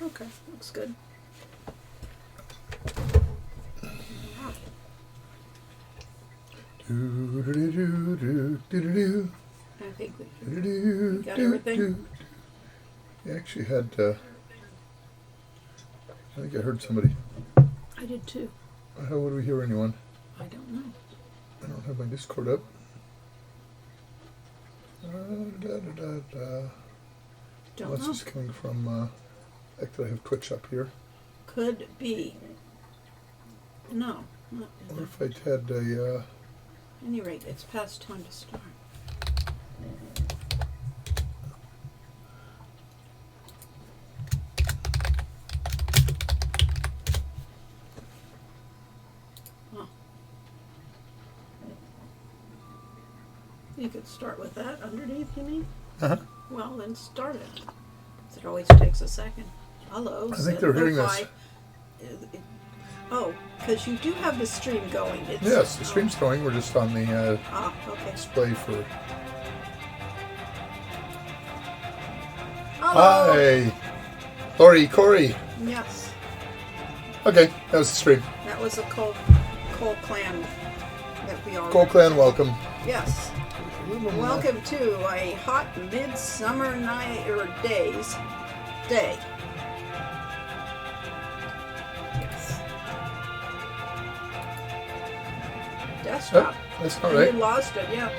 Okay, looks good. I think we got everything. You actually had, I think I heard somebody. I did too. How would we hear anyone? I don't know. I don't have my Discord up. Don't Unless know. it's coming from the fact that I have Twitch up here. Could be. No. Not Or if I had a... At any rate, it's past time to start. Oh. You could start with that underneath, you mean? Uh-huh. Well, then start it. 'Cause it always takes a second. Hello. I think they're hearing this. Hi. Oh, because you do have the stream going. Yes, the stream's going. We're just on the okay. display for... Hello. Hi! Lori, Corey. Yes, Okay, that was the stream. that was a Cole Clan that we all... Cole Clan, welcome. Yes. Welcome to a hot midsummer night, or day. Yes. Desktop. Oh, that's not And right. you lost it, yeah.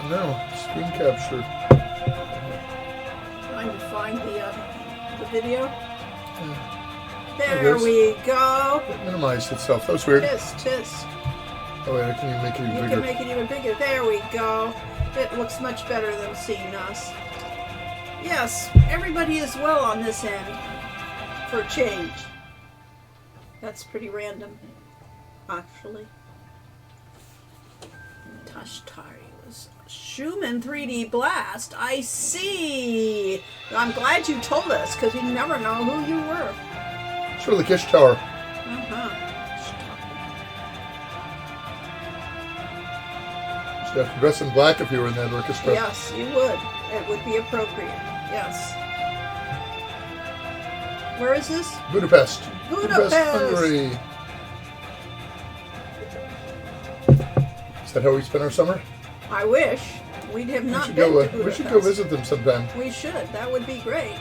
No, screen capture. Trying to find the video. There There it is. we go. It minimized itself. That was weird. Tis. Oh wait, I can even make it even You bigger. can make it even bigger. There we go. It looks much better than seeing us. Yes, everybody is well on this end. For a change. That's pretty random, actually. Tashtari was Schumann 3D Blast. I see. I'm glad you told us, because we never know who you were. Shirley Kish Tower. Uh-huh. You'd have to dress in black if you were in that orchestra. Yes, you would. It would be appropriate. Yes. Where is this? Budapest. Budapest. Hungary. Is that how we spend our summer? I wish. We have We not should been go. to Budapest. We should go visit them sometime. We should. That would be great.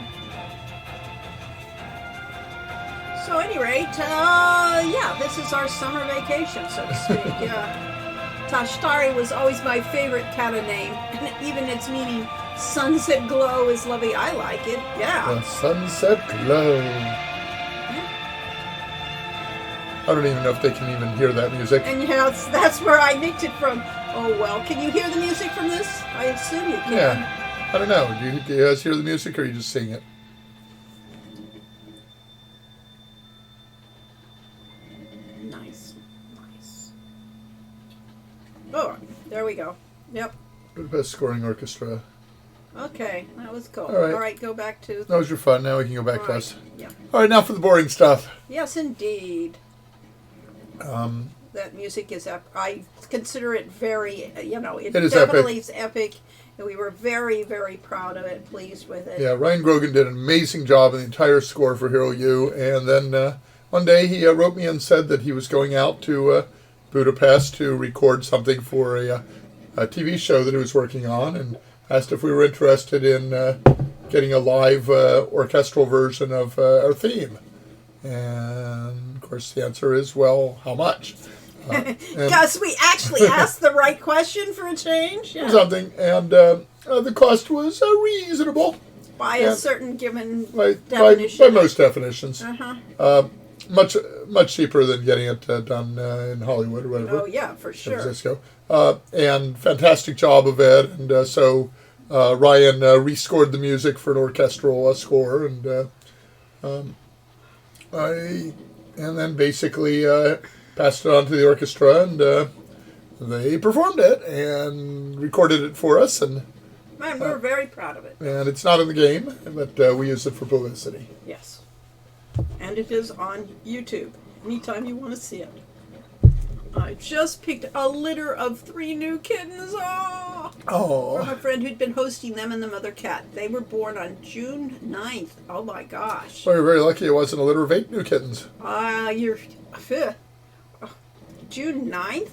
So, at any rate, yeah, this is our summer vacation, so to speak. Yeah. Tashtari was always my favorite kind of name, and even its meaning, sunset glow, is lovely. I like it. Yeah. The sunset glow. I don't even know if they can even hear that music. And yeah, that's where I nicked it from. Oh well, can you hear the music from this? I assume you can. Yeah. I don't know. Do you guys hear the music, or are you just singing it? Nice. Oh, there we go. Yep. Budapest Scoring Orchestra. Okay, that was cool. All right. All right, go back to... That was your fun. Now we can go back to us. Yeah. All right, now for the boring stuff. Yes, indeed. That music is I consider it very, it is definitely epic. is epic, and we were very, very proud of it, pleased with it. Yeah, Ryan Grogan did an amazing job in the entire score for Hero U, and then one day he wrote me and said that he was going out to Budapest to record something for a TV show that he was working on, and asked if we were interested in getting a live orchestral version of our theme. And, of course, the answer is, well, how much? Because we actually asked the right question for a change. Yeah. Something, and the cost was reasonable. By a certain given By definition. most definitions. Uh-huh. Much cheaper than getting it done in Hollywood or whatever. Oh, yeah, for San sure. Francisco. And fantastic job of it. And so Ryan rescored the music for an orchestral score. And then basically passed it on to the orchestra. And they performed it and recorded it for us. And we're very proud of it. And it's not in the game, but we use it for publicity. Yes. And it is on YouTube, anytime you want to see it. I just picked a litter of 3 new kittens. Oh! Oh, from a friend who'd been hosting them and the mother cat. They were born on June 9th. Oh my gosh. well, you're very lucky it wasn't a litter of 8 new kittens. You're June 9th?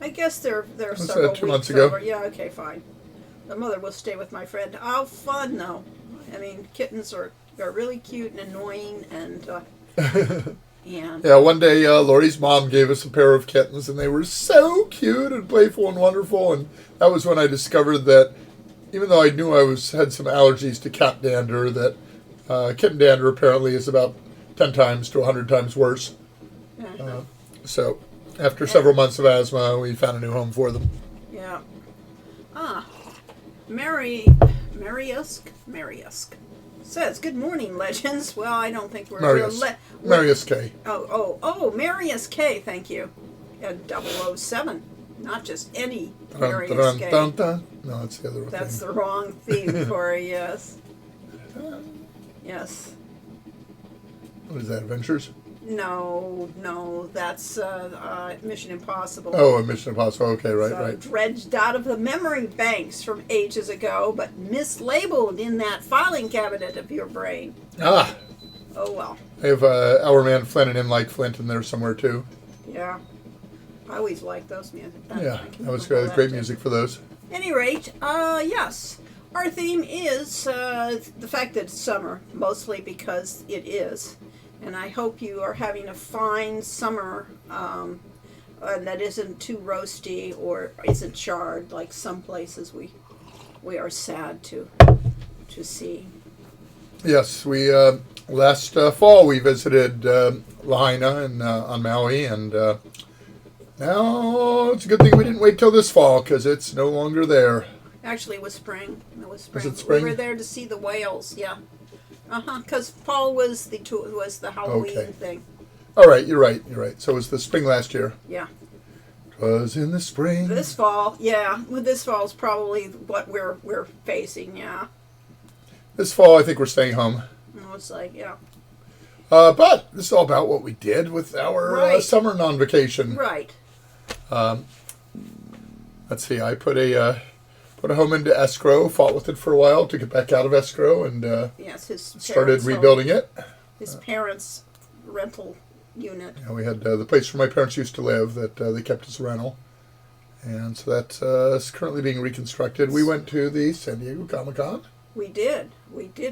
I guess they're Was that several 2 weeks months ago? over. Yeah, okay, fine. The mother will stay with my friend. Oh, fun though. I mean, kittens are really cute and annoying, and Yeah, one day Lori's mom gave us a pair of kittens, and they were so cute and playful and wonderful. And that was when I discovered that, even though I knew I had some allergies to cat dander, that kitten dander apparently is about 10 times to 100 times worse. So after several months of asthma, we found a new home for them. yeah. Mariusk says, "Good morning, legends." Well, I don't think we're Marius. Marius K. Oh, Marius K. Thank you. 007, not just any Marius Dun, K. dun, dun. No, that's the other one. That's the wrong theme, Corey. Yes. Yes. What is that, Adventures? No, that's Mission Impossible. Oh, Mission Impossible. Okay, right, So, right. dredged out of the memory banks from ages ago, but mislabeled in that filing cabinet of your brain. Ah, Oh well. I have Our Man Flynn and In Like Flint in there somewhere, too. Yeah. I always liked those music. Yeah, that was great music for those. Any rate, yes. Our theme is the fact that it's summer, mostly because it is. And I hope you are having a fine summer that isn't too roasty or isn't charred like some places we are sad to see. Yes, we last fall we visited Lahaina and on Maui, and now it's a good thing we didn't wait till this fall because it's no longer there. Actually, it was spring. Was it spring? We were there to see the whales. Yeah. Because fall was the Halloween thing. All right, you're right. So it was the spring last year. Yeah. It was in the spring. This fall, yeah. Well, this fall is probably what we're facing. Yeah. This fall, I think we're staying home. It's like, yeah. But this is all about what we did with our Right. summer non-vacation. Right. Let's see. I put a home into escrow, fought with it for a while, took it back out of escrow, and Yes, his started parents' rebuilding it. His parents' rental unit. Yeah, we had the place where my parents used to live that they kept as a rental. And so that's currently being reconstructed. We went to the San Diego Comic-Con. We did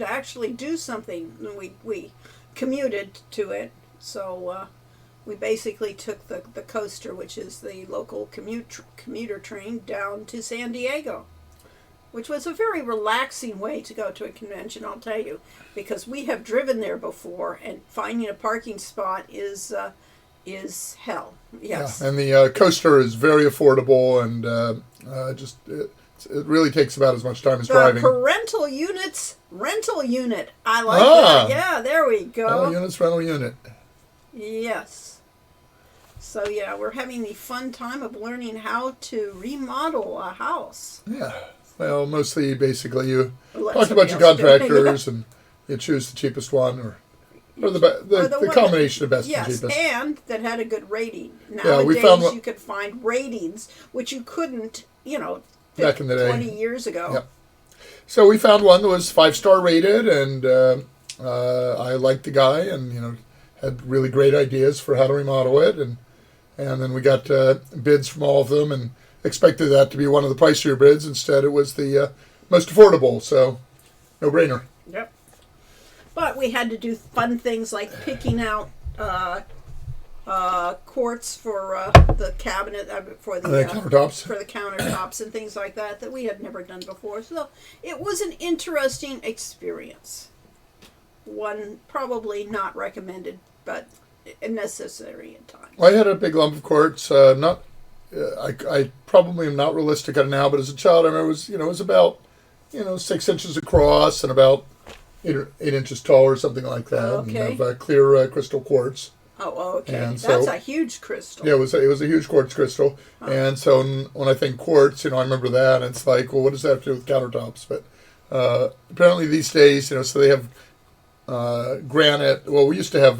actually do something. We commuted to it. So we basically took the coaster, which is the local commuter train, down to San Diego, which was a very relaxing way to go to a convention, I'll tell you, because we have driven there before, and finding a parking spot is hell. Yes. Yeah, and the coaster is very affordable, and it really takes about as much time as driving. Parental units rental unit. I like that. Yeah, there we go. Rental unit. Yes. So yeah, we're having the fun time of learning how to remodel a house. Yeah. Well, mostly, basically, you Let talk to a bunch of somebody else do it. contractors, and you choose the cheapest one, or the one combination of best and Yes, cheapest. and that had a good rating. Yeah, we Nowadays, found one- you could find ratings, which you couldn't, Back in the day. 20 years ago. Yep. So we found one that was 5-star rated, and I liked the guy, and had really great ideas for how to remodel it, and then we got bids from all of them, and expected that to be one of the pricier bids. Instead, it was the most affordable, so no brainer. Yep. But we had to do fun things like picking out quartz for the cabinet, for the countertops. for the countertops and things like that we had never done before. So it was an interesting experience. One probably not recommended, but necessary at times. Well, I had a big lump of quartz. I probably am not realistic on it now, but as a child, I remember it was about 6 inches across and about 8 inches tall or something like that. Okay. And of clear crystal quartz. Oh, okay. And That's so- a huge crystal. Yeah, it was a huge quartz crystal. And so when I think quartz, I remember that, and it's like, well, what does that have to do with countertops? But apparently these days, so they have granite. Well, we used to have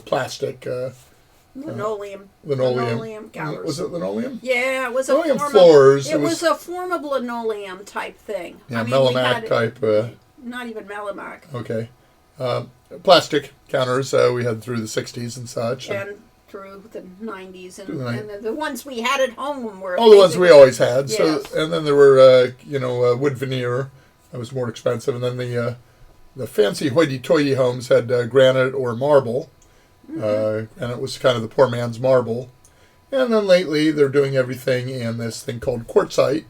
plastic linoleum counters. Was it linoleum? Yeah, it was Linoleum floors. It was a form of linoleum type thing. Yeah, Melamac type. Not even Melamac. Okay. Plastic counters we had through the 60s and such. And through the 90s. And the ones we had at home were... Oh, the ones we always had. Yes. So, and then there were, wood veneer. That was more expensive. And then the fancy hoity-toity homes had granite or marble. Granite was kind of the poor man's marble. And then lately they're doing everything in this thing called quartzite,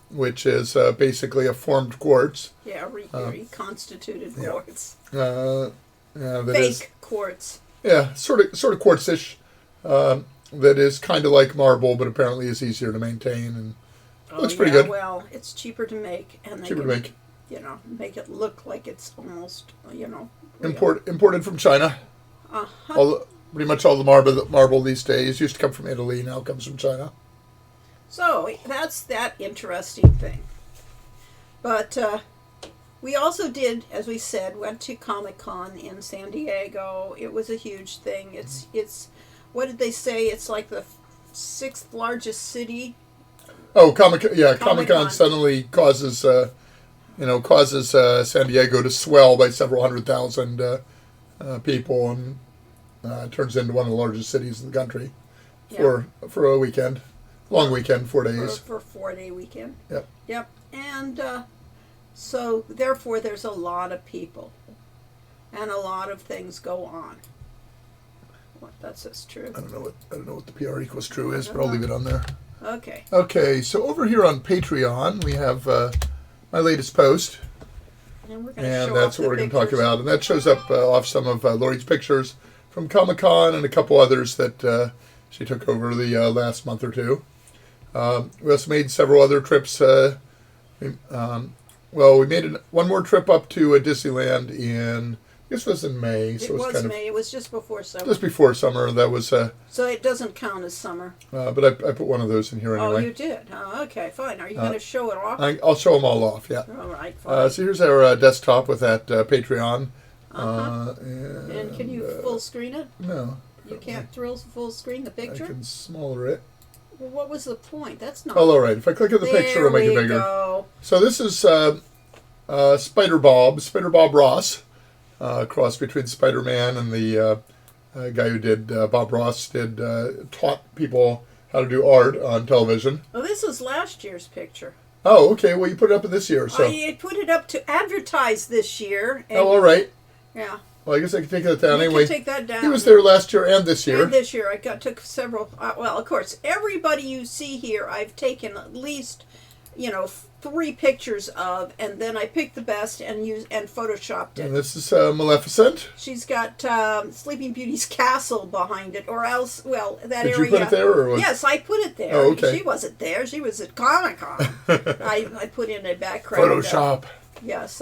which is basically a formed quartz. Yeah, reconstituted quartz. Fake quartz. Yeah, sort of quartzish. That is kind of like marble, but apparently is easier to maintain and looks pretty good. Well, it's cheaper to make, and they make it look like it's almost real. Imported from China. Pretty much all the marble these days used to come from Italy. Now comes from China. So that's that interesting thing. But we also did, as we said, went to Comic-Con in San Diego. It was a huge thing. It's what did they say? It's like the 6th largest city. Oh, Comic-Con suddenly causes San Diego to swell by several 100,000 people, and turns into one of the largest cities in the country for a weekend, long weekend, 4 days. For a 4-day weekend. Yep. And so therefore, there's a lot of people, and a lot of things go on. That says true. I don't know what the PR equals true is, but I'll leave it on there. Okay. Okay, so over here on Patreon, we have my latest post. And that's what we're going to talk about. And that shows up off some of Lori's pictures from Comic-Con and a couple others that she took over the last month or two. We also made several other trips. We made one more trip up to Disneyland in... This was in May, so it was May. It was just before summer. Just before summer, that was. So it doesn't count as summer. But I put one of those in here anyway. Oh, you did. Oh, okay, fine. Are you going to show it off? I'll show them all off. Yeah. All right. Fine. So here's our desktop with that Patreon. And can you full screen it? No. You can't full screen the picture. I can smaller it. Well, what was the point? That's not. Oh, all right. If I click on the picture, it'll make it bigger. Go. So this is Spider Bob Ross. Cross between Spider-Man and the guy who did Bob Ross taught people how to do art on television. Well, this was last year's picture. Oh, okay. Well, you put it up in this year, so I put it up to advertise this year. And all right. Yeah. Well, I guess I can take that down anyway. You can take that down. He was there last year and this year. And this year, took several. Well, of course, everybody you see here, I've taken at least, 3 pictures of, and then I picked the best and photoshopped it. And this is Maleficent. She's got Sleeping Beauty's castle behind it, or else, that area. Did you put it there, or was... Yes, I put it there. Oh, okay. She wasn't there. She was at Comic-Con. I put in a background. Photoshop. Yes.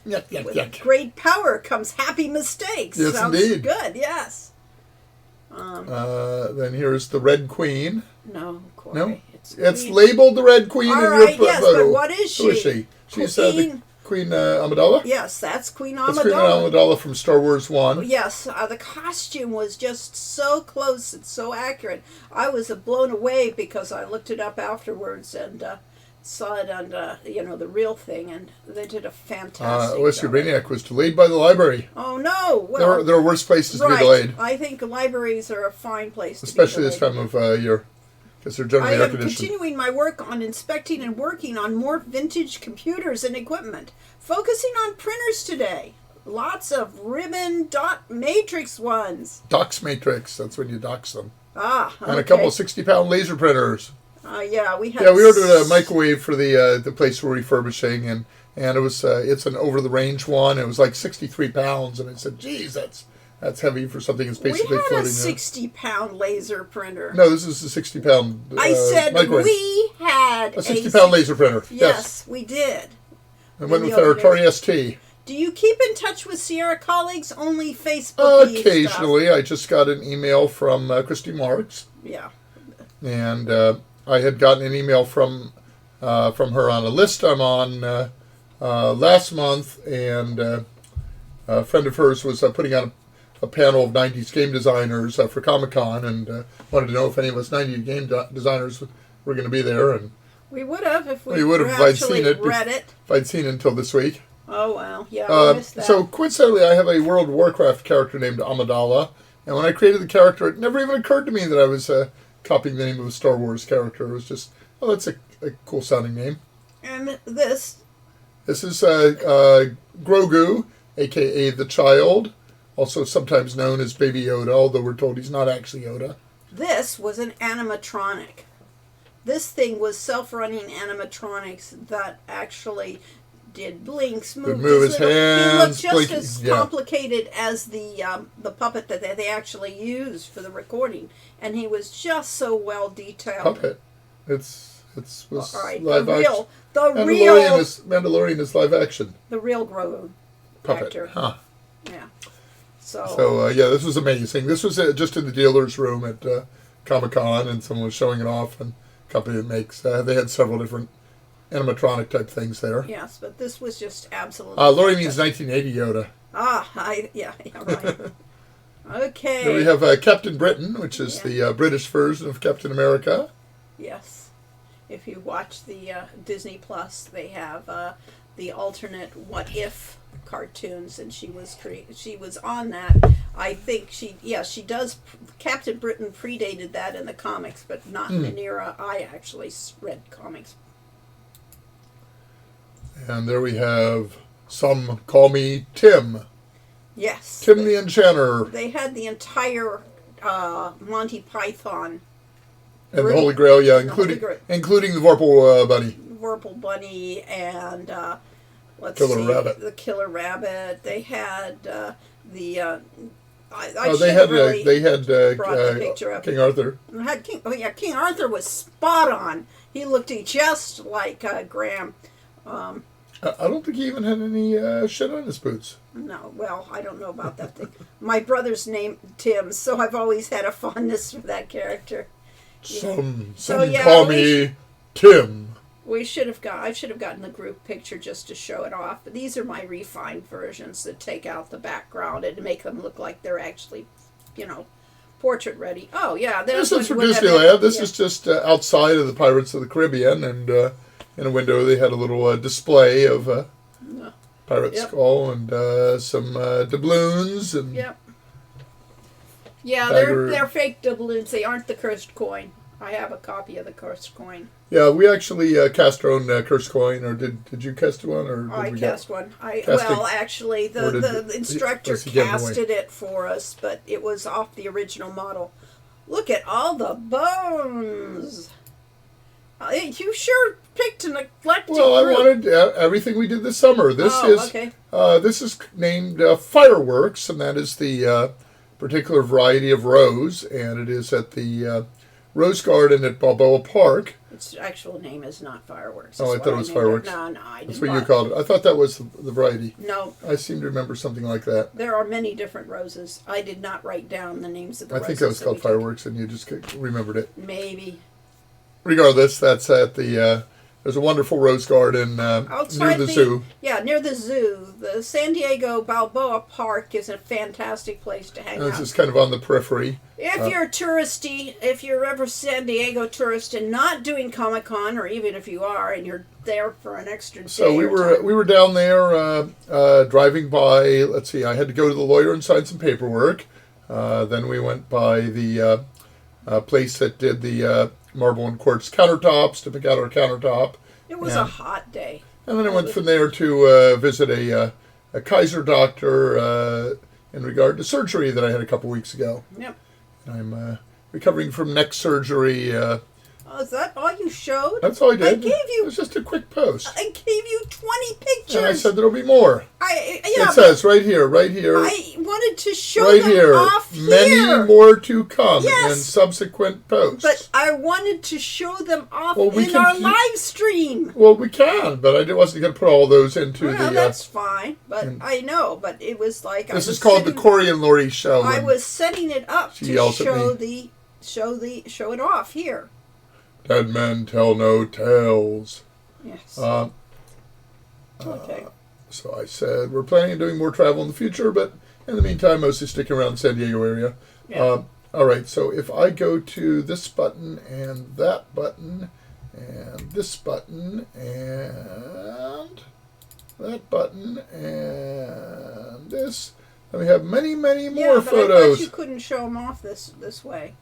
Yuck. Great power comes happy mistakes. Yes, Sounds indeed. Good. Yes. Then here's the Red Queen. No, Corey. No? It's labeled the Red Queen in your photo. Yes, but what is she? Who is she? She's the Queen Amidala? Yes, that's Queen Amidala. That's Queen Amidala from Star Wars 1. Yes, the costume was just so close and so accurate. I was blown away because I looked it up afterwards and saw it on the real thing, and they did a fantastic OSU job. Brainiac was delayed by the library. Oh, no. Well, there are worse places to be delayed. I think libraries are a fine place to especially be delayed. this time of year. Because they're generally air conditioned. I am continuing my work on inspecting and working on more vintage computers and equipment, focusing on printers today. Lots of ribbon dot matrix ones. Docs matrix, that's when you dox them. Okay. And a couple of 60-pound laser printers. We had. Yeah, we ordered a microwave for the place we're refurbishing, and it was it's an over-the-range one. It was like 63 pounds, and I said, geez, that's heavy for something that's basically floating. We had a 60-pound laser printer. No, this is a 60-pound I said microwave. We had a 60-pound laser printer. Yes, we did. I went with our Atari ST. Do you keep in touch with Sierra colleagues? Only Facebook? Occasionally. I just got an email from Christy Marks. Yeah. And I had gotten an email from her on a list I'm on last month, and a friend of hers was putting on a a panel of 90s game designers for Comic-Con, and wanted to know if any of us 90s game designers were going to be there. And we would have if we would have if I'd seen it. read it. If I'd seen it until this week. Oh, wow. Yeah, we missed that. So, coincidentally, I have a World of Warcraft character named Amidala, and when I created the character, it never even occurred to me that I was copying the name of a Star Wars character. It was just, oh, that's a cool-sounding name. And this? This is Grogu, a.k.a. the Child, also sometimes known as Baby Yoda, although we're told he's not actually Yoda. This was an animatronic. This thing was self-running animatronics that actually did blinks, move his hands. He looked just as complicated as the puppet that they actually used for the recording, and he was just so well detailed. Puppet. It was right, live action. Mandalorian is live action. The real Grogu puppet. Actor. Huh. Yeah. So this was amazing. This was just in the dealer's room at Comic-Con, and someone was showing it off, and a company that makes, they had several different animatronic type things there. Yes, but this was just absolutely Lori means 1980 Yoda. Right. Okay. Then we have Captain Britain, which is the British version of Captain America. Yes. If you watch the Disney Plus, they have the alternate What If cartoons, and she was on that. I think she does. Captain Britain predated that in the comics, but not in an era I actually read comics. And there we have Some Call Me Tim. Yes. Tim the Enchanter. They had the entire Monty Python. And the Holy Grail, including the Vorpal Bunny. Vorpal Bunny and the Killer Rabbit. They had they had brought the picture up. King Arthur. King Arthur was spot on. He looked just like Graham. I don't think he even had any shit on his boots. No, well, I don't know about that thing. My brother's named Tim, so I've always had a fondness for that character. Some call me Tim. I should have gotten the group picture just to show it off. But these are my refined versions that take out the background and make them look like they're actually, portrait ready. Oh yeah, this is for Disneyland. This is just outside of the Pirates of the Caribbean, and in a window they had a little display of pirate skull and some doubloons and. Yep. Yeah, they're fake doubloons. They aren't the cursed coin. I have a copy of the cursed coin. Yeah, we actually cast our own cursed coin, or did you cast one, or did I we cast one. Actually, the instructor casted it for us, but it was off the original model. Look at all the bones. You sure picked an eclectic group. I wanted everything we did this summer. This is named Fireworks, and that is the particular variety of rose, and it is at the Rose Garden at Balboa Park. Its actual name is not Fireworks. I thought it was Fireworks. No, I didn't. That's what you called it. I thought that was the variety. No. I seem to remember something like that. There are many different roses. I did not write down the names of the roses. I think that was called Fireworks, and you just remembered it. Maybe. Regardless, that's at the... there's a wonderful rose garden near the zoo. Yeah, near the zoo. The San Diego Balboa Park is a fantastic place to hang out. This is kind of on the periphery. If you're touristy, if you're ever San Diego tourist and not doing Comic-Con, or even if you are and you're there for an extra day. So we were down there driving by. Let's see, I had to go to the lawyer and sign some paperwork. Then we went by the place that did the marble and quartz countertops to pick out our countertop. It was a hot day. And then I went from there to visit a Kaiser doctor in regard to surgery that I had a couple weeks ago. Yep. And I'm recovering from neck surgery. Is that all you showed? That's all I did. It was just a quick post. I gave you 20 pictures. And I said there'll be more. It says right here. I wanted to show right them here. off here. Many more to come in subsequent posts. But I wanted to show them off in our live stream. Well, we can, but I wasn't going to put all those into the... that's fine. But I know, but it was like... This is called the Corey and Lori Show. I was setting it up to show it off here. Dead men tell no tales. Yes. Okay. So I said, we're planning on doing more travel in the future, but In the meantime, mostly sticking around the San Diego area. Yeah. All right, so if I go to this button and that button and this button and that button and this, and we have many, many more but photos. I thought you couldn't show them off this way.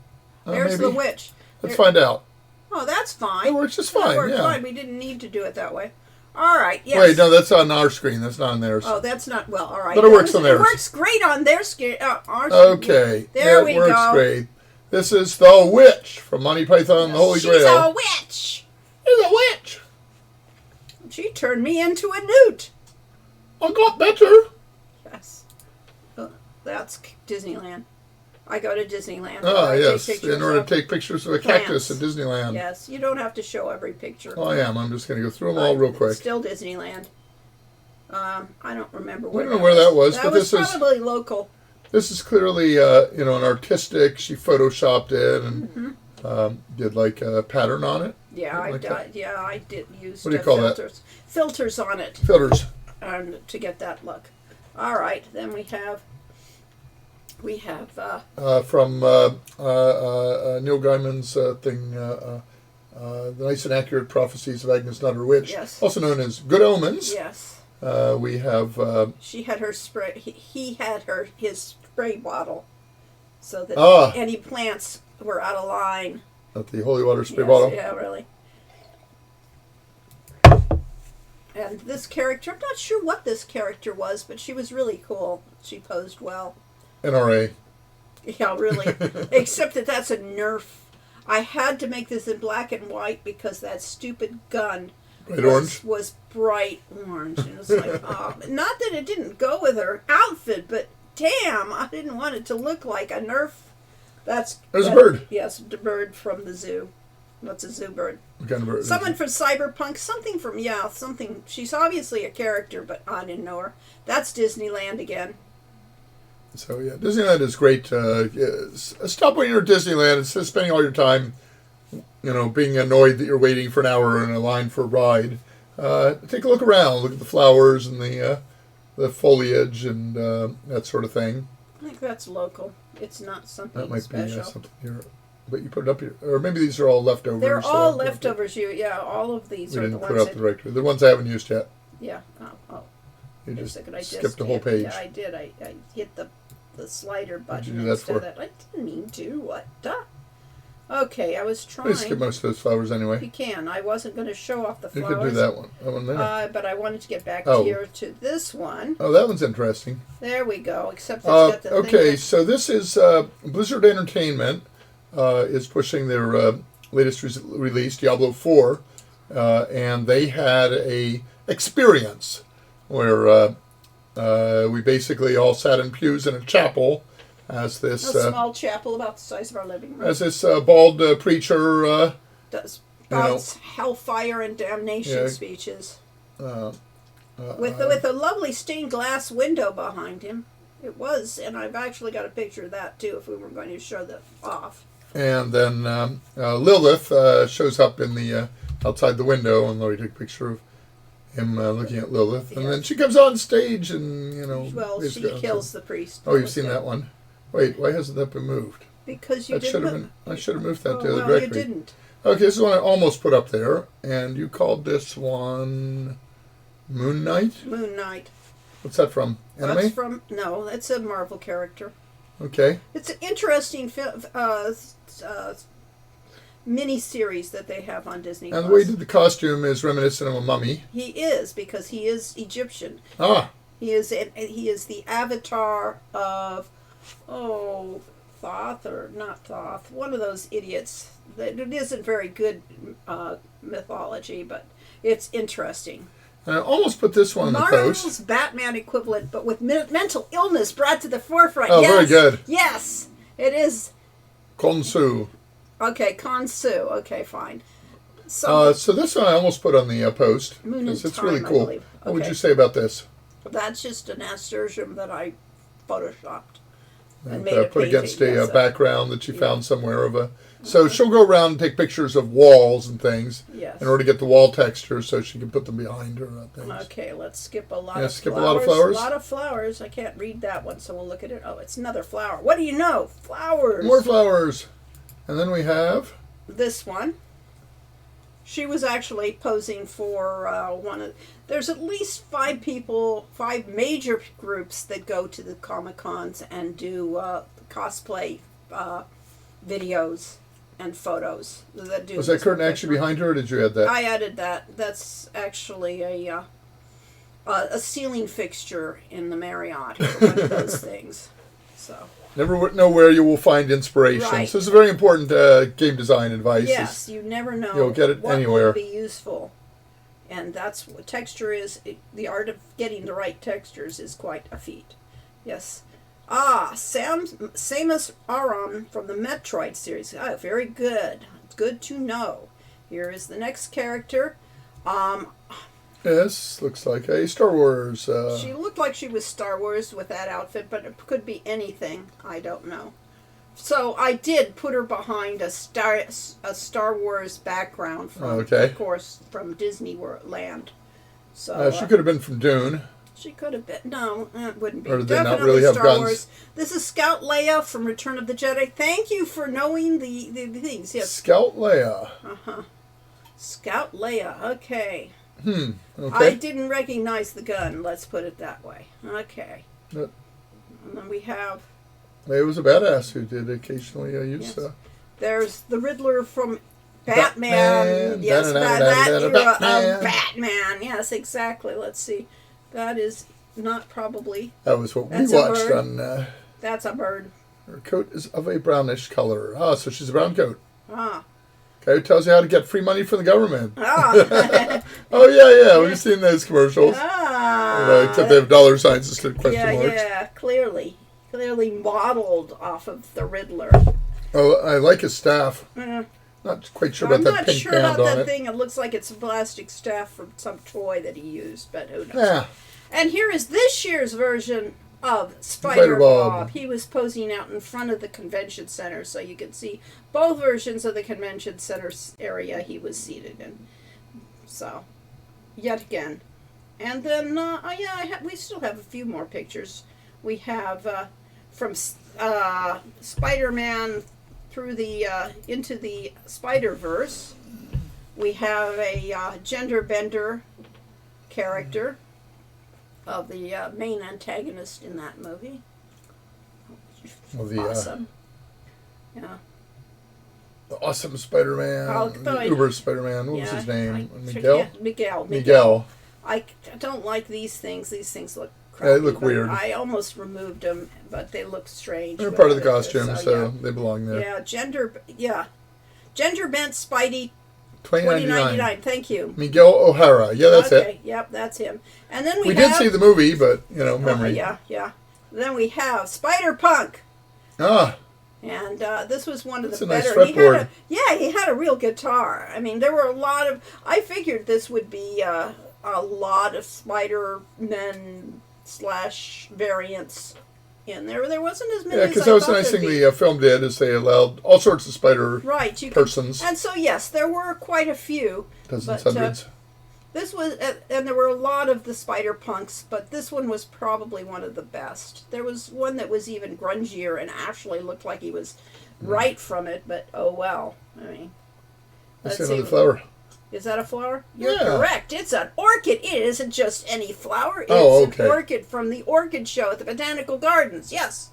There's the maybe. witch. Let's find out. Oh, that's fine. It works just fine. That worked yeah. fine. We didn't need to do it that way. All right. Yes. Wait, no, that's on our screen. That's not on theirs. Oh, that's not well. All right. But it works on theirs. It works great on their screen. Okay. There we go. It works go. great. This is the witch from Monty Python and the Holy Grail. She's a witch. She's a witch. She turned me into a newt. I got better. Yes. That's Disneyland. I go to Disneyland. Ah, yes. Take In order to take pictures of a cactus in Disneyland. Yes. You don't have to show every picture. Oh, I am. I'm just going to go through them all real quick. Still Disneyland. I don't remember I don't know where that was, but this was probably local. This is clearly, an artistic. She photoshopped it and did like a pattern on it. Yeah, I like did use what do you call filters. Filters on it. Filters. To get that look. All right, then we have from Neil Gaiman's thing, The Nice and Accurate Prophecies of Agnes Nutter Witch, yes. also known as Good Omens. Yes. We have... she had her spray... He had his spray bottle so that any plants were out of line. At the holy water spray bottle? Yeah, really. And this character, I'm not sure what this character was, but she was really cool. She posed well. NRA. Yeah, really. Except that's a Nerf. I had to make this in black and white because that stupid gun was bright orange. And it was like, not that it didn't go with her outfit, but damn, I didn't want it to look like a Nerf. There's a bird. Yes, the bird from the zoo. What's a zoo bird? What kind of bird? Someone from Cyberpunk. Something. She's obviously a character, but I didn't know her. That's Disneyland again. So, yeah, Disneyland is great. Stop when you're at Disneyland instead of spending all your time, being annoyed that you're waiting for an hour in a line for a ride. Take a look around. Look at the flowers and the foliage and that sort of thing. I think that's local. It's not something that might special. be something here. But you put it up here. Or maybe these are all leftovers. They're all leftovers. All of these are the ones. We didn't put up the directory. The ones I haven't used yet. Yeah. You just skipped the whole page. Yeah, I did. I hit the slider button. What did you do that for? I didn't mean to. What? Okay, I was trying. We skip most of those flowers anyway. You can. I wasn't going to show off the flowers. You could do that one. That one there. But I wanted to get back here to this one. Oh, that one's interesting. There we go. Except it's got the okay, so this is Blizzard Entertainment is pushing their latest release, Diablo 4, and they had a experience where we basically all sat in pews in a chapel as this... a small chapel about the size of our living room. As this bald preacher... does spouts hellfire and damnation speeches. With a lovely stained glass window behind him. It was, and I've actually got a picture of that too if we were going to show that off. And then Lilith shows up in the outside the window, and Lori took a picture of him looking at Lilith. Yes. And then she comes on stage and, Well, she kills the priest. Oh, you've seen that one? Wait, why hasn't that been moved? Because you didn't. I should have moved that to the directory. directory. You didn't. Okay, this is one I almost put up there, and you called this one Moon Knight? Moon Knight. What's that from? Anime? That's no, it's a Marvel character. Okay. It's an interesting mini-series that they have on Disney+. And the way he did the costume is reminiscent of a mummy. He is, because he is Egyptian. Ah. He is the avatar of, Thoth or not Thoth, one of those idiots. It isn't very good mythology, but it's interesting. I almost put this one on the post. Marvel's Batman equivalent, but with mental illness brought to the forefront. Oh, yes, very good. Yes, it is. Khonsu. Okay, Khonsu. Okay, fine. So this one I almost put on the post. Moon and it's Time, really cool. I What would you say about this? That's just an nasturtium that I photoshopped. And made a put against a painting, yes, background that she found somewhere of a. So she'll go around and take pictures of walls and things Yes. in order to get the wall texture, so she can put them behind her things. Okay, let's skip a lot Yeah, of skip flowers. a lot of flowers? A lot of flowers. I can't read that one, so we'll look at it. Oh, it's another flower. What do you know? Flowers. More flowers, and then we have This one. She was actually posing for one of. There's at least 5 major groups that go to the Comic-Cons and do cosplay videos and photos. That do was that curtain actually behind her, or did you add that? I added that. That's actually a ceiling fixture in the Marriott, or one of those things. So. Never know where you will find inspiration. Right. So this is very important game design advice. Yes, you never know. You'll get it what anywhere. will be useful, and that's what texture is. The art of getting the right textures is quite a feat. Yes. Samus Aran from the Metroid series. Oh, very good. Good to know. Here is the next character. Yes, looks like a Star Wars. She looked like she was Star Wars with that outfit, but it could be anything. I don't know. So I did put her behind a Star Wars background from, of course, from Disneyland. So she could have been from Dune. She could have been. No, it wouldn't be. Or did they Definitely not really have Star guns? Wars. This is Scout Leia from Return of the Jedi. Thank you for knowing the things. Yes. Scout Leia. Scout Leia. Okay. Okay. I didn't recognize the gun. Let's put it that way. Okay. But And then we have. it was a badass who did occasionally use. Yes. There's the Riddler from Batman. Yes, that era of Batman. Yes, exactly. Let's see. That is not probably. That was what we That's a watched bird. on. That's a bird. Her coat is of a brownish color. So she's a brown coat. Ah. Okay, it tells you how to get free money from the government. Ah. Oh, yeah. We've seen those commercials. Ah. Except they have dollar signs instead of question marks. Yeah, clearly modeled off of the Riddler. Oh, I like his staff. Not quite sure about that pink band on it. I'm not sure about that thing. It looks like it's a plastic staff from some toy that he used, but who knows. Yeah. And here is this year's version of Spider Bob. He was posing out in front of the convention center, so you can see both versions of the convention center area he was seated in. So, yet again. And then, we still have a few more pictures. We have from Spider-Man through the into the Spider-Verse. We have a gender bender character of the main antagonist in that movie. Awesome. Yeah. The awesome Spider-Man. The Uber Spider-Man. What was his name? Miguel? Miguel. I don't like these things. These things look crappy. Yeah, they look weird. I almost removed them, but they look strange. They're part of the costume, so they belong there. Yeah, gender bent Spidey 2099. Thank you. Miguel O'Hara. Yeah, that's it. Yep, that's him. And then we did see the movie, but memory. Yeah. Then we have Spider-Punk. And this was one of the better. Nice fretboard. He had a real guitar. I mean, there were a lot of. I figured this would be a lot of Spider-Men / variants in there. There wasn't as many. Yeah, because that was the nice thing the film did is they allowed all sorts of spider persons. And so yes, there were quite a few. Hundreds. This was, and there were a lot of the Spider-Punks, but this one was probably one of the best. There was one that was even grungier and actually looked like he was right from it, but oh well. I mean, let's see another flower. Is that a flower? You're correct. It's an orchid. It isn't just any flower. It's an orchid from the Orchid Show at the Botanical Gardens. Yes.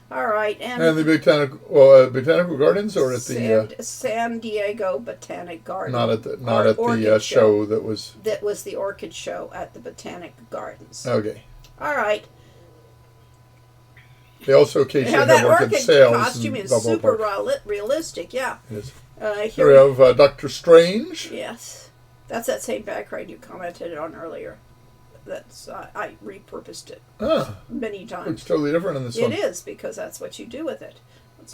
All right. And the Botanical Gardens, or at the San Diego Botanic Garden. Not at the show that was. That was the Orchid Show at the Botanic Gardens. Okay. All right. They also occasionally have orchid sales. That costume is super realistic. Yeah. It is. Here we have Dr. Strange. Yes, that's that same background you commented on earlier. That's I repurposed it many times. It's totally different in this one. It is, because that's what you do with it.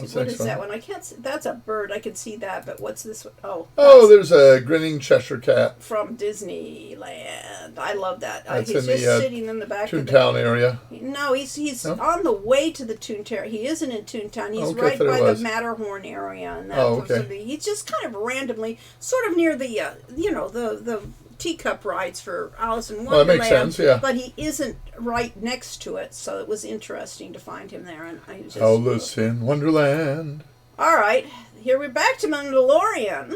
Let's see, What's what next is one? that one? I can't see. That's a bird. I can see that, but what's this one? Oh, Oh, that's there's a grinning Cheshire cat. from Disneyland. I love that. That's He's in just the sitting in the back of the... Toontown area. No, he's No? on the way to the Toontown. He isn't in Toontown. He's Okay, I right thought it by the was. Matterhorn area, and that Oh, was the- okay. he's just kind of randomly, sort of near the the teacup rides for Alice in Well, that Wonderland. makes sense, yeah. But he isn't right next to it, so it was interesting to find him there. And I just Alice in Wonderland. all right, here we're back to Mandalorian.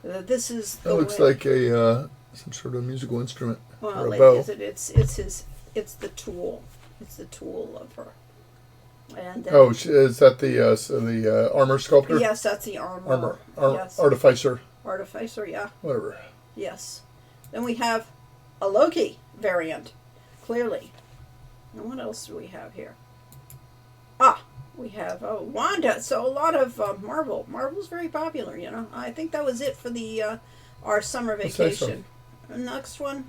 This is That the looks way- like a some sort of musical instrument. well, or a like, bow. is it? It's it's the tool. It's the tool of her. And then, Oh, is that the armor sculptor? yes, that's the armor. Yes, Artificer, artificer. Yeah, whatever. yes. Then we have a Loki variant, clearly. And what else do we have here? Ah, we have Wanda. So a lot of Marvel. Marvel's very popular. You know, I think that was it for the our summer What's next vacation. Next one,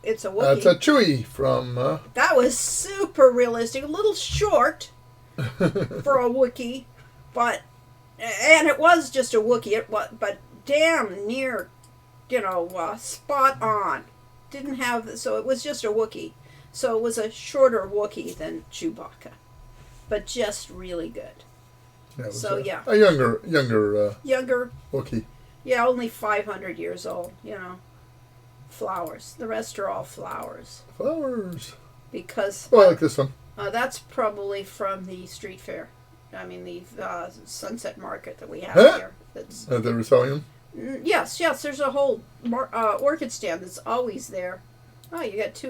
it's a That's Wookiee. a Chewie from. That was super realistic. A little short for a Wookiee, and it was just a Wookiee. It was, but damn near, spot on. Didn't have, so it was just a Wookiee. So it was a shorter Wookiee than Chewbacca, but just really good. Yeah, it was So, a, yeah. a younger Younger, Wookiee. yeah, only 500 years old. Flowers. The rest are all flowers Flowers. because Oh, I like this one. that's probably from the street fair. I mean, the Sunset Market that we have Huh? here. That's They were selling them. yes. There's a whole orchid stand that's always there. Oh, you got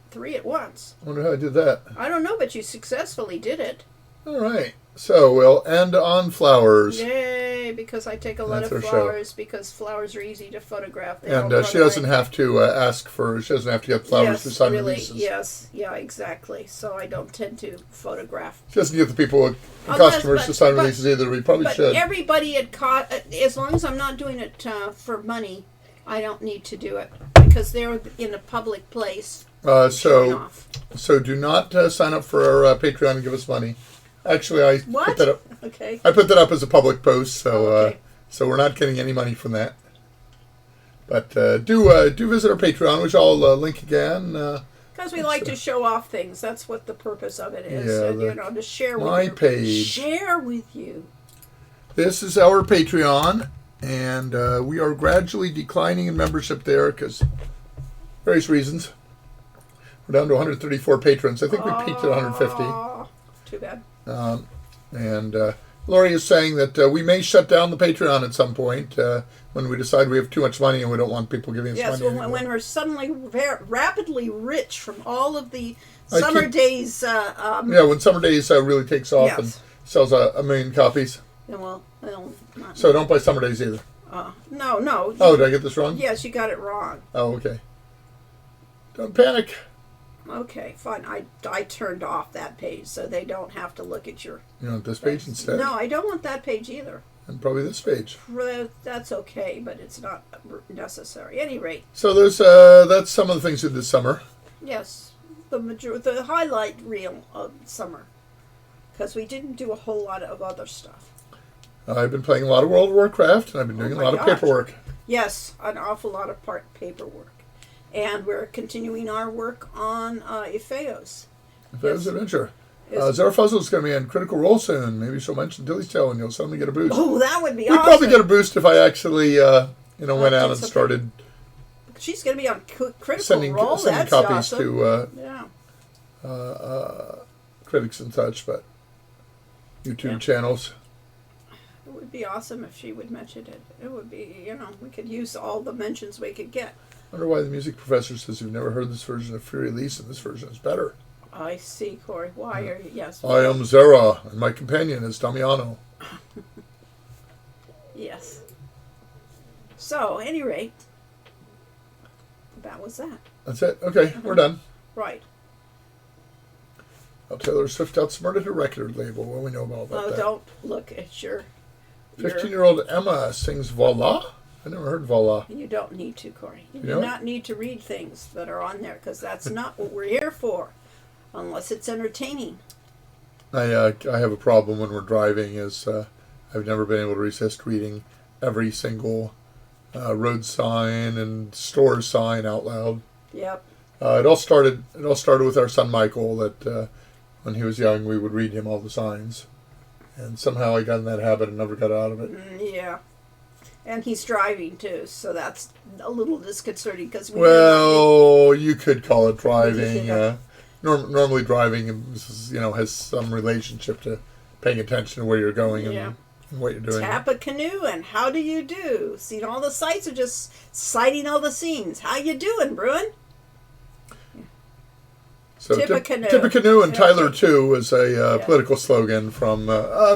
three at once. I wonder how I did that. I don't know, but you successfully did it. All right. So we'll end on flowers. Yay! Because I take a lot That's of our show. flowers because flowers are easy to photograph. They don't And run she doesn't away. have to ask for. She doesn't have to get flowers Yes, to sign really. releases. Yes. Yeah. Exactly. So I don't tend to photograph. She doesn't get the people, Unless- customers but- to sign but- releases either. We probably But should. everybody at as long as I'm not doing it for money, I don't need to do it because they're in a public place. showing So off. do not sign up for our Patreon and give us money. Actually, I What? put that up. Okay. I put that up as a public post, so Okay. so we're not getting any money from that. But do visit our Patreon, which I'll link again. Because we like to show off things. That's what the purpose of it is. Yeah, and, to share with my you. page. Share with you. This is our Patreon, and we are gradually declining in membership there because various reasons. We're down to 134 patrons. I think we peaked at 150. Aw, too bad. And Lori is saying that we may shut down the Patreon at some point when we decide we have too much money and we don't want people giving us Yes, money when, anymore. when we're suddenly rapidly rich from all of the summer days. Yeah, when Summer Days really takes off and Yes. sells a million copies. Well, not, So don't buy Summer Days either. no. Oh, did I get this wrong? Yes, you got it wrong. Oh, okay. Don't panic. Okay, fine. I turned off that page so they don't have to look at your... You want this page instead? No, I don't want that page either. And probably this page. That's okay, but it's not necessary. At any rate, So there's that's some of the things we did this summer. yes, the highlight reel of summer, because we didn't do a whole lot of other stuff. I've been playing a lot of World of Warcraft, and I've been doing Oh a my lot gosh. of paperwork. Yes, an awful lot of paperwork, and we're continuing our work on Epheos. There's Adventure. Yes. Zarafuzzle's going to be in Critical Role soon. Maybe she'll mention Dilly's Tale, and you'll suddenly get a boost. Oh, that would be We'd awesome. probably get a boost if I actually, went out did and something. started She's going to be on Critical sending Role. sending That's copies awesome. to Yeah. critics and such, but YouTube Yeah. channels. It would be awesome if she would mention it. It would be, we could use all the mentions we could get. I wonder why the music professor says you've never heard this version of Fury Elise, and this version is better. I see, Corey. Why are you? Yes. I am Zara, and my companion is Damiano. Yes. So, at any rate, that was that. That's it. Okay, we're done. Right. Taylor Swift outsmarted her record label. What do we know about that? Don't look at your 15-year-old Emma sings Voila? I never heard Voila. You don't need to, Corey. You You do don't? not need to read things that are on there because that's not what we're here for, unless it's entertaining. I have a problem when we're driving. Is I've never been able to resist reading every single road sign and store sign out loud. Yep. It all started with our son Michael. That when he was young, we would read him all the signs, and somehow I got in that habit and never got out of it. Yeah. And he's driving too, so that's a little disconcerting because you could call it driving. Yeah. Normally, driving is, has some relationship to paying attention to where you're going and what you're doing. Tap a canoe and how do you do? Seen all the sights or just sighting all the scenes? How you doing, Bruin? So Tip a canoe. Tip a canoe and Tyler too was a political slogan from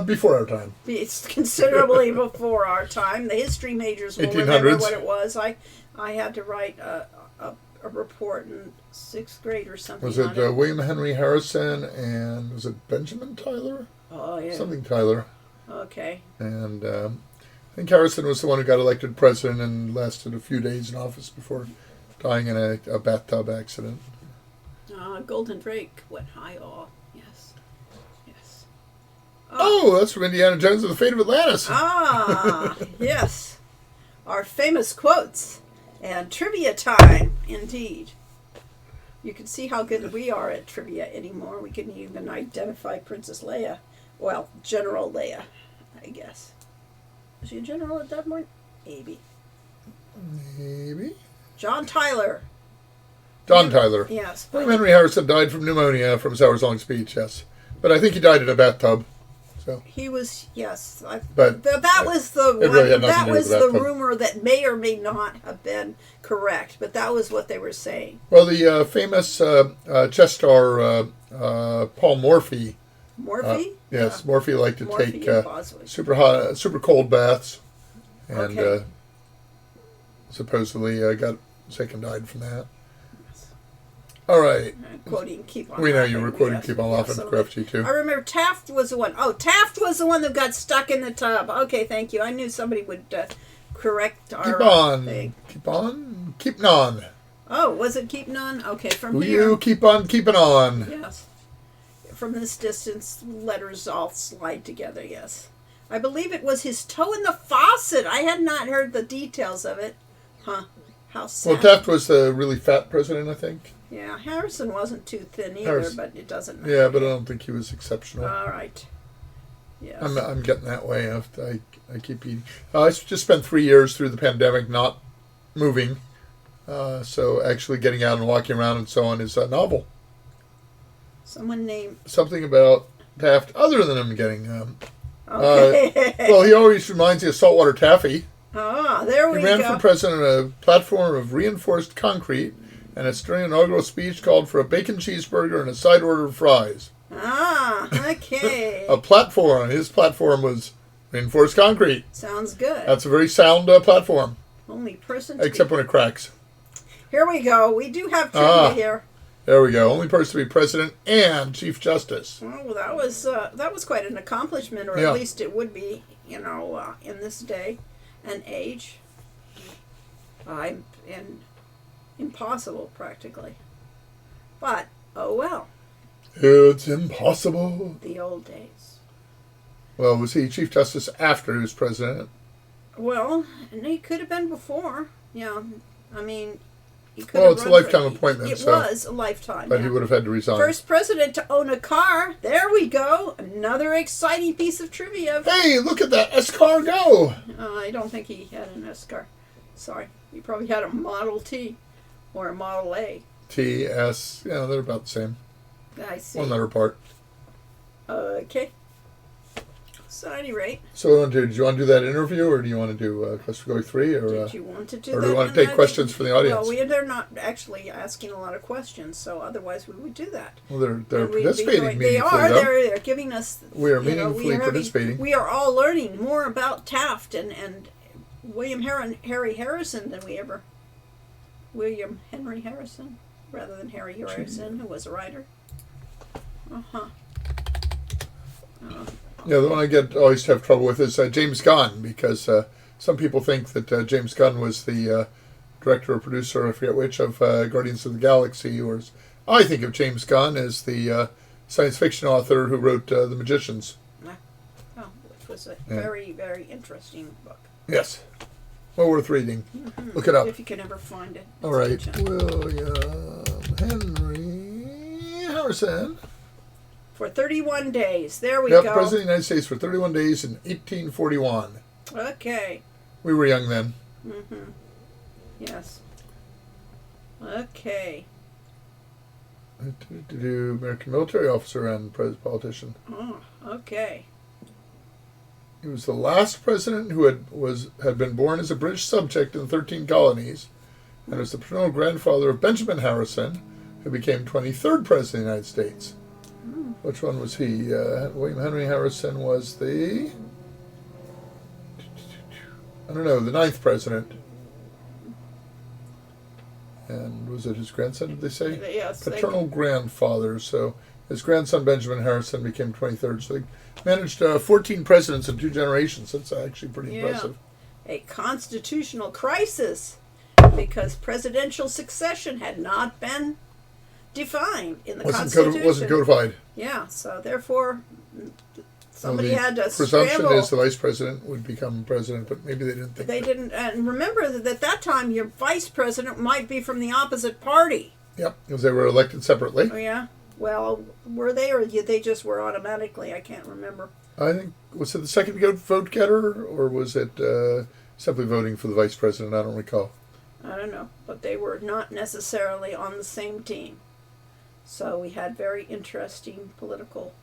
before our time. It's considerably before our time. The history majors will 1800s. remember what it was. I had to write a report in 6th grade or something. Was it William Henry Harrison and was it Benjamin Tyler? Oh, yeah. Something Tyler. Okay. And I think Harrison was the one who got elected president and lasted a few days in office before dying in a bathtub accident. Golden Drake went high. Oh, yes. Yes. Oh, that's from Indiana Jones and the Fate of Atlantis. Ah, yes. Our famous quotes and trivia time, indeed. You can see how good we are at trivia anymore. We can even identify Princess Leia. Well, General Leia, I guess. Was she a general at that point? Maybe. John Tyler. John Tyler. Yes. William Henry Harrison died from pneumonia from his hours-long speech, yes. But I think he died in a bathtub. So he was, yes. But that was the one, really had nothing that to do with was the the bathtub. rumor that may or may not have been correct, but that was what they were saying. Well, the famous chess star Paul Morphy. Morphy? Yes, Morphy liked to Morphy take and Boswick. super cold baths, and Okay. supposedly got sick and died from that. All right. Quoting Keep On We know Laughing. you were quoting Yes, Keep On yes, Laughing, so correct you too. I remember Taft was the one. Oh, Taft was the one that got stuck in the tub. Okay, thank you. I knew somebody would correct our Keep on. thing. Keep on. Keep on. Oh, was it keeping on? Okay, from Will here. you keep on keeping on? Yes. From this distance, letters all slide together, yes. I believe it was his toe in the faucet. I had not heard the details of it. Huh. How sad. Well, Taft was a really fat president, I think. Yeah, Harrison wasn't too thin either, Harrison. but it doesn't matter. Yeah, but I don't think he was exceptional. All right. Yes. I'm getting that way. I keep eating. I just spent 3 years through the pandemic not moving. So actually getting out and walking around and so on is a novel. Someone named... Something about Taft other than him getting... Okay. well, he always reminds me of saltwater taffy. Ah, there we He ran go. for president on a platform of reinforced concrete, and its during inaugural speech called for a bacon cheeseburger and a side order of fries. Ah, okay. A platform. His platform was reinforced concrete. Sounds good. That's a very sound platform, Only person. except when it cracks. Here we go. We do have trivia here. There we go. Only person to be president and chief justice. Well, that was quite an accomplishment, or Yeah. at least it would be, in this day and age. And impossible, practically. But, oh well. It's impossible. The old days. Well, was he chief justice after he was president? Well, and he could have been before. Yeah, I mean, he could Well, have it's a run lifetime for, appointment, It so- was a lifetime. But yeah. he would have had to resign. First president to own a car. There we go. Another exciting piece of trivia. Hey, look at that escargot. I don't think he had an S car. Sorry. He probably had a Model T or a Model A. TS. Yeah, they're about the same. I see. One letter apart. Okay. So at any rate, So what do you want to do? Do you want to do that interview, or do you want to do question go 3? Or, did you want to do or that? do you want in to take that? questions from the audience? Well, they're not actually asking a lot of questions, so otherwise we would do that. Well, they're And we'd be participating doing- meaningfully, They are. though. They're giving us. We are you know, meaningfully participating. We are all learning more about Taft and William Harry Harrison than we ever. William Henry Harrison, rather than Harry Harrison, who was a writer. Yeah, the one I always have trouble with is James Gunn, because some people think that James Gunn was the director or producer, I forget which, of Guardians of the Galaxy. Or I think of James Gunn as the science fiction author who wrote The Magicians. Oh, which was a very, very interesting book. Yes. Well worth reading. Look it up. If you can ever find it. All right. William Henry Harrison. For 31 days. There we Yep, go. President of the United States for 31 days in 1841. Okay. We were young then. Yes. Okay. American military officer and politician. Oh, okay. He was the last president who had been born as a British subject in the 13 colonies, and was the paternal grandfather of Benjamin Harrison, who became 23rd president of the United States. Which one was he? William Henry Harrison was the, I don't know, the 9th president. And was it his grandson, did they say? Yes. Paternal grandfather. So his grandson, Benjamin Harrison, became 23rd. So they managed 14 presidents in 2 generations. That's actually pretty impressive. A constitutional crisis because presidential succession had not been defined in the Constitution. Wasn't codified. Yeah, so therefore somebody had to presumption scramble. is the vice president would become president, but maybe they didn't think They that. didn't, and remember that at that time your vice president might be from the opposite party. Yep, because they were elected separately. Oh yeah. Well, were they, or they just were automatically? I can't remember. I think, was it the second vote getter, or was it simply voting for the vice president? I don't recall. I don't know, but they were not necessarily on the same team. So we had very interesting political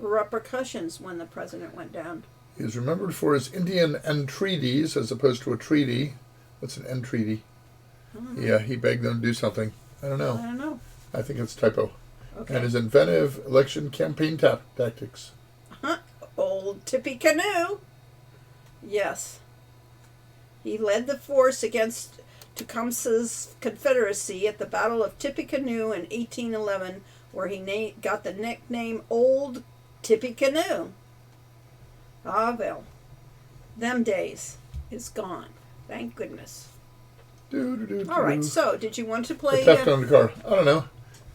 repercussions when the president went down. He is remembered for his Indian entreaties as opposed to a treaty. What's an entreaty? Yeah, he begged them to do something. I don't know. I don't know. I think it's a typo. Okay. And his inventive election campaign tactics. Old Tippecanoe. Yes. He led the force against Tecumseh's Confederacy at the Battle of Tippecanoe in 1811, where he got the nickname Old Tippecanoe. Ah, well. Them days is gone. Thank goodness. All right, so did you want to play... Theft on the car. I don't know.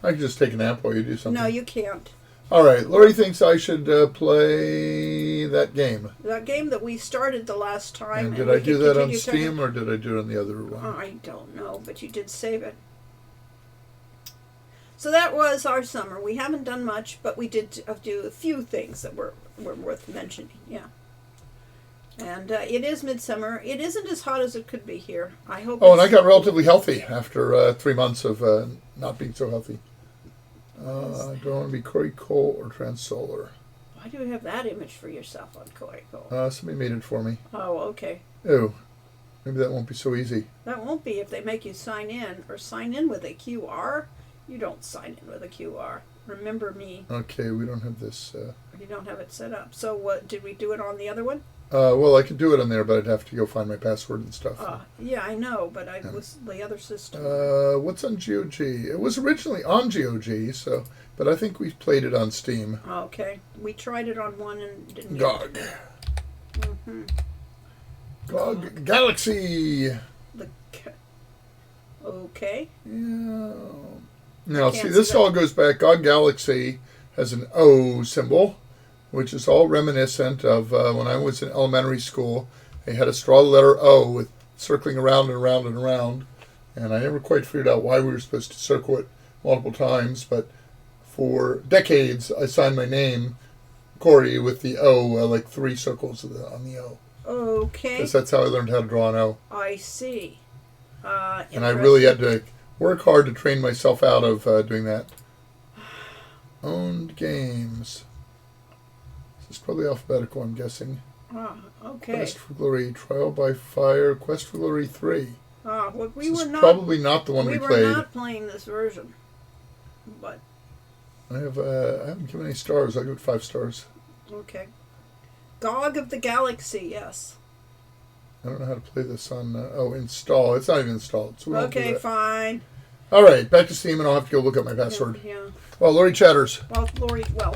I can just take a nap while you do something. No, you can't. All right, Lori thinks I should play that game. That game that we started the last time. And did I do that on continue Steam, or did I do it on the other one? I don't know, but you did save it. So that was our summer. We haven't done much, but we did do a few things that were worth mentioning. Yeah. And it is midsummer. It isn't as hot as it could be here. I hope. Oh, and I got relatively healthy after 3 months of not being so healthy. I don't want to be Corey Cole or Trans Solar. Why do you have that image for yourself on Corey Cole? Somebody made it for me. Oh, okay. Oh, maybe that won't be so easy. That won't be if they make you sign in or sign in with a QR. You don't sign in with a QR. Remember me. Okay, we don't have this. You don't have it set up. So what? Did we do it on the other one? Well, I could do it on there, but I'd have to go find my password and stuff. Yeah, I know, but I was the other system. What's on GOG? It was originally on GOG, but I think we played it on Steam. Okay, we tried it on one and didn't. GOG. GOG Galaxy. Okay. Yeah. Now, see, this all goes back. GOG Galaxy has an O symbol, which is all reminiscent of when I was in elementary school. They had a straw letter O with circling around and around and around, and I never quite figured out why we were supposed to circle it multiple times, but for decades I signed my name, Corey, with the O, like 3 circles on the O. Okay. Because that's how I learned how to draw an O. I see. And I really had to work hard to train myself out of doing that. Owned games. This is probably alphabetical, I'm guessing. Okay. Quest for Glory, Trial by Fire, Quest for Glory 3. Well, This is probably not the one we played. We were not playing this version, but I haven't given any stars. I give it 5 stars. okay. GOG of the Galaxy, yes. I don't know how to play this on. Install. It's not even installed. So we won't do Okay, that. fine. All right, back to Steam, and I'll have to go look up my password. Yeah. Well, Lori chatters. Well,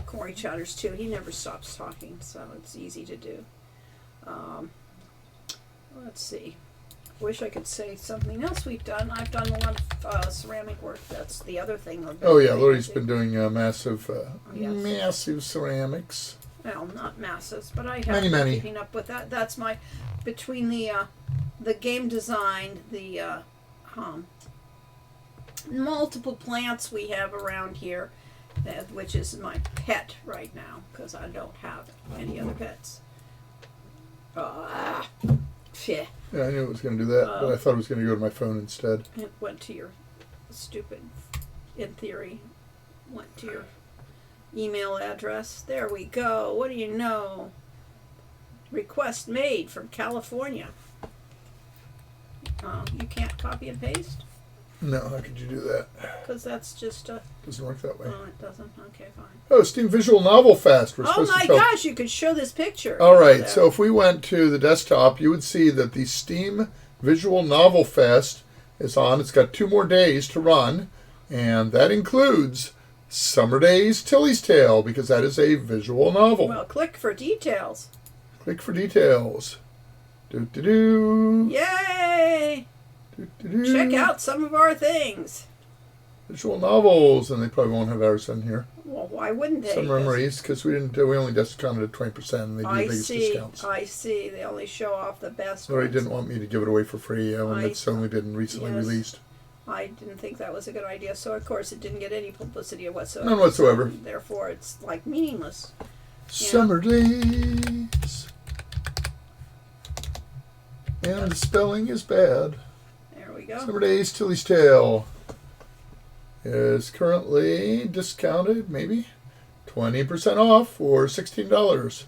Corey chatters too. He never stops talking, so it's easy to do. Let's see. wish I could say something else we've done. I've done a lot of ceramic work. That's the other thing. Oh yeah, Lori's been doing massive ceramics. Well, not masses, but I have Many, been many. keeping up with that. That's my between the game design, the multiple plants we have around here, which is my pet right now because I don't have any other pets. Yeah. Yeah, I knew it was going to do that, but I thought it was going to go to my phone instead. It went to your stupid, in theory, went to your email address. There we go. What do you know? Request made from California. You can't copy and paste? No, how could you do that? Because that's just a... Doesn't work that way. Oh, it doesn't? Okay, fine. Oh, Steam Visual Novel Fest. We're Oh supposed my to tell... gosh, you could show this picture. All right, so if we went to the desktop, you would see that the Steam Visual Novel Fest is on. It's got 2 more days to run, and that includes Summer Daze Tilly's Tale, because that is a visual novel. Well, click for details. Click for details. Do-do-do. Yay! Do-do-do. Check out some of our things. Visual novels, and they probably won't have ours in here. Well, why wouldn't they? Some memories, because we only discounted at 20%, and they do the biggest discounts. I see. They only show off the best Lori ones. didn't want me to give it away for free when it's only been recently released. I didn't think that was a good idea, so of course it didn't get any publicity whatsoever. None whatsoever. So, therefore, it's like meaningless. Summer Days. And the spelling is bad. There we go. Summer Daze Tilly's Tale is currently discounted, maybe 20% off for $16.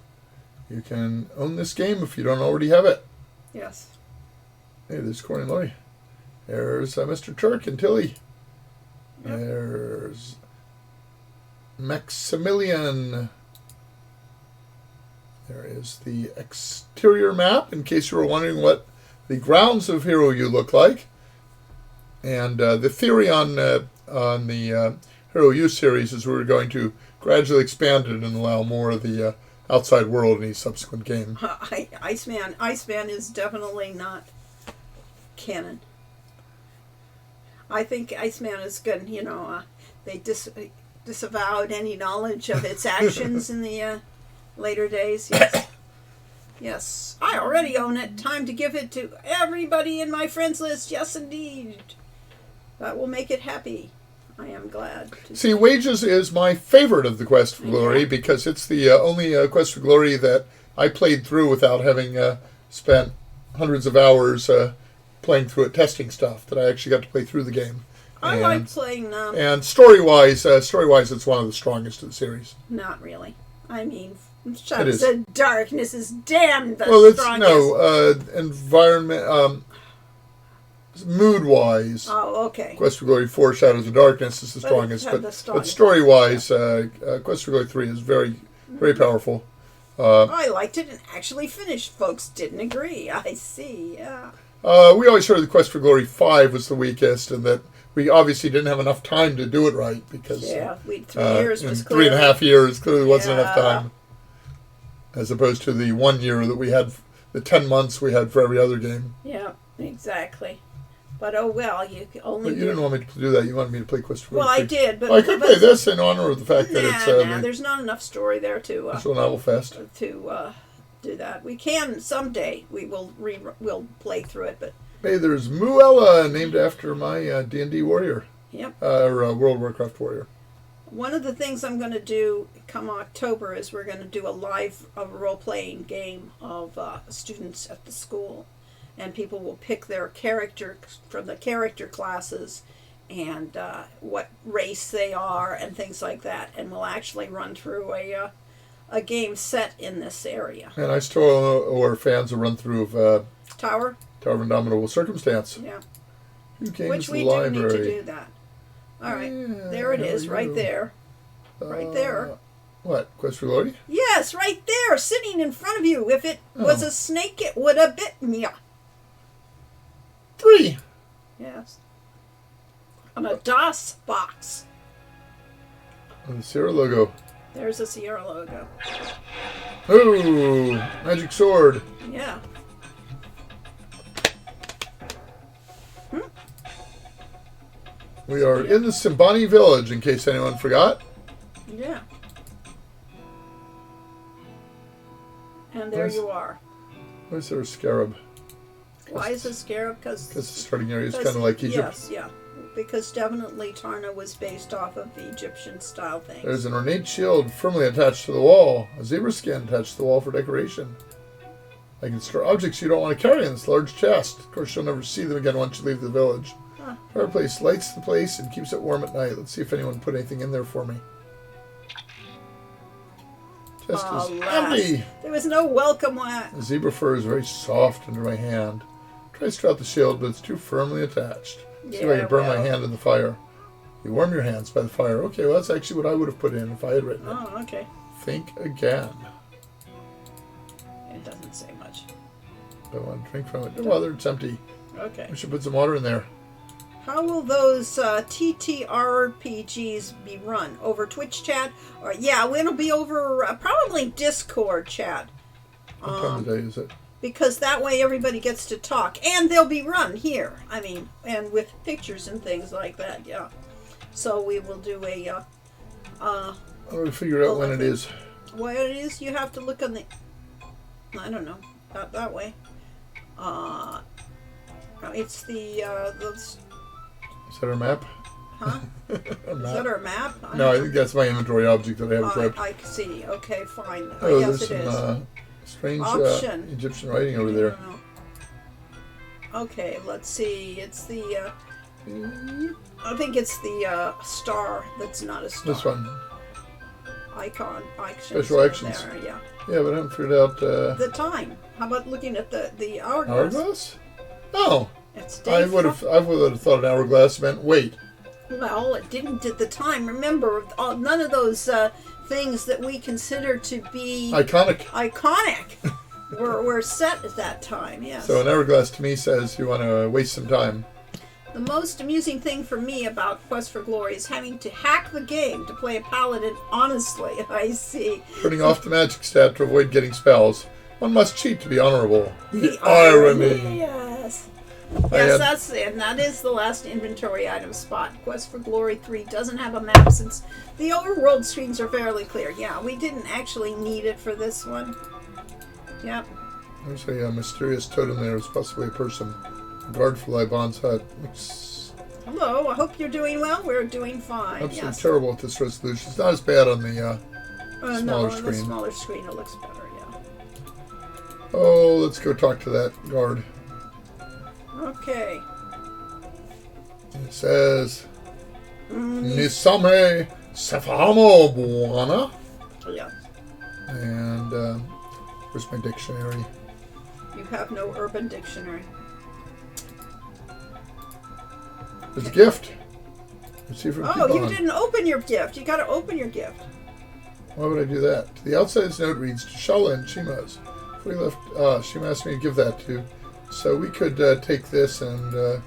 You can own this game if you don't already have it. Yes. Hey, there's Corny and Lori. There's Mr. Turk and Tilly. Yep. There's Maximilian. There is the exterior map, in case you were wondering what the grounds of Hero U look like. And the theory on the Hero U series is we're going to gradually expand it and allow more of the outside world in each subsequent game. Iceman is definitely not canon. I think Iceman is good. You know, they disavowed any knowledge of its actions in the later days. Yes. Yes. I already own it. Time to give it to everybody in my friends list. Yes, indeed. That will make it happy. I am glad. See, Wages is my favorite of the Quest for Glory because it's the only Quest for Glory that I played through without having spent hundreds of hours playing through it, testing stuff, that I actually got to play through the game. I like playing and story-wise, it's one of the strongest of the series. Not really. I mean, Shadows of Darkness is damn the strongest. Environment, mood-wise. Oh, okay. Quest for Glory 4, Shadows of Darkness is the strongest, but story-wise, Quest for Glory 3 is very, very powerful. I liked it and actually finished. Folks didn't agree. I see, yeah. We always heard the Quest for Glory 5 was the weakest, and that we obviously didn't have enough time to do it right because 3 years was clear. 3.5 years clearly wasn't enough time, as opposed to the 1 year that we had, the 10 months we had for every other game. Yeah, exactly. But oh well, you only. But you didn't want me to do that. You wanted me to play Quest for Glory. Well, I did, but I could play this in honor of the fact that it's. There's not enough story there to. Visual Novel Fest. To do that, we can someday. We'll play through it, but. Hey, there's Muella, named after my D&D warrior. Yep. Or World of Warcraft warrior. One of the things I'm going to do come October is we're going to do a role-playing game of students at the school, and people will pick their character from the character classes and what race they are and things like that, and we'll actually run through a game set in this area. And I still are fans of run through of Tower of Indomitable Circumstance. Yeah. Which we do need to do that. All right, there it is, right there. Right there. What, Quest for Glory? Yes, right there, sitting in front of you. If it was a snake, it would have bitten you. 3. Yes. On a DOS box. On the Sierra logo. There's a Sierra logo. Ooh, magic sword. Yeah. We are in the Simbani village, in case anyone forgot. Yeah. And there you are. Why is there a scarab? Why is it scarab? Because the starting area is kind of like Egypt. Yes, yeah. Because definitely Tarna was based off of the Egyptian style things. There's an ornate shield firmly attached to the wall. A zebra skin attached to the wall for decoration. I can store objects you don't want to carry in this large chest. Of course, you'll never see them again once you leave the village. Fireplace lights the place and keeps it warm at night. Let's see if anyone put anything in there for me. Chest is empty. There was no welcome The zebra fur is very soft under my hand. Try to strap the shield, but it's too firmly attached. See if I can burn my hand in the fire. You warm your hands by the fire. Okay, well, that's actually what I would have put in if I had written it. Oh, okay. Think again. It doesn't say much. I want to drink from it. No other, it's empty. Okay. We should put some water in there. How will those TTRPGs be run? Over Twitch chat? Or yeah, it'll be over probably Discord chat. What time of the day is it? Because that way everybody gets to talk. And they'll be run here. I mean, and with pictures and things like that, yeah. So we will do a... How do we figure out when it is? What it is, you have to look on the... I don't know. Not that way. It's the... Is that our map? Huh? Is that our map? No, I think that's my inventory object that I have equipped. I see. Okay, fine. Oh, yes, there's it is. some strange Egyptian writing over there. Okay, let's see. It's the... I think it's the star that's not a star. This one. Icon. Special actions. There, yeah. Yeah, but I haven't figured out... the time. How about looking at the hourglass? Hourglass? Oh. It's I would have thought an hourglass meant wait. Well, it didn't at the time. Remember, none of those things that we consider to be iconic were set at that time. Yes. So an hourglass to me says you want to waste some time. The most amusing thing for me about Quest for Glory is having to hack the game to play a paladin honestly. I see. Turning off the magic stat to avoid getting spells. One must cheat to be honorable. The irony. Yes. Yes, that is the last inventory item spot. Quest for Glory 3 doesn't have a map since the overworld screens are fairly clear. Yeah, we didn't actually need it for this one. Yep. There's a mysterious totem there. It's possibly a person. A guard for Libon's hut. Hello, I hope you're doing well. We're doing fine. Absolutely terrible with this resolution. It's not as bad on the smaller screen. On the smaller screen it looks better, yeah. Oh, let's go talk to that guard. Okay. It says, Nisame Safamo Buana. Yeah. And where's my dictionary? You have no urban dictionary. There's a gift. Let's see if we can Oh, you didn't open your gift. You got to open your gift. Why would I do that? The outside note reads, to Shala and Shima's. If we left, Shima asked me to give that to. So we could take this and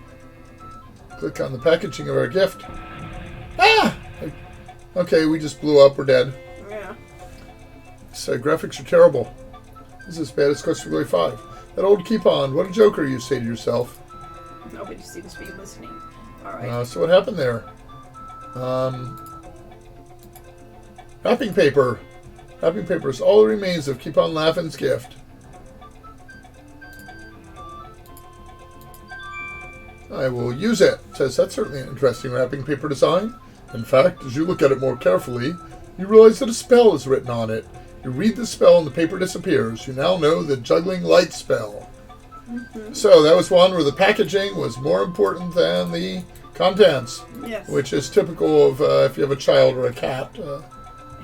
click on the packaging of our gift. Ah! Okay, we just blew up. We're dead. Yeah. So graphics are terrible. This is as bad as Quest for Glory 5. That old keep-on. What a joker, you say to yourself. Nobody seems to be listening. All right. So what happened there? Wrapping paper. Wrapping paper is all that remains of Keep On Laughing's gift. I will use it. It says that's certainly an interesting wrapping paper design. In fact, as you look at it more carefully, you realize that a spell is written on it. You read the spell and the paper disappears. You now know the juggling light spell. Mm-hmm. So that was one where the packaging was more important than the contents. Yes. Which is typical of if you have a child or a cat.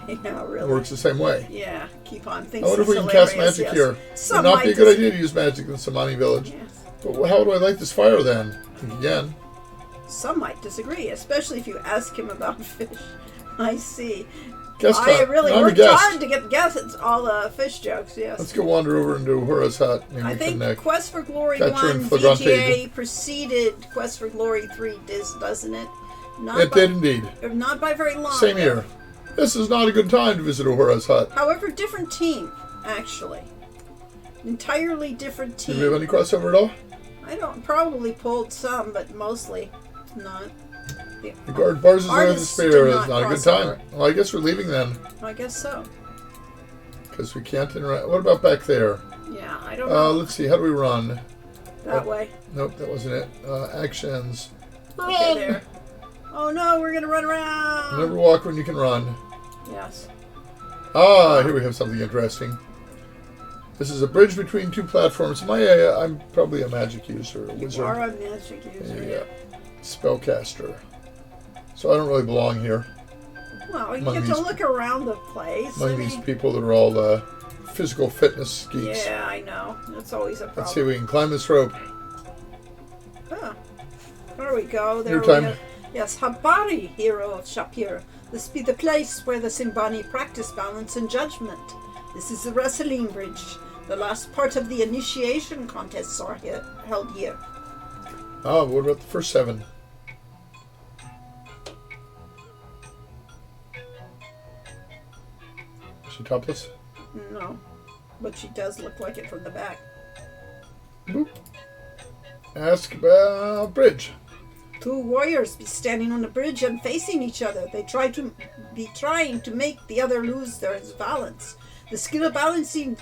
Yeah, really. It works the same way. Yeah, Keep On thinks I wonder if we can hilarious, cast magic here. It would not be a good idea to use magic in the Samani village. Yes. But how do I light this fire then? Think again. Some might disagree, especially if you ask him about fish. I see. Guess I really I'm worked hard to get guesses, all the fish jokes, yes. Let's go wander over into Uhura's hut. I think Quest for Glory 1 VGA preceded Quest for Glory 3, doesn't it? It did indeed. Not by very long. Same year. This is not a good time to visit Uhura's hut. However, different team, actually. Entirely different team. Did we have any crossover at all? I probably pulled some, but mostly not. The guard bars his way with the artists spear. do It's not not a good cross time. over. Well, I guess we're leaving then. I guess so. Because we can't interact. What about back there? Yeah, I don't know. Let's see. How do we run? That way. Nope, that wasn't it. Actions. Okay, there. Oh no, we're gonna run around. Never walk when you can run. Yes. Ah, here we have something interesting. This is a bridge between two platforms. I'm probably a magic user, a You wizard, are a magic user. a spellcaster. So I don't really belong here Well, you among get to these- look around the place. among these people that are all physical fitness geeks. Yeah, I know. That's always a problem. Let's see if we can climb this rope. Ah, there we go. There Your we time. go. Yes, Habari, hero of Shapir. This be the place where the Simbani practice balance and judgment. This is the wrestling bridge. The last part of the initiation contests are held here. Ah, what about the first 7? Is she topless? No, but she does look like it from the back. Boop. Ask about bridge. Two warriors be standing on the bridge and facing each other. They trying to make the other lose their balance. The skill of balancing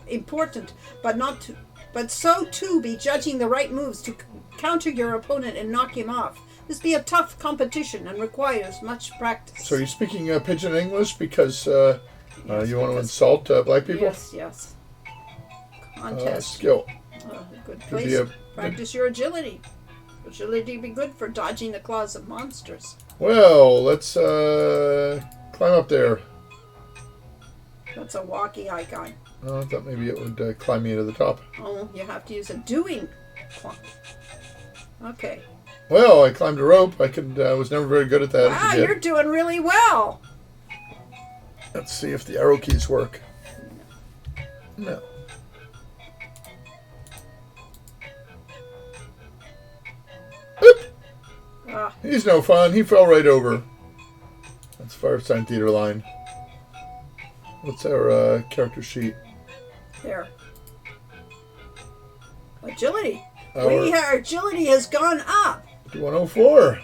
important, but so too be judging the right moves to counter your opponent and knock him off. This be a tough competition and requires much practice. So are you speaking Pidgin English because you want to because- insult black people? Yes. Contest. Skill. Good Could place. be a Practice your agility. Agility be good for dodging the claws of monsters. Well, let's climb up there. That's a walkie icon. Oh, I thought maybe it would climb me to the top. Oh, you have to use a doing climb. Okay. Well, I climbed a rope. I was never very good at that. as a Wow, kid. you're doing really well. Let's see if the arrow keys work. No. Oop! Ah, He's no fun. He fell right over. That's Firesign Theater line. What's our character sheet? there. Agility. Our Our agility has gone up. 104.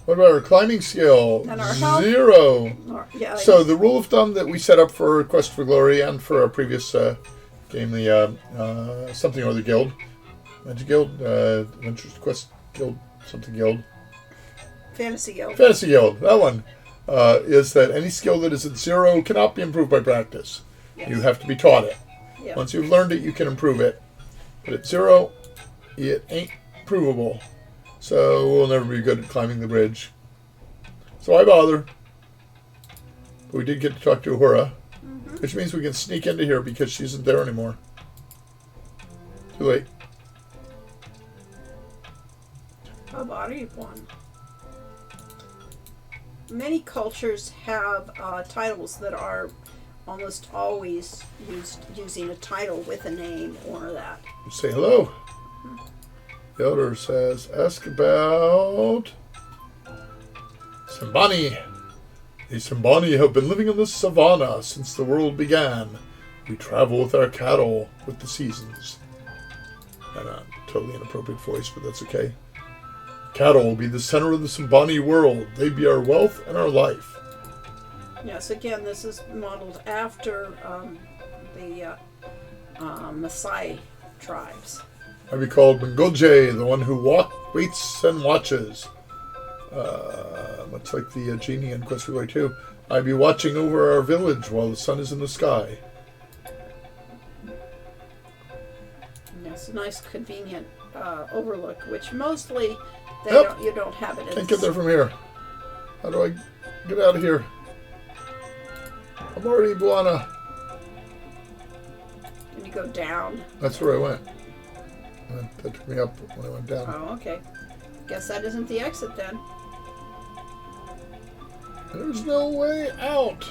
What about our climbing skill? And our health? 0. Yeah. So the rule of thumb that we set up for Quest for Glory and for our previous game, the something or other guild, Magic Guild, Adventures Quest Guild, something guild, Fantasy Guild. Fantasy Guild, that one, is that any skill that is at 0 cannot be improved by practice. Yes. You have to be taught it. Yeah. Once you've learned it, you can improve it. But at 0, it ain't provable. So we'll never be good at climbing the bridge. So why bother? But we did get to talk to Uhura, which means we can sneak into here because she isn't there anymore. Too late. Habari one. Many cultures have titles that are almost always using a title with a name or that. Say hello. The elder says, ask about Simbani. The Simbani have been living in the savannah since the world began. We travel with our cattle with the seasons. And a totally inappropriate voice, but that's okay. Cattle will be the center of the Simbani world. They be our wealth and our life. Yes, again, this is modeled after the Maasai tribes. I be called Mngolje, the one who waits and watches. Much like the genie in Quest for Glory 2. I be watching over our village while the sun is in the sky. Yes, nice, convenient overlook, which mostly Yep. you don't have it in. Can't get there from here. How do I get out of here? I'm already Buana. And you go down. That's where I went. That took me up when I went down. Oh, okay. Guess that isn't the exit then. There's no way out.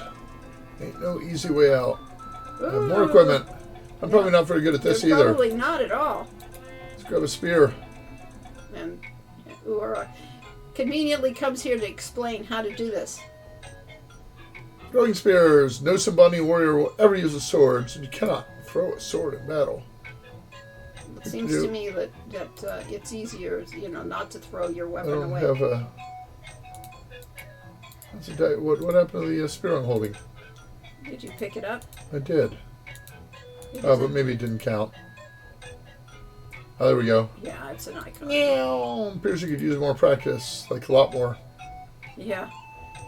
Ain't no easy way out. Ooh. More equipment. I'm probably not very good at this You're either. Probably not at all. Let's grab a spear. And Uhura conveniently comes here to explain how to do this. Throwing spears. No Simbani warrior will ever use a sword, so you cannot throw a sword in battle. It seems to me that it's easier, not to throw your I weapon don't away. have a What happened to the spear I'm holding? Did you pick it up? I did. It Oh, but isn't- maybe it didn't count. Oh, there we go. Yeah, it's an icon. Yeah, appears you could use more practice, like a lot more. Yeah.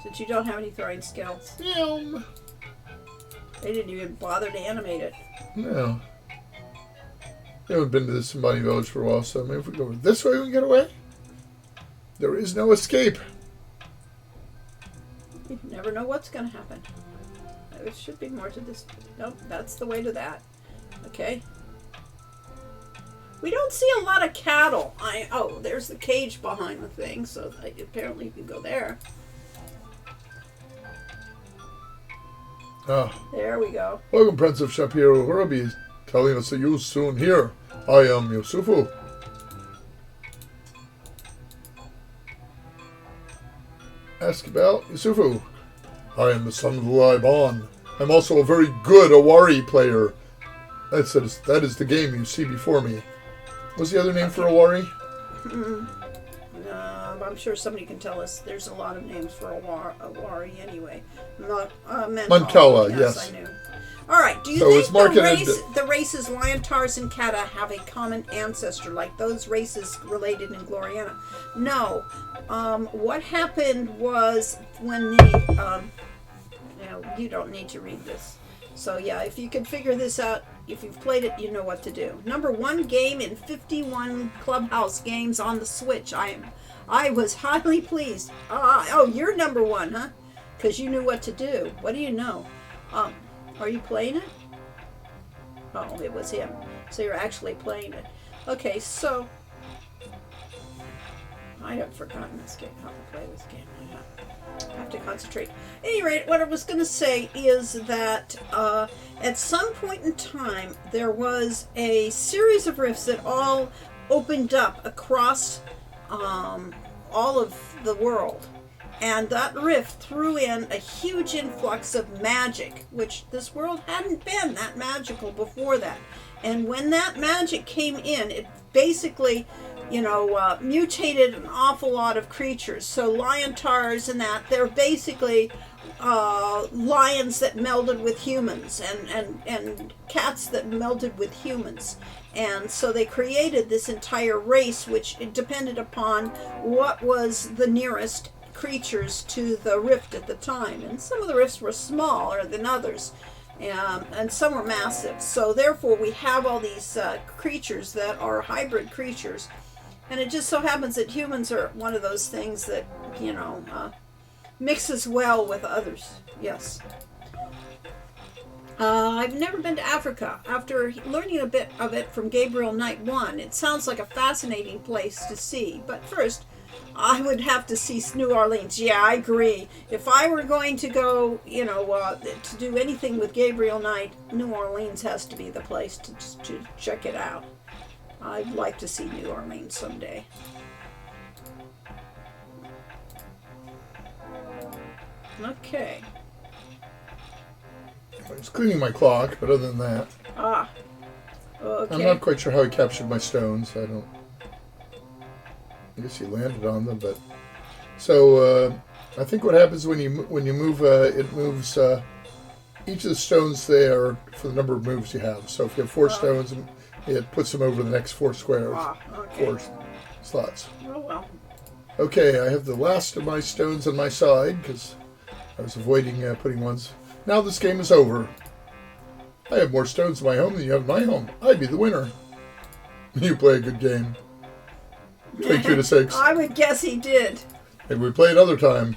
Since you don't have any throwing skills. Yeah. They didn't even bother to animate it. No. We haven't been to this Bunny Village for a while, so maybe if we go this way, we can get away. There is no escape. You never know what's going to happen. There should be more to this. Nope, that's the way to that. Okay. We don't see a lot of cattle. Oh, there's the cage behind the thing, so apparently you can go there. Ah. There we go. Welcome, Prince of Shapiro. Hurabi is telling us that you'll soon hear. I am Yusufu. Ask about Yusufu. I am the son of the Liban. I'm also a very good Awari player. That is the game you see before me. What's the other name for Awari? I'm sure somebody can tell us. There's a lot of names for Awari anyway. Montella, yes. I knew. All right. Do you So it's think marketed the races Lyantars and Kata have a common ancestor, like those races related in Gloriana? No. What happened was when the you don't need to read this. So yeah, if you can figure this out, if you've played it, you know what to do. Number 1 game in 51 Clubhouse games on the Switch. I was highly pleased. Oh, you're number 1, huh? Because you knew what to do. What do you know? Are you playing it? Oh, it was him. So you're actually playing it. Okay, so I have forgotten this game, how to play this game. I have to concentrate. At any rate, what I was going to say is that at some point in time, there was a series of rifts that all opened up across all of the world. And that rift threw in a huge influx of magic, which this world hadn't been that magical before that. And when that magic came in, it basically, mutated an awful lot of creatures. So Lyantars and that, they're basically lions that melded with humans and cats that melded with humans. And so they created this entire race, which it depended upon what was the nearest creatures to the rift at the time. And some of the rifts were smaller than others. And some were massive. So therefore we have all these creatures that are hybrid creatures. And it just so happens that humans are one of those things that, mixes well with others. Yes. I've never been to Africa. After learning a bit of it from Gabriel Knight 1, it sounds like a fascinating place to see. But first, I would have to see New Orleans. Yeah, I agree. If I were going to go, to do anything with Gabriel Knight, New Orleans has to be the place to check it out. I'd like to see New Orleans someday. Okay. I was cleaning my clock, but other than that, Okay. I'm not quite sure how he captured my stones. I guess he landed on them, but so I think what happens when you move, it moves each of the stones there for the number of moves you have. So if you have 4 stones, it puts them over the next 4 squares, Okay. 4 slots. Oh well. Okay, I have the last of my stones on my side because I was avoiding putting ones. Now this game is over. I have more stones in my home than you have in my home. I'd be the winner. You play a good game. 22 to 6. I would guess he did. Maybe we play another time.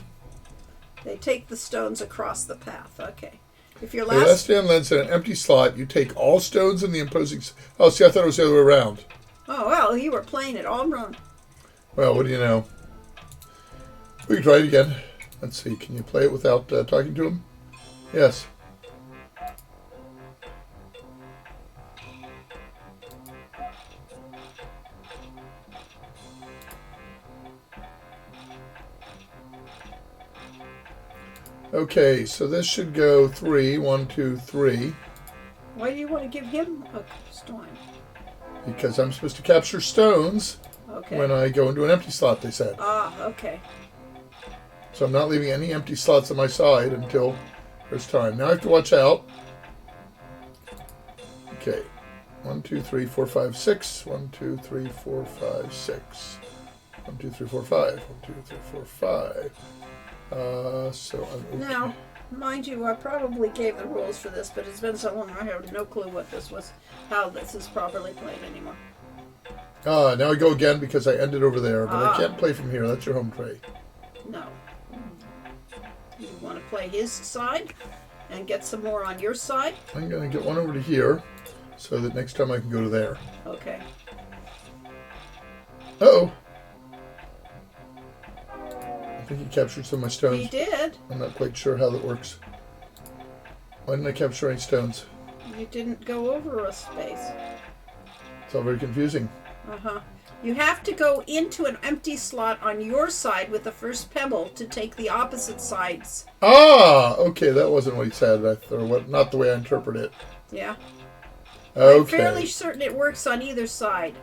They take the stones across the path. Okay. If your The last stand lands in an empty slot. You take all stones in the imposing... Oh, see, I thought it was the other way around. Oh, well, you were playing it all wrong. Well, what do you know? We can try it again. Let's see. Can you play it without talking to him? Yes. Okay, so this should go 3. 1, 2, 3. Why do you want to give him a stone? Because I'm supposed to capture stones Okay. when I go into an empty slot, they said. Okay. So I'm not leaving any empty slots on my side until there's time. Now I have to watch out. Okay. 1, 2, 3, 4, 5, 6. 1, 2, 3, 4, 5, 6. 1, 2, 3, 4, 5. 1, 2, 3, 4, 5. So I'm okay. Now, mind you, I probably gave the rules for this, but it's been so long I have no clue what this was, how this is properly played anymore. Now I go again because I ended over there, but I can't play from here. That's your home tray. No. You want to play his side and get some more on your side? I'm going to get one over to here so that next time I can go to there. Okay. Uh-oh. I think he captured some of my stones. He did. I'm not quite sure how that works. Why didn't I capture any stones? You didn't go over a space. It's all very confusing. Uh-huh. You have to go into an empty slot on your side with the first pebble to take the opposite sides. Ah! Okay, that wasn't what he said, or what? Not the way I interpret it. Yeah. Okay. I'm fairly certain it works on either side.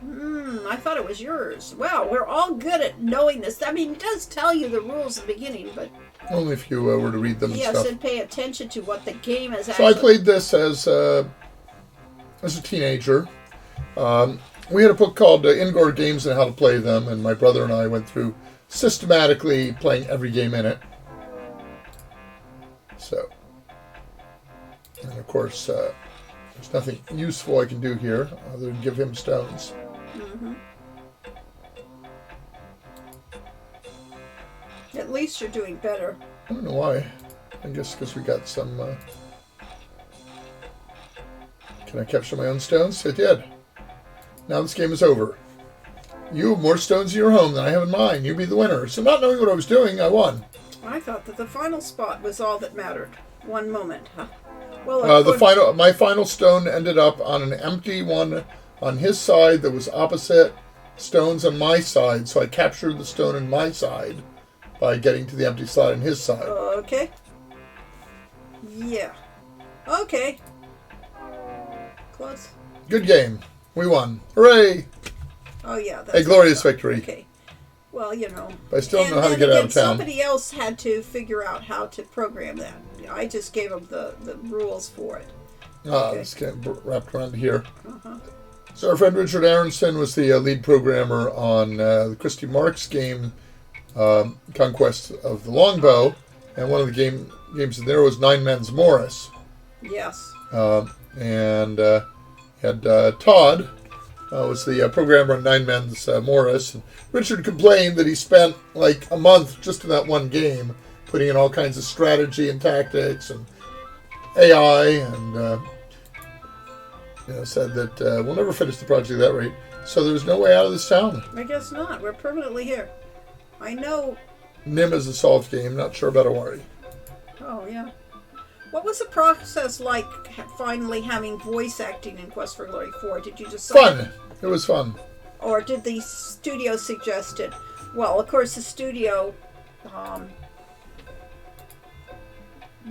I thought it was yours. Well, we're all good at knowing this. I mean, it does tell you the rules at the beginning, but... Only if you were to read them and yes, stuff. and pay attention to what the game is So actually... I played this as a teenager. We had a book called Indoor Games and How to Play Them, and my brother and I went through systematically playing every game in it. So, and of course, there's nothing useful I can do here other than give him stones. Mm-hmm. At least you're doing better. I don't know why. I guess because we got some... Can I capture my own stones? I did. Now this game is over. You have more stones in your home than I have in mine. You be the winner. So not knowing what I was doing, I won. I thought that the final spot was all that mattered. One moment, huh? Well, my final stone ended up on an empty one on his side that was opposite stones on my side. So I captured the stone on my side by getting to the empty slot on his side. Okay. Yeah. Okay. Close. Good game. We won. Hooray! Oh, yeah. That's A glorious victory. Okay. Well, you know. But I still don't know how to get out of town. Somebody else had to figure out how to program that. I just gave them the rules for it. Okay. This game wrapped around here. Uh-huh. So our friend Richard Aronson was the lead programmer on the Christy Marks game, Conquest of the Longbow, and one of the games in there was Nine Men's Morris. Yes. And had Todd was the programmer on Nine Men's Morris. And Richard complained that he spent like a month just in that one game, putting in all kinds of strategy and tactics and AI, and said that we'll never finish the project at that rate. So there's no way out of this town. I guess not. We're permanently here. I know. Nim is a solved game. Not sure about Awari. Oh, yeah. What was the process like finally having voice acting in Quest for Glory 4? Did you just... Fun! It was fun. Or did the studio suggest it? Well, of course, the studio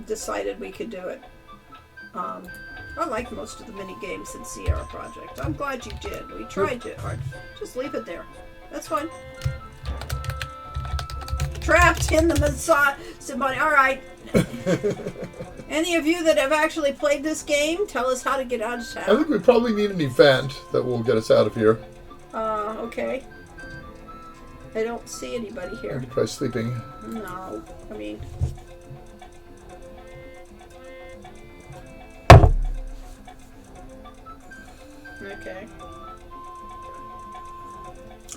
decided we could do it. I like most of the mini games in Sierra Project. I'm glad you did. We tried to hard. Just leave it there. That's fine. Trapped in the massage. Somebody, all right. Any of you that have actually played this game, tell us how to get out of town. I think we probably need an event that will get us out of here. Okay. I don't see anybody here. Maybe try sleeping. No, I mean... Okay.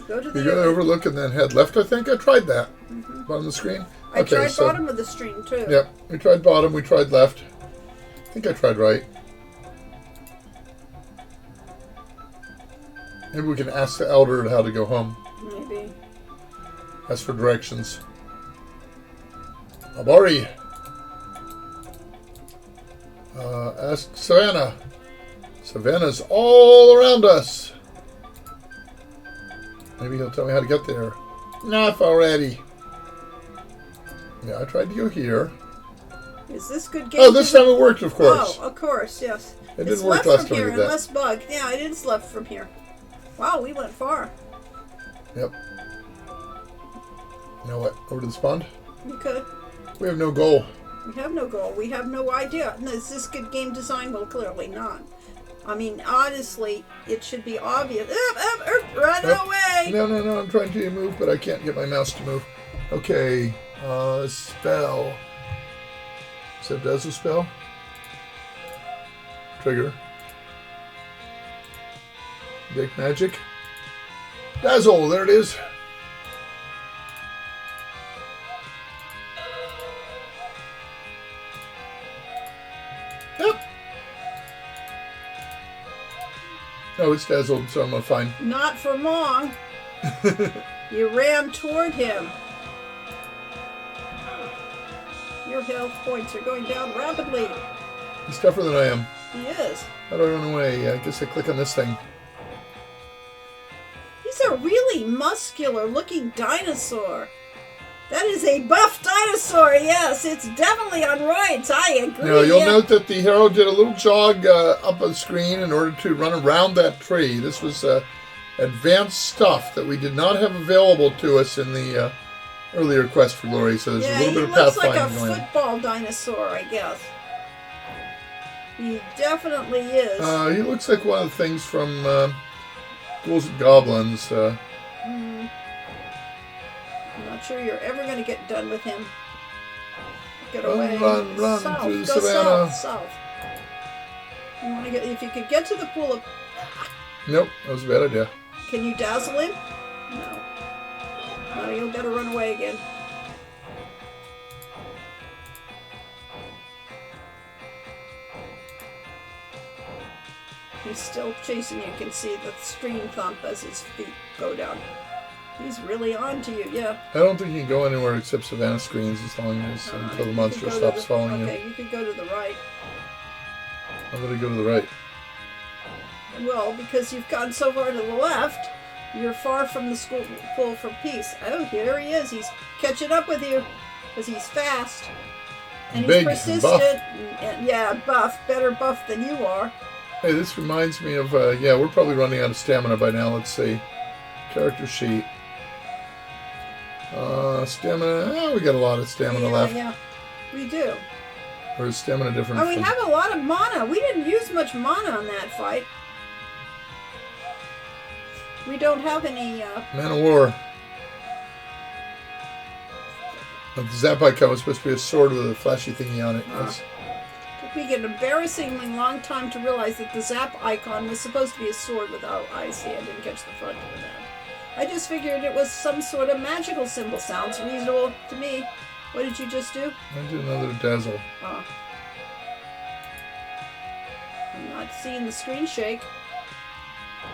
Go to the... You go to overlook and then head left, I think. I tried that. Mm-hmm. Bottom of the screen. I tried bottom of the stream, too. Yep. We tried bottom, we tried left. I think I tried right. Maybe we can ask the elder how to go home. Maybe. Ask for directions. Abari. Ask Savannah. Savannah's all around us. Maybe he'll tell me how to get there. Enough already. Yeah, I tried to go here. Is this good game? Oh, this time it worked, of course. Oh, of course, yes. It didn't work last time we did that. Less bug. Yeah, it is left from here. Wow, we went far. Yep. Now what? Over to the spawn? You could. We have no goal. We have no goal. We have no idea. Is this good game design? Well, clearly not. I mean, honestly, it should be obvious. Run away! No, I'm trying to move, but I can't get my mouse to move. Okay, spell. Is that Daze spell? Trigger. Big magic. Dazzle, there it is. Yep. Oh, it's dazzled, so I'm fine. Not for long. You ran toward him. Your health points are going down rapidly. He's tougher than I am. He is. How do I run away? I guess I click on this thing. He's a really muscular-looking dinosaur. That is a buff dinosaur, yes. It's definitely on roids. I agree. Now, you'll note that the hero did a little jog up on the screen in order to run around that tree. This was advanced stuff that we did not have available to us in the earlier Quest for Glory, so there's a little bit of pathfinding going on. He looks like a football dinosaur, I guess. He definitely is. He looks like one of the things from Ghouls and Goblins. I'm not sure you're ever going to get done with him. Get away. Run south. through the Go savannah. South. You want to get? If you could get to the pool of. Nope, that was a bad idea. Can you dazzle him? No. No, you'll better run away again. He's still chasing you. You can see the screen thump as his feet go down. He's really on to you, yeah. I don't think you can go anywhere except Savannah screens as long as until the monster stops following you. Okay, you could go to the right. I'm going to go to the right. Well, because you've gone so far to the left, you're far from the school pool for peace. Oh, here he is. He's catching up with you because he's fast. And he's Big, persistent. buff. Yeah, buff. Better buff than you are. Hey, this reminds me of, yeah, we're probably running out of stamina by now. Let's see. Character sheet. Stamina. We got a lot of stamina left. Yeah, we do. Or is stamina different? Oh, we have a lot of mana. We didn't use much mana on that fight. We don't have any... Man of War. The Zap icon was supposed to be a sword with a flashy thingy on it. Took me an embarrassingly long time to realize that the Zap icon was supposed to be a sword without... I see, I didn't catch the front of that. I just figured it was some sort of magical symbol. Sounds reasonable to me. What did you just do? I did another dazzle. Oh. I'm not seeing the screen shake.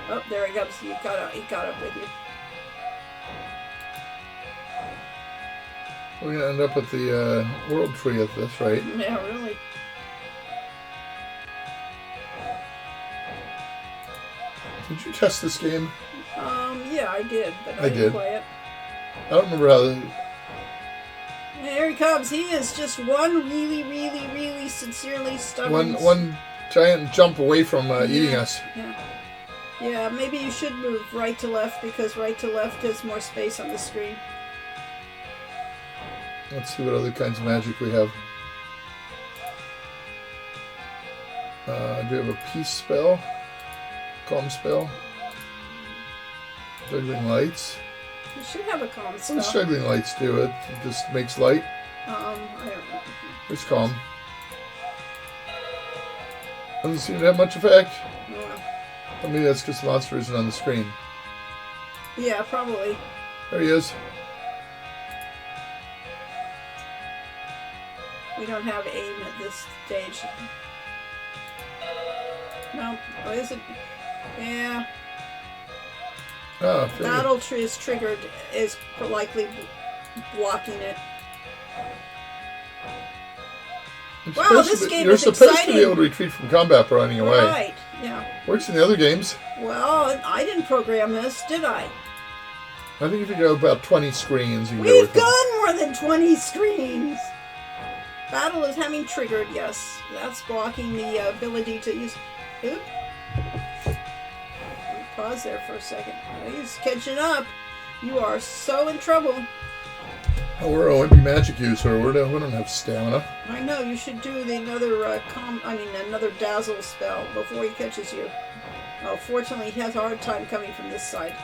Oh, there he goes. He got up with you. We're gonna end up with the world tree at this rate. Yeah, really. Did you test this game? Yeah, I did, but I didn't did. play it. I don't remember how. There he comes. He is just one really sincerely stubborn. One giant jump away from eating us. Yeah. Yeah, maybe you should move right to left because right to left has more space on the screen. Let's see what other kinds of magic we have. Do you have a peace spell? Calm spell? Juggling lights? You should have a calm spell. What does juggling lights do? It just makes light? I don't know. It's calm. Doesn't seem to have much effect. Yeah. Or maybe that's because the monster isn't on the screen. Yeah, probably. There he is. We don't have aim at this stage. No, what is it? Yeah. Ah, Battle tree is triggered, is likely blocking it. Wow, this game You're is supposed exciting. to be able to retreat from combat by running away. Right, yeah. Works in the other games. Well, I didn't program this, did I? I think if you go about 20 screens, you can go We've with it. gone more than 20 screens. Battle is having triggered, yes. That's blocking the ability to use... Oop. Pause there for a second. He's catching up. You are so in trouble. Oh, we're a wimpy magic user. We don't have stamina. I know, you should do another dazzle spell before he catches you. Oh, fortunately, he has a hard time coming from this side.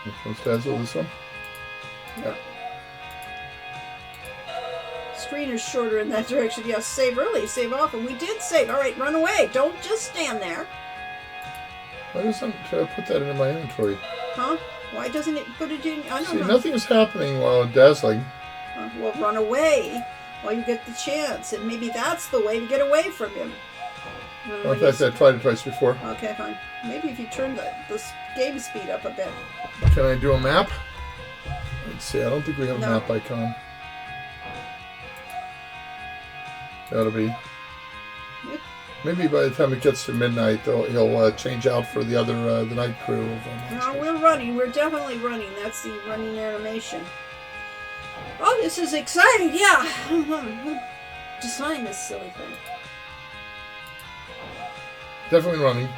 Which one's dazzle? This one? Yeah. Screen is shorter in that direction. Yes, save early, save often. We did save. All right, run away. Don't just stand there. Why doesn't put that into my inventory? Huh? Why doesn't it put it in? I don't know. Nothing is happening while dazzling. Well, run away while you get the chance, and maybe that's the way to get away from him. In fact, I tried it twice before. Okay, fine. Maybe if you turn the game speed up a bit. Can I do a map? Let's see. I don't think we have a map icon. That'll be. Yep. Maybe by the time it gets to midnight, he'll change out for the other the night crew. No, we're running. We're definitely running. That's the running animation. Oh, this is exciting. Yeah. Design this silly thing. Definitely running.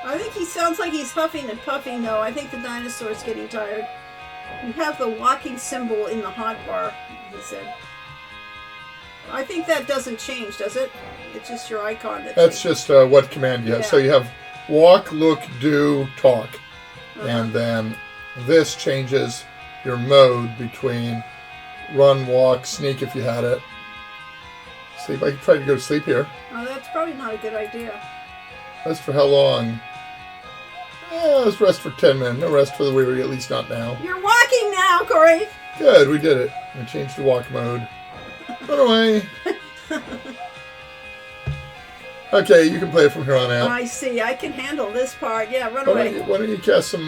I think he sounds like he's huffing and puffing, though. I think the dinosaur's getting tired. You have the walking symbol in the hotbar, he said. I think that doesn't change, does it? It's just your icon that That's changes. just what command you have. So you have walk, look, do, talk. And then this changes your mode between run, walk, sneak if you had it. Sleep. I could try to go to sleep here. Oh, that's probably not a good idea. Rest for how long? Let's rest for 10 minutes. No rest for the weary, at least not now. You're walking now, Corey! Good, we did it. We changed the walk mode. Run away. Okay, you can play it from here on out. I see. I can handle this part. Yeah, run away. Why don't you cast some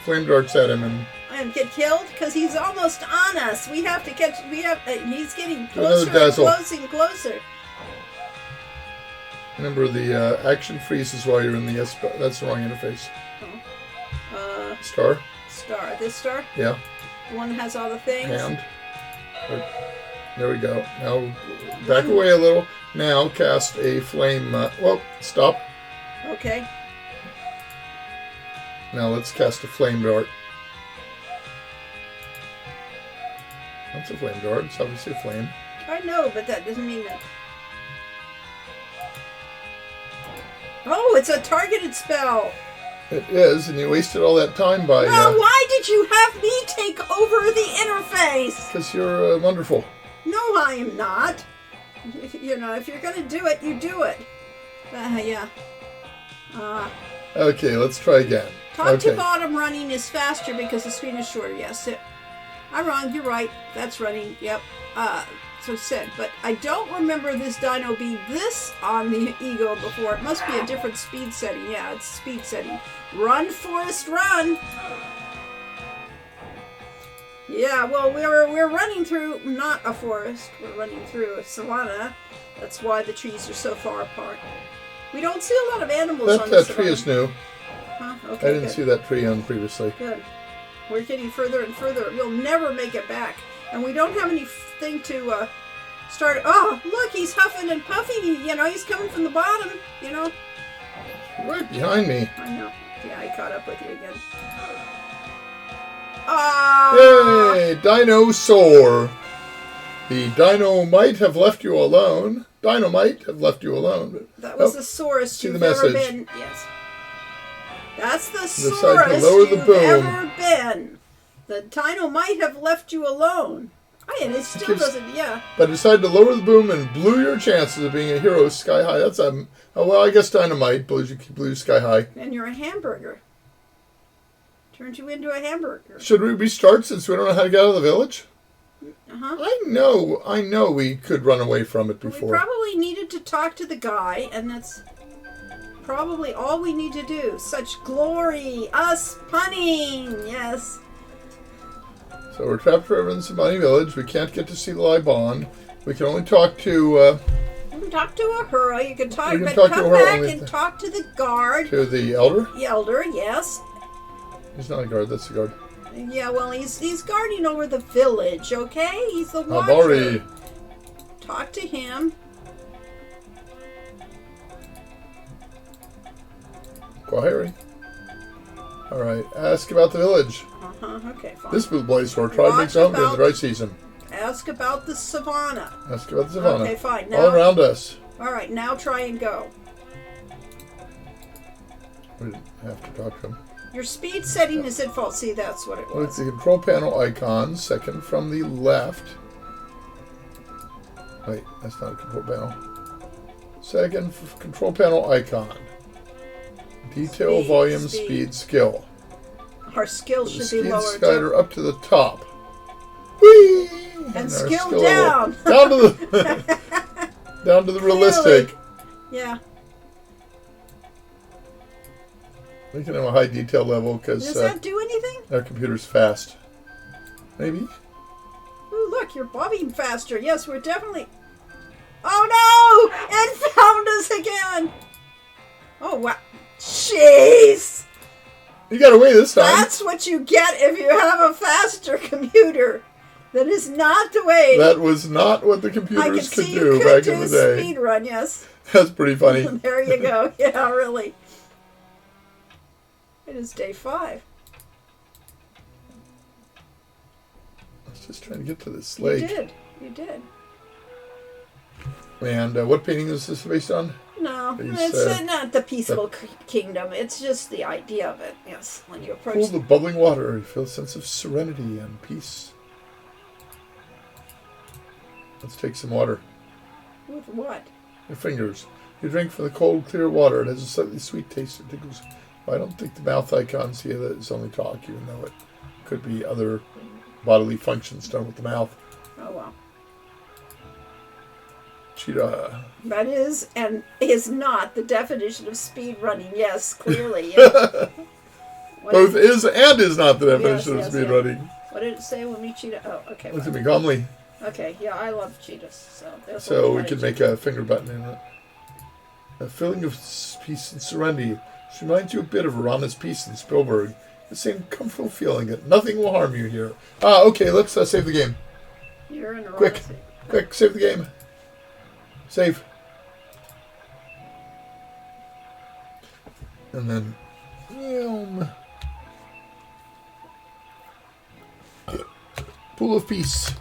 flame darts at him and get killed? Because he's almost on us. We have to catch. He's getting Another closer and dazzle. closer and closer. Remember, the action freezes while you're in the S. That's the wrong interface. Star. Star. This star? Yeah. The one that has all the things? Hand. There we go. Now, back away a little. Now, cast a flame. Well, stop. Okay. Now, let's cast a flame dart. That's a flame dart. It's obviously a flame. I know, but that doesn't mean that. Oh, it's a targeted spell. It is, and you wasted all that time by... Well, why did you have me take over the interface? Because you're wonderful. No, I am not. You know, if you're going to do it, you do it. Yeah. Okay, let's try again. Top to bottom running is faster because the screen is shorter. Yes, I'm wrong. You're right. That's running. Yep. So said. But I don't remember this dino being this on the Ego before. It must be a different speed setting. Yeah, it's speed setting. Run, Forrest, run! Yeah, well, we're running through not a forest. We're running through a savanna. That's why the trees are so far apart. We don't see a lot of animals on this That tree is new. Huh? Okay, I didn't see that tree on previously. Good. We're getting further and further. We'll never make it back. And we don't have anything to start. Oh, look, he's huffing and puffing. He's coming from the bottom, Right behind me. I know. Yeah, I caught up with you again. Ah! Yay! Dinosaur! The dino might have left you alone. Dynamite have left you alone. That was the sorest you've ever been. Yes. That's the sorest you've ever been. The dino might have left you alone. And it still doesn't, yeah. But decided to lower the boom and blew your chances of being a hero sky high. That's well, I guess dynamite blew you sky high. And you're a hamburger. Turned you into a hamburger. Should we restart since we don't know how to get out of the village? Uh-huh. I know we could run away from it before. We probably needed to talk to the guy, and that's probably all we need to do. Such glory, us punning, yes. So we're trapped forever in the Sabani village. We can't get to see the Libon. We can only talk to... you can talk to Ahura. You can talk, but come back and talk to the guard. To the elder? The elder, yes. He's not a guard, that's the guard. Yeah, well, he's guarding over the village, okay? He's the watcher. Abari. Talk to him. Kwaheri. All right. Ask about the village. Okay, fine. This blue blaze sword tribe makes home during the dry season. Ask about the savannah. Ask about the savannah. Okay, fine. All around us. All right, now try and go. We didn't have to talk to him. Your speed setting is at fault. See, that's what it was. Look at the control panel icon, second from the left. Wait, that's not a control panel. Second control panel icon. Detail, volume, speed, skill. Our skill should be lower. Slider up to the top. Whee! And skill down. Down to the down to the realistic. Yeah. We can have a high detail level because does that do anything? Our computer's fast. Maybe. Ooh, look, you're bobbing faster. Yes, we're definitely. Oh no! It found us again. Oh wow! Jeez. You got away this time. That's what you get if you have a faster computer. That is not the way. That was not what the computers could do back in the day. Speed run, yes. That's pretty funny. There you go. Yeah, really. It is day 5. I was just trying to get to this lake. You did. And what painting is this based on? No, it's not the peaceful kingdom. It's just the idea of it. Yes, when you approach. Cool the bubbling water, you feel a sense of serenity and peace. Let's take some water. With what? Your fingers. You drink from the cold, clear water. It has a slightly sweet taste. It tickles. Well, I don't think the mouth icons here that it's only talk, even though it could be other bodily functions done with the mouth. Oh, wow. Cheetah. That is and is not the definition of speed running. Yes, clearly. Yeah. Both is and is not the definition of speed running. What did it say when we cheetah? Oh, okay. Look at me calmly. Okay, yeah, I love cheetahs. So we can make a finger button in it. A feeling of peace and serenity. Which reminds you a bit of Rana's peace in Spielberg. The same comfortable feeling that nothing will harm you here. Okay, let's save the game. You're in a Quick, save the game. Save. And then... Pool of Peace.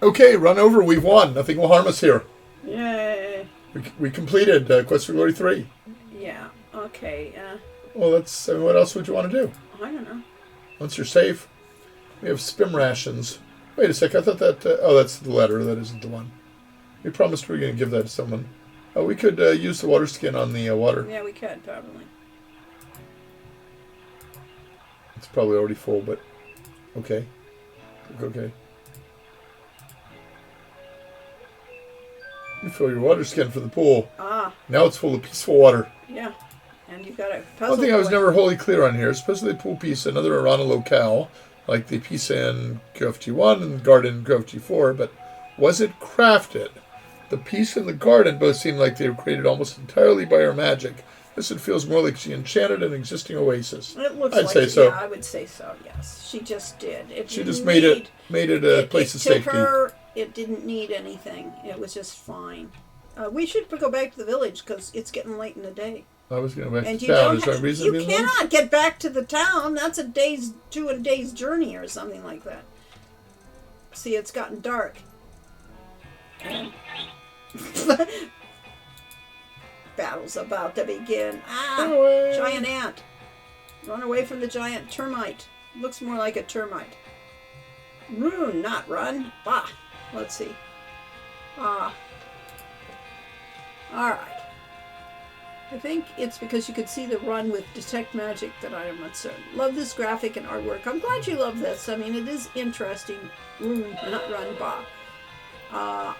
Okay, run over. We've won. Nothing will harm us here. Yay. We completed Quest for Glory 3. Yeah, okay. Well, what else would you want to do? I don't know. Once you're safe, we have spim rations. Wait a sec, I thought that... that's the letter. That isn't the one. We promised we were going to give that to someone. We could use the water skin on the water. Yeah, we could, probably. It's probably already full, but... Okay. Okay. You fill your water skin for the pool. Now it's full of peaceful water. Yeah. And you've got a puzzle. One thing I was never wholly clear on here, especially the pool piece, another Arana locale, like the piece in QFG1 and the garden in QFG4, but was it crafted? The piece in the garden both seem like they were created almost entirely by her magic. This one feels more like she enchanted an existing oasis. It looks I'd say so. Yeah, I would say so, yes. She just did. She just made it a place of safety. It didn't need anything. It was just fine. We should go back to the village because it's getting late in the day. I was going back to town. Is there a reason you cannot get back to the town. That's a day's journey or something like that. See, it's gotten dark. Battle's about to begin. Giant ant. Run away from the giant termite. Looks more like a termite. Rune, not run. Let's see. Alright. I think it's because you could see the run with Detect Magic that I am concerned. Love this graphic and artwork. I'm glad you love this. I mean, it is interesting. Rune, not run.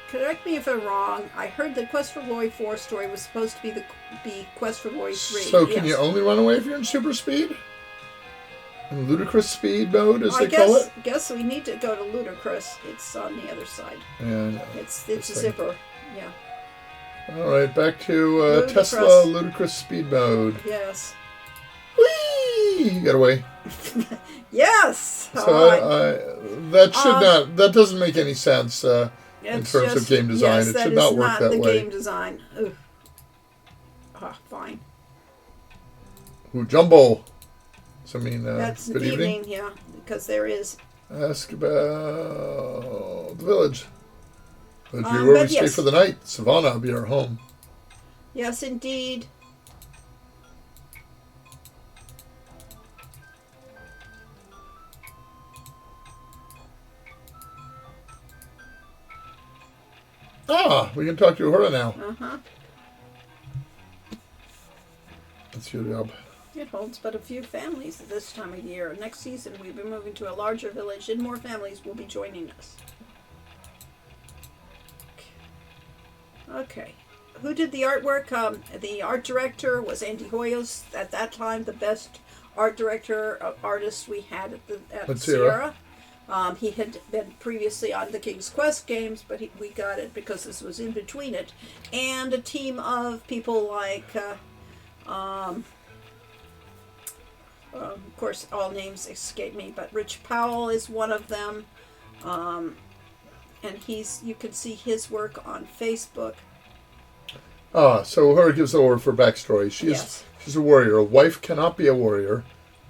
Correct me if I'm wrong. I heard that Quest for Glory 4 story was supposed to be Quest for Glory 3. So can you only run away if you're in super speed? In ludicrous speed mode, as they call it? I guess we need to go to ludicrous. It's on the other side. Yeah, it's a zipper. Yeah. All right, back to Tesla ludicrous speed mode. Yes. Whee! You got away. Yes. So that doesn't make any sense. in It's terms of game design. Yes, It that should is not work that the way. game design. Ugh. Fine. Ooh, Jumbo. So, I mean, That's good evening, evening. yeah, because there is. Ask about the village. Would be But where we stay yes. for the night. Savannah will be our home. Yes, indeed. Ah, we can talk to her now. Uh-huh. That's your job. It holds but a few families at this time of year. Next season, we'll be moving to a larger village, and more families will be joining us. Okay. Who did the artwork? The art director was Andy Hoyos. At that time, the best art director, artist we had at Sierra. He had been previously on the King's Quest games, but we got it because this was in between it. And a team of people like, of course, all names escape me, but Rich Powell is one of them. And you can see his work on Facebook. So her gives a word for backstory. She's a warrior. A wife cannot be a warrior.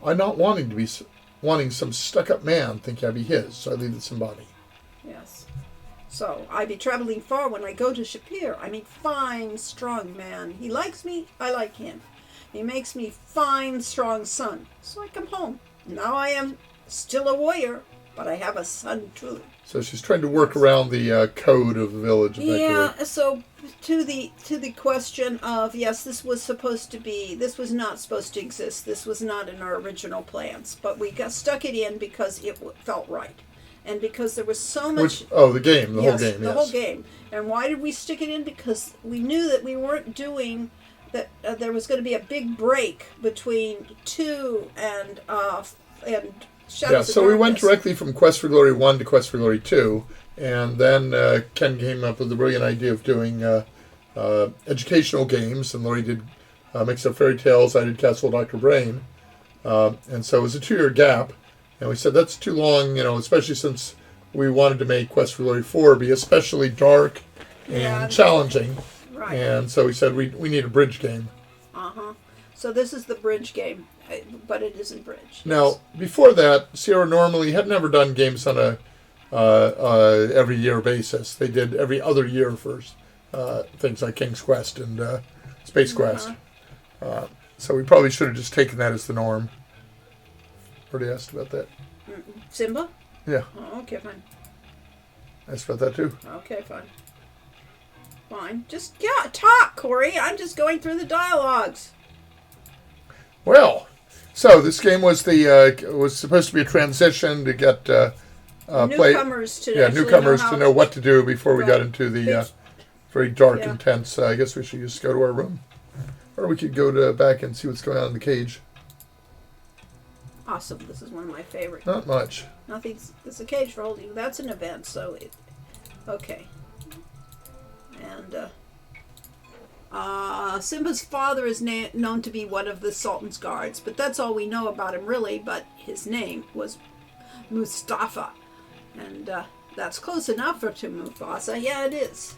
I'm not wanting some stuck-up man thinking I'd be his, so I leave it somebody. Yes. So I be traveling far when I go to Shapir. I meet fine, strong man. He likes me, I like him. He makes me fine, strong son. So I come home. Now I am still a warrior, but I have a son truly. So she's trying to work around the code of the village. Yeah. So to the question of yes, this was not supposed to exist. This was not in our original plans, but we stuck it in because it felt right, and because there was so much. The game, the whole game. The whole game. And why did we stick it in? Because we knew that we weren't doing that. There was going to be a big break between 2 and Shadows of so we went Darkness. directly from Quest for Glory 1 to Quest for Glory 2, and then Ken came up with the brilliant idea of doing educational games, and Lori did Mix Up Fairy Tales, I did Castle Dr. Brain, and so it was a 2-year gap, and we said that's too long, especially since we wanted to make Quest for Glory 4 be especially dark and challenging, Right. and so we said we need a bridge game. So this is the bridge game, but it isn't bridge. Now, before that, Sierra normally had never done games on a every year basis. They did every other year first, things like King's Quest and Space Quest. So we probably should have just taken that as the norm. Already asked about that. Simba? Yeah. Oh, okay, fine. Asked about that too. Okay, fine. Fine. Just talk, Corey. I'm just going through the dialogues. Well, so this game was was supposed to be a transition to get Newcomers to know what to do before we got into the very dark, intense. I guess we should just go to our room, or we could go back and see what's going on in the cage. Awesome. This is one of my favorites. Not much. Nothing's. It's a cage for holding. That's an event. So okay. And Simba's father is known to be one of the Sultan's guards, but that's all we know about him really. But his name was Mustafa, and that's close enough to Mufasa. Yeah, it is.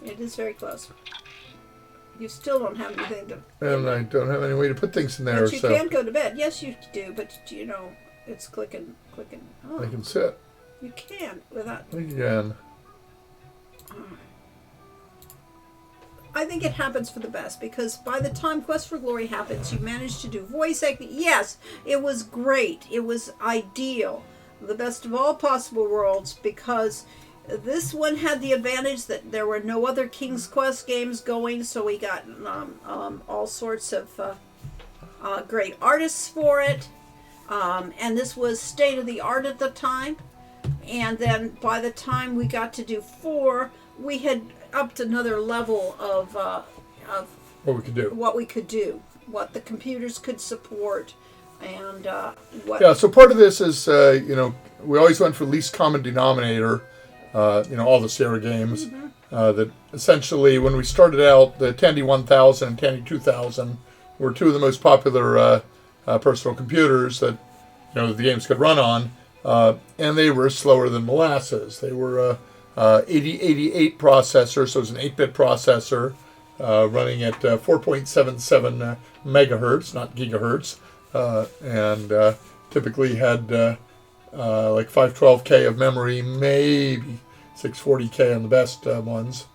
It is very close. You still don't have anything to... And I don't have any way to put things in there. But you can go to bed. Yes, you do, but it's clicking. Oh, I can sit. you can without... Again. I think it happens for the best, because by the time Quest for Glory happens, you manage to do voice acting. Yes, it was great. It was ideal. The best of all possible worlds, because this one had the advantage that there were no other King's Quest games going, so we got all sorts of great artists for it. And this was state-of-the-art at the time. And then by the time we got to do 4, we had upped another level of What we could do. What the computers could support, and what... Yeah, so part of this is, we always went for least common denominator, all the Sierra games. That essentially, when we started out, the Tandy 1000 and Tandy 2000 were 2 of the most popular personal computers that, the games could run on. and they were slower than molasses. They were 8088 processor, so it was an 8-bit processor running at 4.77 megahertz, not gigahertz, and typically had like 512K of memory, maybe 640K on the best ones,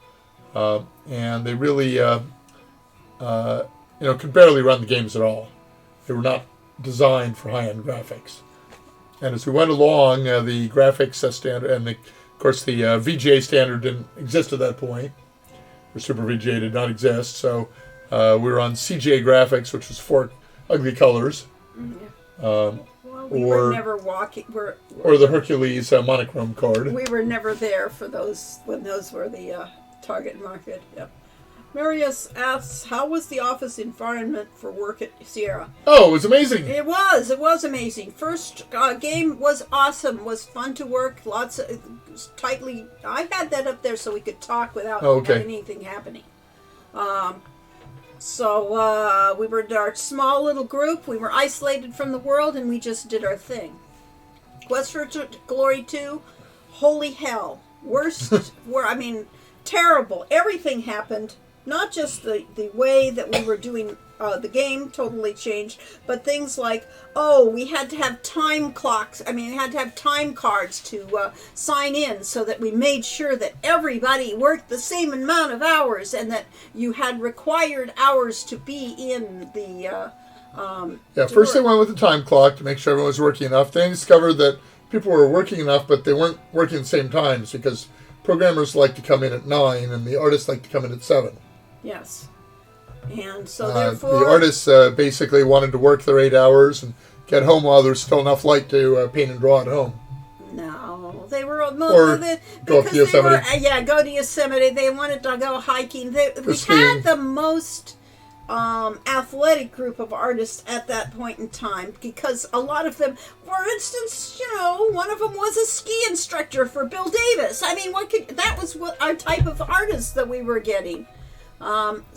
and they really could barely run the games at all. They were not designed for high-end graphics. And as we went along, the graphics standard, and of course the VGA standard didn't exist at that point, or Super VGA did not exist, so we were on CGA graphics, which was 4 ugly colors. Well, we were never walking. Or the Hercules monochrome card. We were never there for those when those were the target market. Yep. Marius asks, how was the office environment for work at Sierra? Oh, it was amazing. It was amazing. First game was awesome, was fun to work, lots of tightly. I had that up there so we could talk without having anything happening. So we were in our small little group, we were isolated from the world, and we just did our thing. Quest for Glory 2, holy hell. Worst, terrible. Everything happened. Not just the way that we were doing the game totally changed, but things like, we had to have time clocks. We had to have time cards to sign in so that we made sure that everybody worked the same amount of hours and that you had required hours to be in the... first they went with the time clock to make sure everyone was working enough. Then they discovered that people were working enough, but they weren't working at the same times because programmers like to come in at 9 and the artists like to come in at 7. Yes. And so therefore... the artists basically wanted to work their 8 hours and get home while there's still enough light to paint and draw at home. No, they were... Or go to Yosemite. Go to Yosemite. They wanted to go hiking. We had the most athletic group of artists at that point in time because a lot of them, for instance, one of them was a ski instructor for Bill Davis. That was what our type of artists that we were getting. There's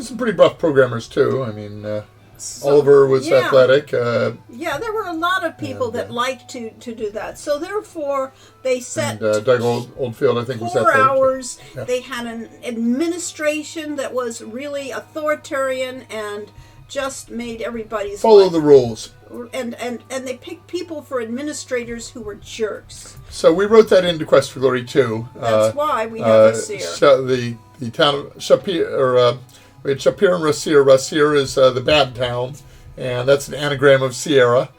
some pretty buff programmers too. Oliver was athletic. There were a lot of people that liked to do that. So therefore, they set Doug Oldfield, I think, was athletic. 4 hours. Yeah. They had an administration that was really authoritarian and just made everybody's follow the rules. And they picked people for administrators who were jerks. So we wrote that into Quest for Glory 2. That's why we have Rasir. The town of Shapir, we had Shapir and Rasir. Rasir is the bad town, and that's an anagram of Sierra.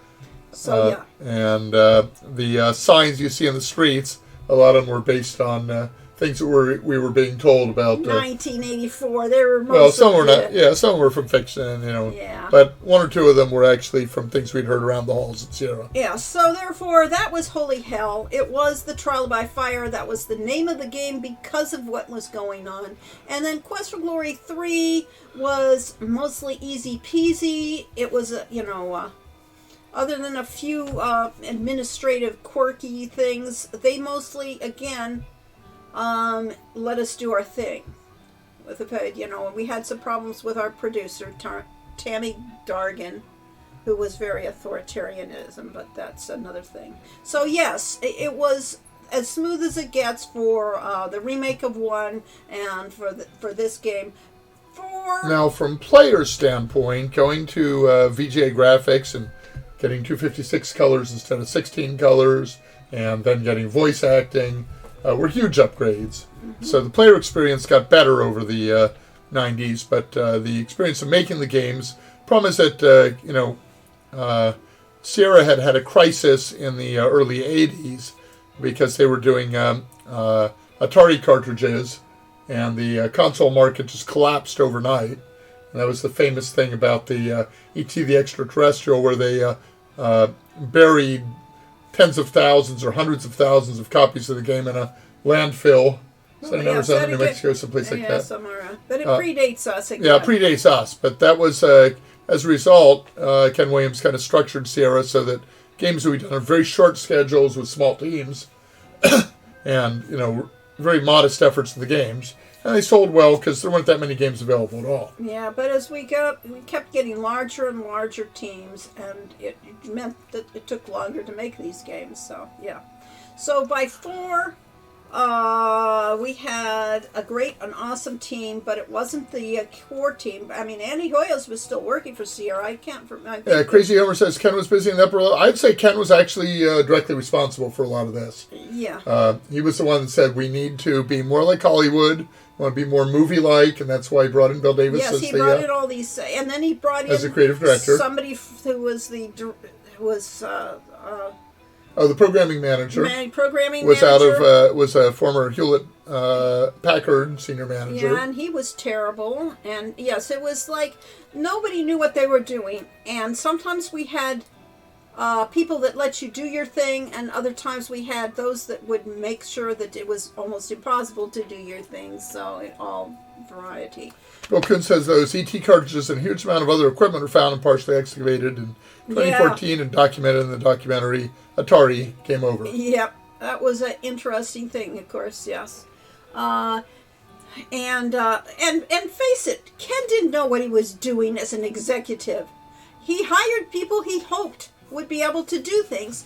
So and the signs you see in the streets, a lot of them were based on things that we were being told about. 1984. They were most some were not. Yeah, some were from fiction. Yeah. But 1 or 2 of them were actually from things we'd heard around the halls at Sierra. Yeah. So therefore, that was holy hell. It was the Trial by Fire. That was the name of the game because of what was going on. And then Quest for Glory 3 was mostly easy peasy. It was other than a few administrative quirky things, they mostly again. Let us do our thing. We had some problems with our producer, Tammy Dargan, who was very authoritarianism, but that's another thing. So yes, it was as smooth as it gets for the remake of 1 and for this game. Now, from player's standpoint, going to VGA graphics and getting 256 colors instead of 16 colors, and then getting voice acting. Were huge upgrades. Mm-hmm. So the player experience got better over the 90s, but the experience of making the games, problem is that, Sierra had a crisis in the early 80s because they were doing Atari cartridges, and the console market just collapsed overnight. And that was the famous thing about the E.T. the Extraterrestrial, where they buried tens of thousands or hundreds of thousands of copies of the game in a landfill. New Mexico, someplace like that. Somewhere. But it predates us again. Yeah, it predates us. But that was, as a result, Ken Williams kind of structured Sierra so that games would be done on very short schedules with small teams and, very modest efforts of the games. And they sold well because there weren't that many games available at all. Yeah, but as we kept getting larger and larger teams, and it meant that it took longer to make these games. So yeah, so by 4, we had an awesome team, but it wasn't the core team. I mean, Andy Hoyles was still working for Sierra. I can't. Yeah, Crazy Homer says Ken was busy in the upper level. I'd say Ken was actually directly responsible for a lot of this. Yeah. He was the one that said we need to be more like Hollywood. Want to be more movie-like, and that's why he brought in Bill Davis. Yes, he brought in all these, and then he brought in as a creative director, somebody who was the programming manager. Was a former Hewlett Packard senior manager. Yeah, and he was terrible. And yes, it was like nobody knew what they were doing. And sometimes we had people that let you do your thing, and other times we had those that would make sure that it was almost impossible to do your thing. So all variety. Bill Kuhn says those ET cartridges and a huge amount of other equipment were found and partially excavated in 2014 and documented in the documentary Atari Came Over. Yep, that was an interesting thing, of course, yes. And face it, Ken didn't know what he was doing as an executive. He hired people he hoped would be able to do things,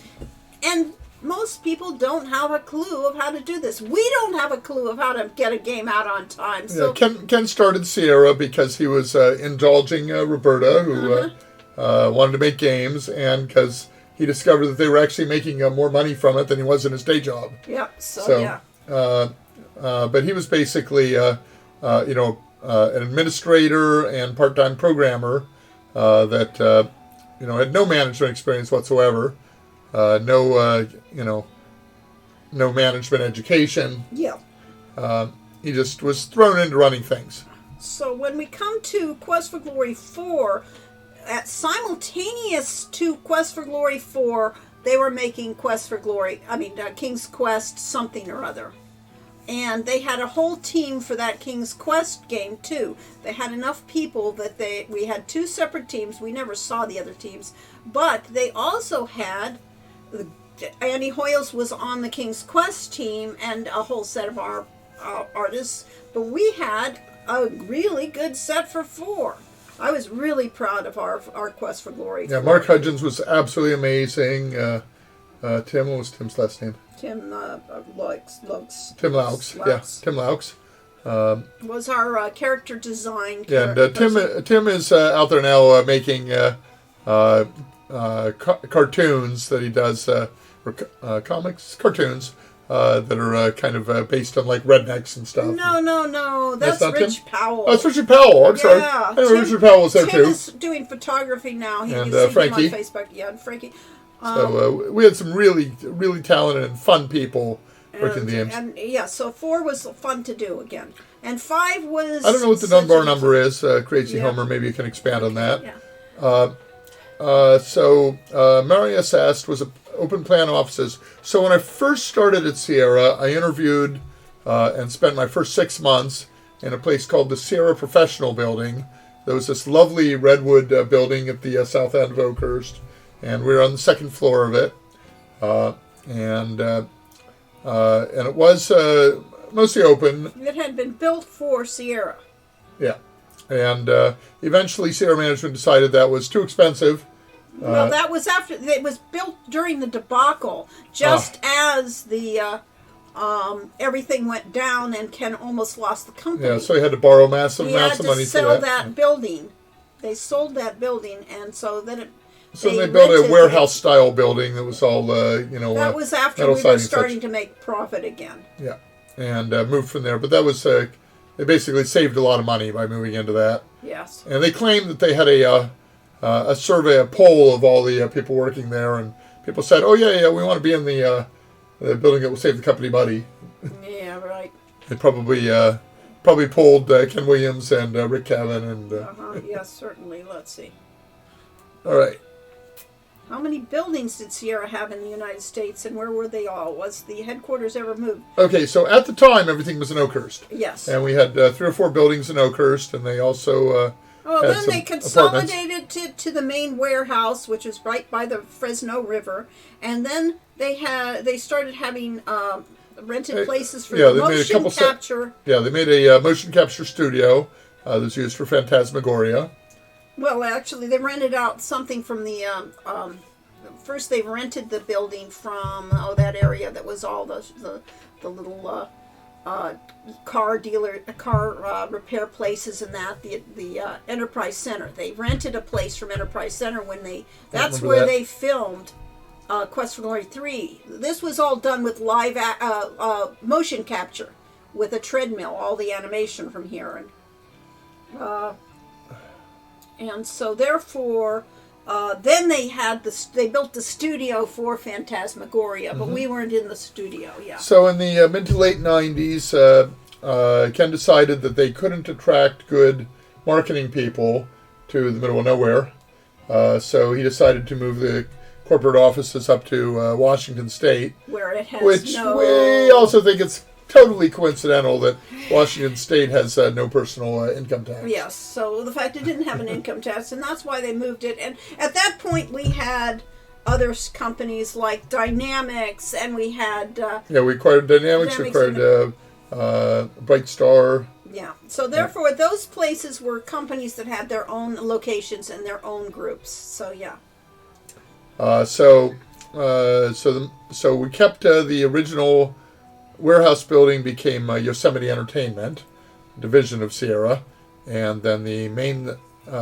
and most people don't have a clue of how to do this. We don't have a clue of how to get a game out on time. So yeah, Ken started Sierra because he was indulging Roberta, who wanted to make games, and because he discovered that they were actually making more money from it than he was in his day job. Yep. So yeah. But he was basically, an administrator and part-time programmer that had no management experience whatsoever, no management education. Yeah. He just was thrown into running things. So when we come to Quest for Glory 4, simultaneous to Quest for Glory 4, they were making King's Quest something or other. And they had a whole team for that King's Quest game, too. They had enough people that we had 2 separate teams. We never saw the other teams. But they also had, Andy Hoyles was on the King's Quest team and a whole set of our artists. But we had a really good set for 4. I was really proud of our Quest for Glory. Yeah, Mark Hudgens was absolutely amazing. Tim, what was Tim's last name? Tim Laux. Tim Laux. Yeah, Tim Laux. Was our character design. And Tim is out there now making cartoons that he does, cartoons that are kind of based on like rednecks and stuff. No. That's Rich Powell. Oh, it's Richard Powell. I'm sorry. Yeah. Richard Powell was there too. Tim is doing photography now. And you see Frankie. him on Facebook. Yeah, and Frankie. So we had some really, really talented and fun people working the games. And yeah, so 4 was fun to do again. And 5 was... I don't know what the Dunbar number is, Crazy Homer. Maybe you can expand on that. Yeah. So Marius asked, was it open plan offices? So when I first started at Sierra, I interviewed and spent my first 6 months in a place called the Sierra Professional Building. There was this lovely redwood building at the south end of Oakhurst. And we were on the 2nd floor of it, and it was mostly open. It had been built for Sierra. Yeah, and eventually Sierra management decided that was too expensive. Well, that was after it was built during the debacle, just as the everything went down and Ken almost lost the company. Yeah, so he had to borrow massive amounts of money for that. They had to sell that building. They sold that building, and so then it. So they built a warehouse-style building that was all, that was after we were starting to make profit again. Yeah, and moved from there. But that was, they basically saved a lot of money by moving into that. Yes. And they claimed that they had a survey, a poll of all the people working there, and people said, "Oh yeah, we want to be in the building that will save the company money." Yeah, right. They probably polled Ken Williams and Rick Cavan and. Yes, certainly. Let's see. All right. How many buildings did Sierra have in the United States, and where were they all? Was the headquarters ever moved? Okay, so at the time, everything was in Oakhurst. Yes. And we had 3 or 4 buildings in Oakhurst, and they also then they consolidated to the main warehouse, which is right by the Fresno River, and then they started having rented places for yeah, the they made a motion couple capture. Yeah, they made a motion capture studio that's used for Phantasmagoria. Well, actually, they rented out something from the. First, they rented the building from that area that was all the little car repair places and that the Enterprise Center. They rented a place from Enterprise Center when that's where they filmed Quest for Glory 3. This was all done with live motion capture with a treadmill, all the animation from here, and so therefore then they built the studio for Phantasmagoria, but we weren't in the studio. Yeah. So in the mid to late 90s, Ken decided that they couldn't attract good marketing people to the middle of nowhere. So he decided to move the corporate offices up to Washington State, where it has which we also think it's totally coincidental that Washington State has no personal income tax. Yes, so the fact it didn't have an income tax, and that's why they moved it. And at that point, we had other companies like Dynamics, and we had... we acquired Dynamics, we acquired Bright Star. Yeah, so therefore, those places were companies that had their own locations and their own groups, so yeah. So we kept the original warehouse building became Yosemite Entertainment, division of Sierra, and then the main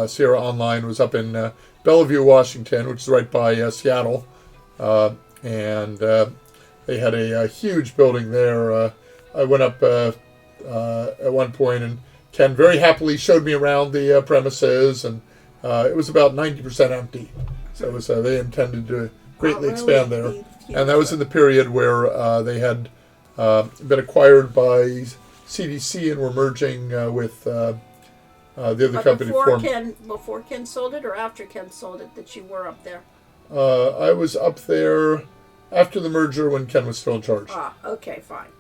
Sierra Online was up in Bellevue, Washington, which is right by Seattle, and they had a huge building there. I went up at one point, and Ken very happily showed me around the premises, and it was about 90% empty. So it was, they intended to greatly expand there, and that was in the period where they had been acquired by CDC and were merging with the other company. Before Ken sold it, or after Ken sold it, that you were up there? I was up there after the merger when Ken was still in charge. Ah, okay, fine.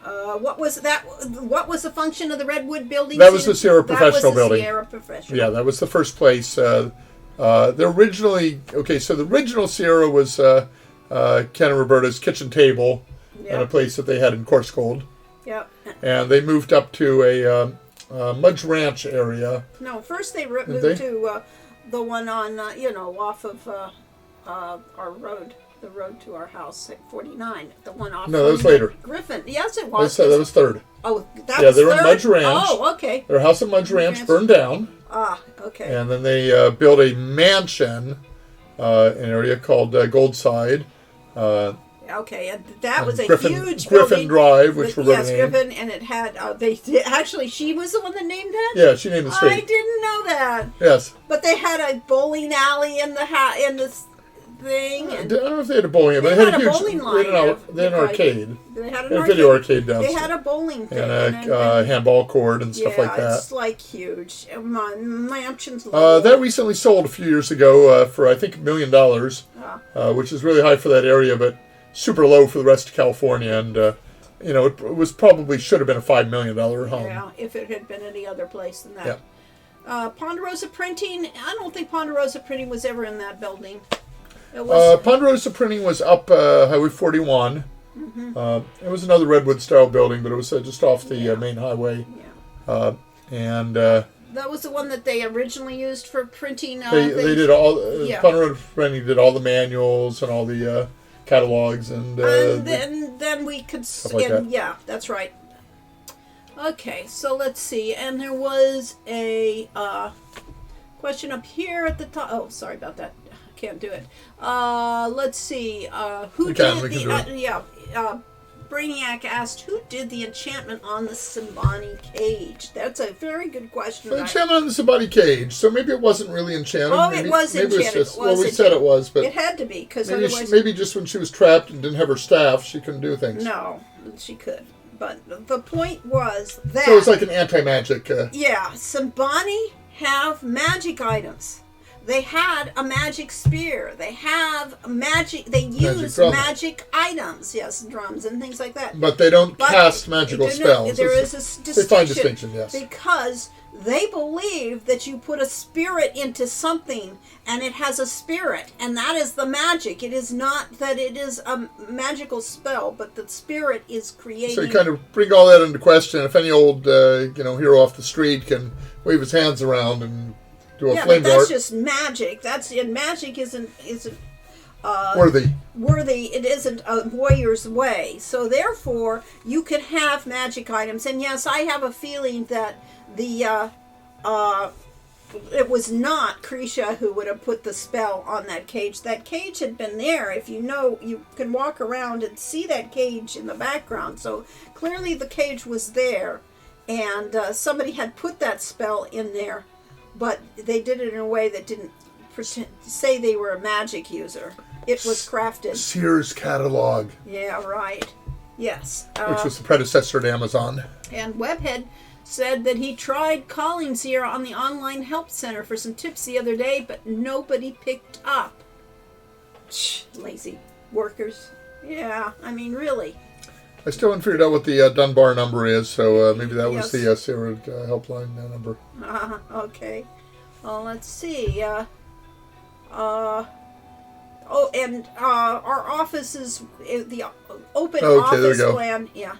What was that? What was the function of the Redwood building? That was the Sierra Professional building. Sierra Professional. Yeah, that was the first place. So the original Sierra was Ken and Roberta's kitchen table. And a place that they had in Coarsegold. Yep. And they moved up to a Mudge Ranch area. No, first they moved to the one on, off of our road, the road to our house at 49. The one off. No, that was later. Griffin. Yes, it was. That was third. Oh, that was they were third? in Mudge Ranch. Oh, okay. Their house at Mudge Ranch burned down. Ah, okay. And then they built a mansion in an area called Goldside. Okay, and that was a huge Griffin building. Drive, which Roberta named. Yes, Griffin, and it had, she was the one that named that? Yeah, she named the street. I didn't know that. Yes. But they had a bowling alley in the thing. I don't know if they had a bowling alley, but they had a huge bowling line. They had an arcade. They had a video arcade downstairs. They had a bowling thing. And a handball court and stuff like that. Yeah, it's like huge. Mansions. That recently sold a few years ago for, I think, $1 million, which is really high for that area, but super low for the rest of California, and it was probably should have been a $5 million home. Yeah, if it had been any other place than that. Yeah. Ponderosa Printing. I don't think Ponderosa Printing was ever in that building. It was. Ponderosa Printing was up Highway 41. Mm-hmm. It was another Redwood style building, but it was just off the main highway. Yeah. That was the one that they originally used for printing. They did all. Ponderosa Printing did all the manuals and all the. Catalogs and then we could yeah, that's right. Okay, so let's see, and there was a question up here at the top. Oh, sorry about that. I can't do it. Let's see. Who did the Brainiac asked, who did the enchantment on the Simbani cage? That's a very good question. The enchantment on the Simbani cage. So maybe it wasn't really enchanted. Oh, it was enchanted. We said it was, but it had to be because maybe just when she was trapped and didn't have her staff, she couldn't do things. No, she could. But the point was that so it's like an anti-magic. Simbani have magic items. They had a magic spear. They have magic. They use drum. magic items. Yes, drums and things like that. But they don't cast magical spells. There is a They find distinction, yes. Because they believe that you put a spirit into something and it has a spirit, and that is the magic. It is not that it is a magical spell, but the spirit is creating. So you kind of bring all that into question. If any old hero off the street can wave his hands around and do a flame but that's dart, just magic. Magic isn't worthy. It isn't a warrior's way. So therefore, you could have magic items. And yes, I have a feeling that it was not Krisha who would have put the spell on that cage. That cage had been there. If you know, you can walk around and see that cage in the background. So clearly the cage was there, and somebody had put that spell in there, but they did it in a way that didn't say they were a magic user. It was crafted. Sears catalog. Yeah, right. Yes. Which was the predecessor to Amazon. And Webhead said that he tried calling Sierra on the online help center for some tips the other day, but nobody picked up. Lazy workers. Yeah, I mean, really. I still haven't figured out what the Dunbar number is, so maybe that was the Sierra helpline number. Okay. Well, let's see. Our office is the open office plan. Yeah.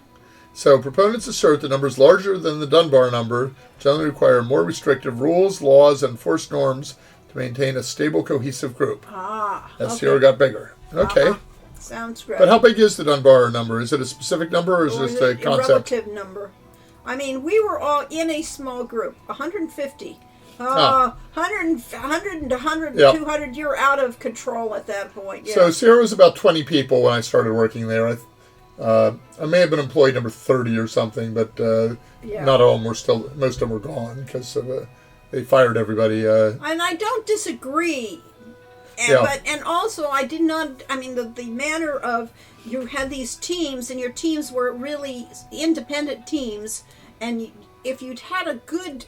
So proponents assert the numbers larger than the Dunbar number generally require more restrictive rules, laws, and forced norms to maintain a stable, cohesive group. As Sierra got bigger. Okay. Sounds great. But how big is the Dunbar number? Is it a specific number or is it just a concept? A relative number. I mean, we were all in a small group, 150. 100 to 100 to 200, you're out of control at that point. Yeah. So Sierra was about 20 people when I started working there. I may have been employee number 30 or something, but not all of them were still, most of them were gone because they fired everybody. And I don't disagree. And also I did not, I mean, the manner of, you had these teams and your teams were really independent teams, and if you'd had a good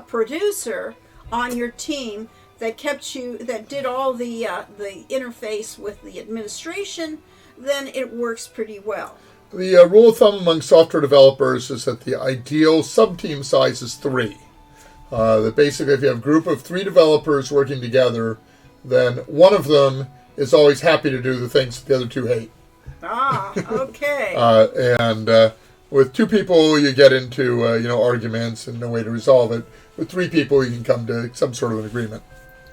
producer on your team that did all the interface with the administration, then it works pretty well. The rule of thumb among software developers is that the ideal sub-team size is 3. That basically if you have a group of 3 developers working together, then one of them is always happy to do the things that the other 2 hate. Okay. And with 2 people, you get into arguments and no way to resolve it. With 3 people, you can come to some sort of an agreement.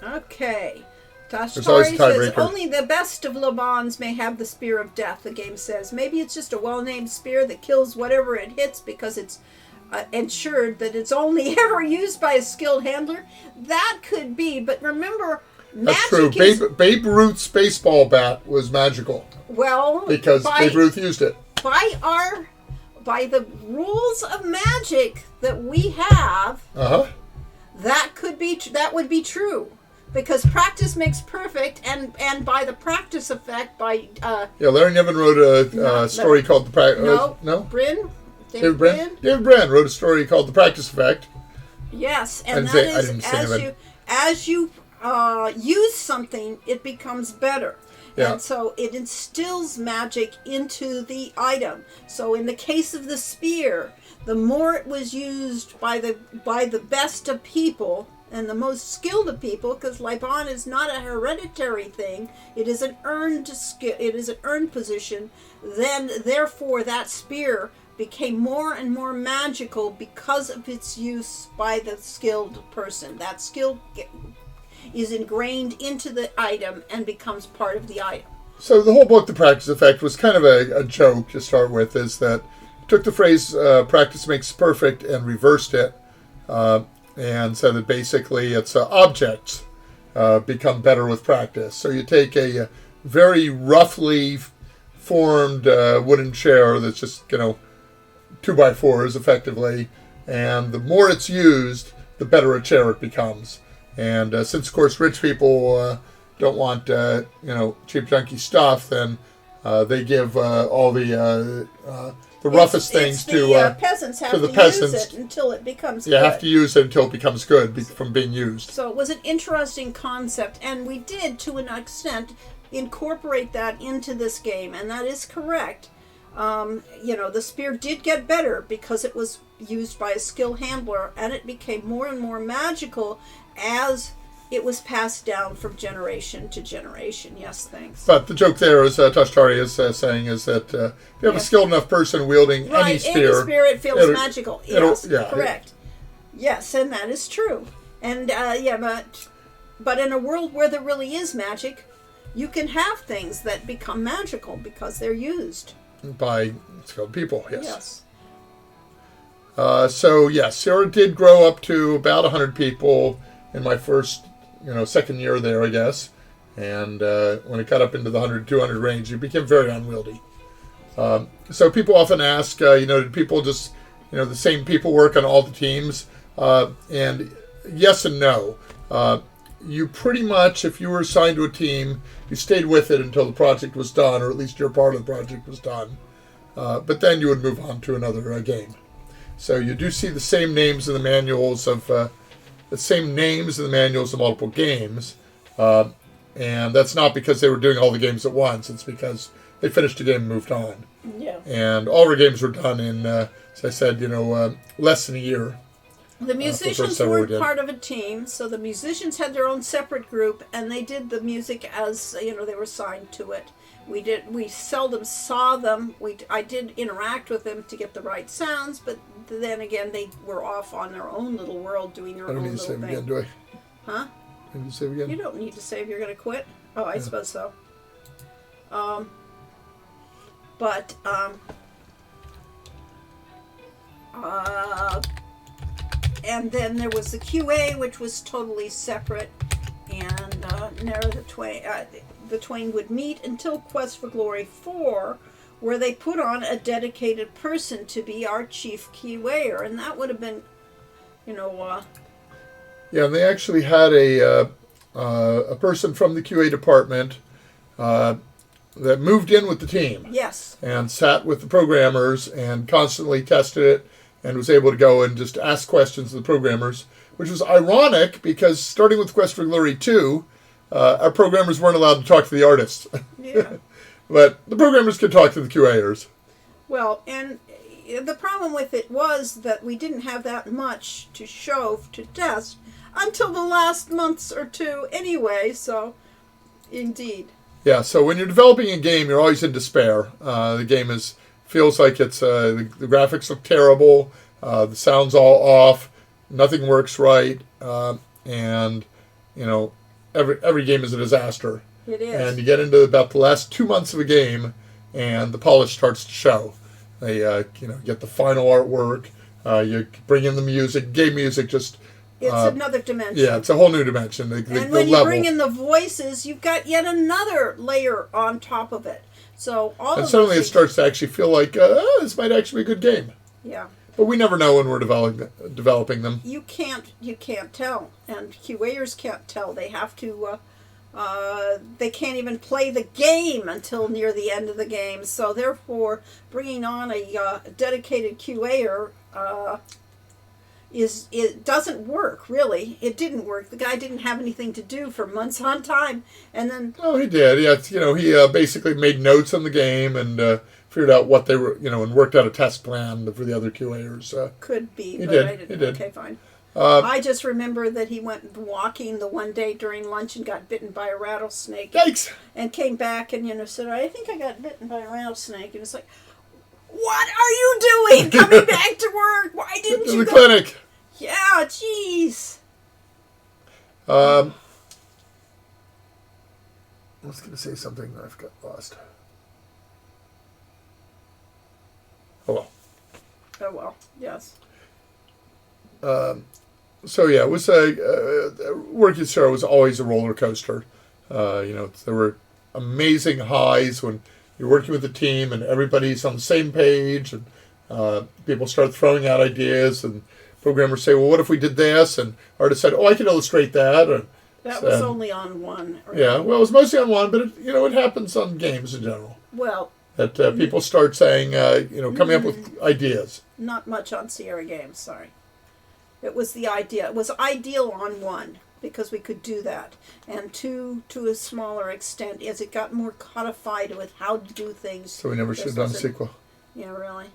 Okay. Tashtari says, only the best of Lobans may have the Spear of Death, the game says. Maybe it's just a well-named spear that kills whatever it hits because it's ensured that it's only ever used by a skilled handler. That could be, but remember, that's true. Babe Ruth's baseball bat was magical. Well, because Babe Ruth used it. By the rules of magic that we have, that would be true, because practice makes perfect, and by the practice effect, Larry Niven wrote a story called the practice. David Brin wrote a story called The Practice Effect. Yes, and that is as you use something, it becomes better. Yeah. And so it instills magic into the item. So in the case of the spear, the more it was used by the best of people and the most skilled of people, because Liban is not a hereditary thing, it is an earned skill, it is an earned position, then therefore that spear became more and more magical because of its use by the skilled person. That skill is ingrained into the item and becomes part of the item. So the whole book, The Practice Effect, was kind of a joke to start with, is that it took the phrase practice makes perfect and reversed it, and said that basically it's objects become better with practice. So you take a very roughly formed wooden chair that's just, 2x4s effectively, and the more it's used, the better a chair it becomes. And since, of course, rich people don't want, cheap, junky stuff, then they give all the roughest things to peasants have to to, the peasants. use it until it becomes You good. have to use it until it becomes good from being used. So it was an interesting concept, and we did, to an extent, incorporate that into this game, and that is correct. The spear did get better because it was used by a skilled handler, and it became more and more magical as it was passed down from generation to generation. Yes, thanks. But the joke there, as Tashtari is saying, is that if you have a skilled enough person wielding any spear, it feels magical. Yes, correct. Yes, and that is true. And but in a world where there really is magic, you can have things that become magical because they're used by skilled people. Yes. Sarah did grow up to about 100 people in my first, second year there, I guess. And when it got up into the 100, 200 range, it became very unwieldy. So people often ask, did people just, the same people work on all the teams? And yes and no. You pretty much, if you were assigned to a team, you stayed with it until the project was done, or at least your part of the project was done. But then you would move on to another game. So you do see the same names in the manuals of multiple games, and that's not because they were doing all the games at once. It's because they finished a game and moved on. Yeah. And all our games were done in, as I said, less than a year. The musicians weren't part of a team, so the musicians had their own separate group, and they did the music as they were assigned to it. We seldom saw them. I did interact with them to get the right sounds, but then again, they were off on their own little world doing their own little thing. I don't need to save again, do I? Huh? I need to save again? You don't need to save. You're going to quit? Oh, I suppose so. And then there was the QA, which was totally separate, and never the twain would meet until Quest for Glory 4, where they put on a dedicated person to be our chief QAer, and that would have been, Yeah, and they actually had a person from the QA department that moved in with the team. Yes. And sat with the programmers and constantly tested it and was able to go and just ask questions of the programmers, which was ironic because starting with Quest for Glory 2, our programmers weren't allowed to talk to the artists. Yeah. But the programmers could talk to the QAers. Well, and the problem with it was that we didn't have that much to show to test until the last months or two anyway, so indeed. Yeah, so when you're developing a game, you're always in despair. The game feels like it's the graphics look terrible, the sound's all off, nothing works right, and every game is a disaster. It is. And you get into about the last 2 months of a game, and the polish starts to show. They get the final artwork, you bring in the music, game music just. It's another dimension. Yeah, it's a whole new dimension. And when you bring in the voices, you've got yet another layer on top of it. So and suddenly it starts to actually feel like this might actually be a good game. Yeah. But we never know when we're developing them. You can't tell, and QAers can't tell. They have to. They can't even play the game until near the end of the game. So therefore, bringing on a dedicated QAer. It doesn't work, really. It didn't work. The guy didn't have anything to do for months on time, and then... Oh, he did. Yeah, he basically made notes on the game and figured out what they were, and worked out a test plan for the other QAers. Could be, he but did. I didn't. He did. Okay, fine. I just remember that he went walking the one day during lunch and got bitten by a rattlesnake. Yikes! And came back and, said, I think I got bitten by a rattlesnake. And it's like... What are you doing coming back to work? Why didn't you go to the clinic? Yeah, jeez. I was going to say something that I've got lost. Oh, well. Oh, well, yes. So, yeah, it was working with Sarah was always a roller coaster. There were amazing highs when you're working with a team and everybody's on the same page and people start throwing out ideas and programmers say, well, what if we did this? And artists said, I can illustrate that. That was only on one. Yeah, well, it was mostly on one, but it happens on games in general. Well, that people start saying, coming up with ideas. Not much on Sierra Games, sorry. It was the idea. It was ideal on one, because we could do that. And two, to a smaller extent, as it got more codified with how to do things. So we never should have done a sequel. Yeah, really.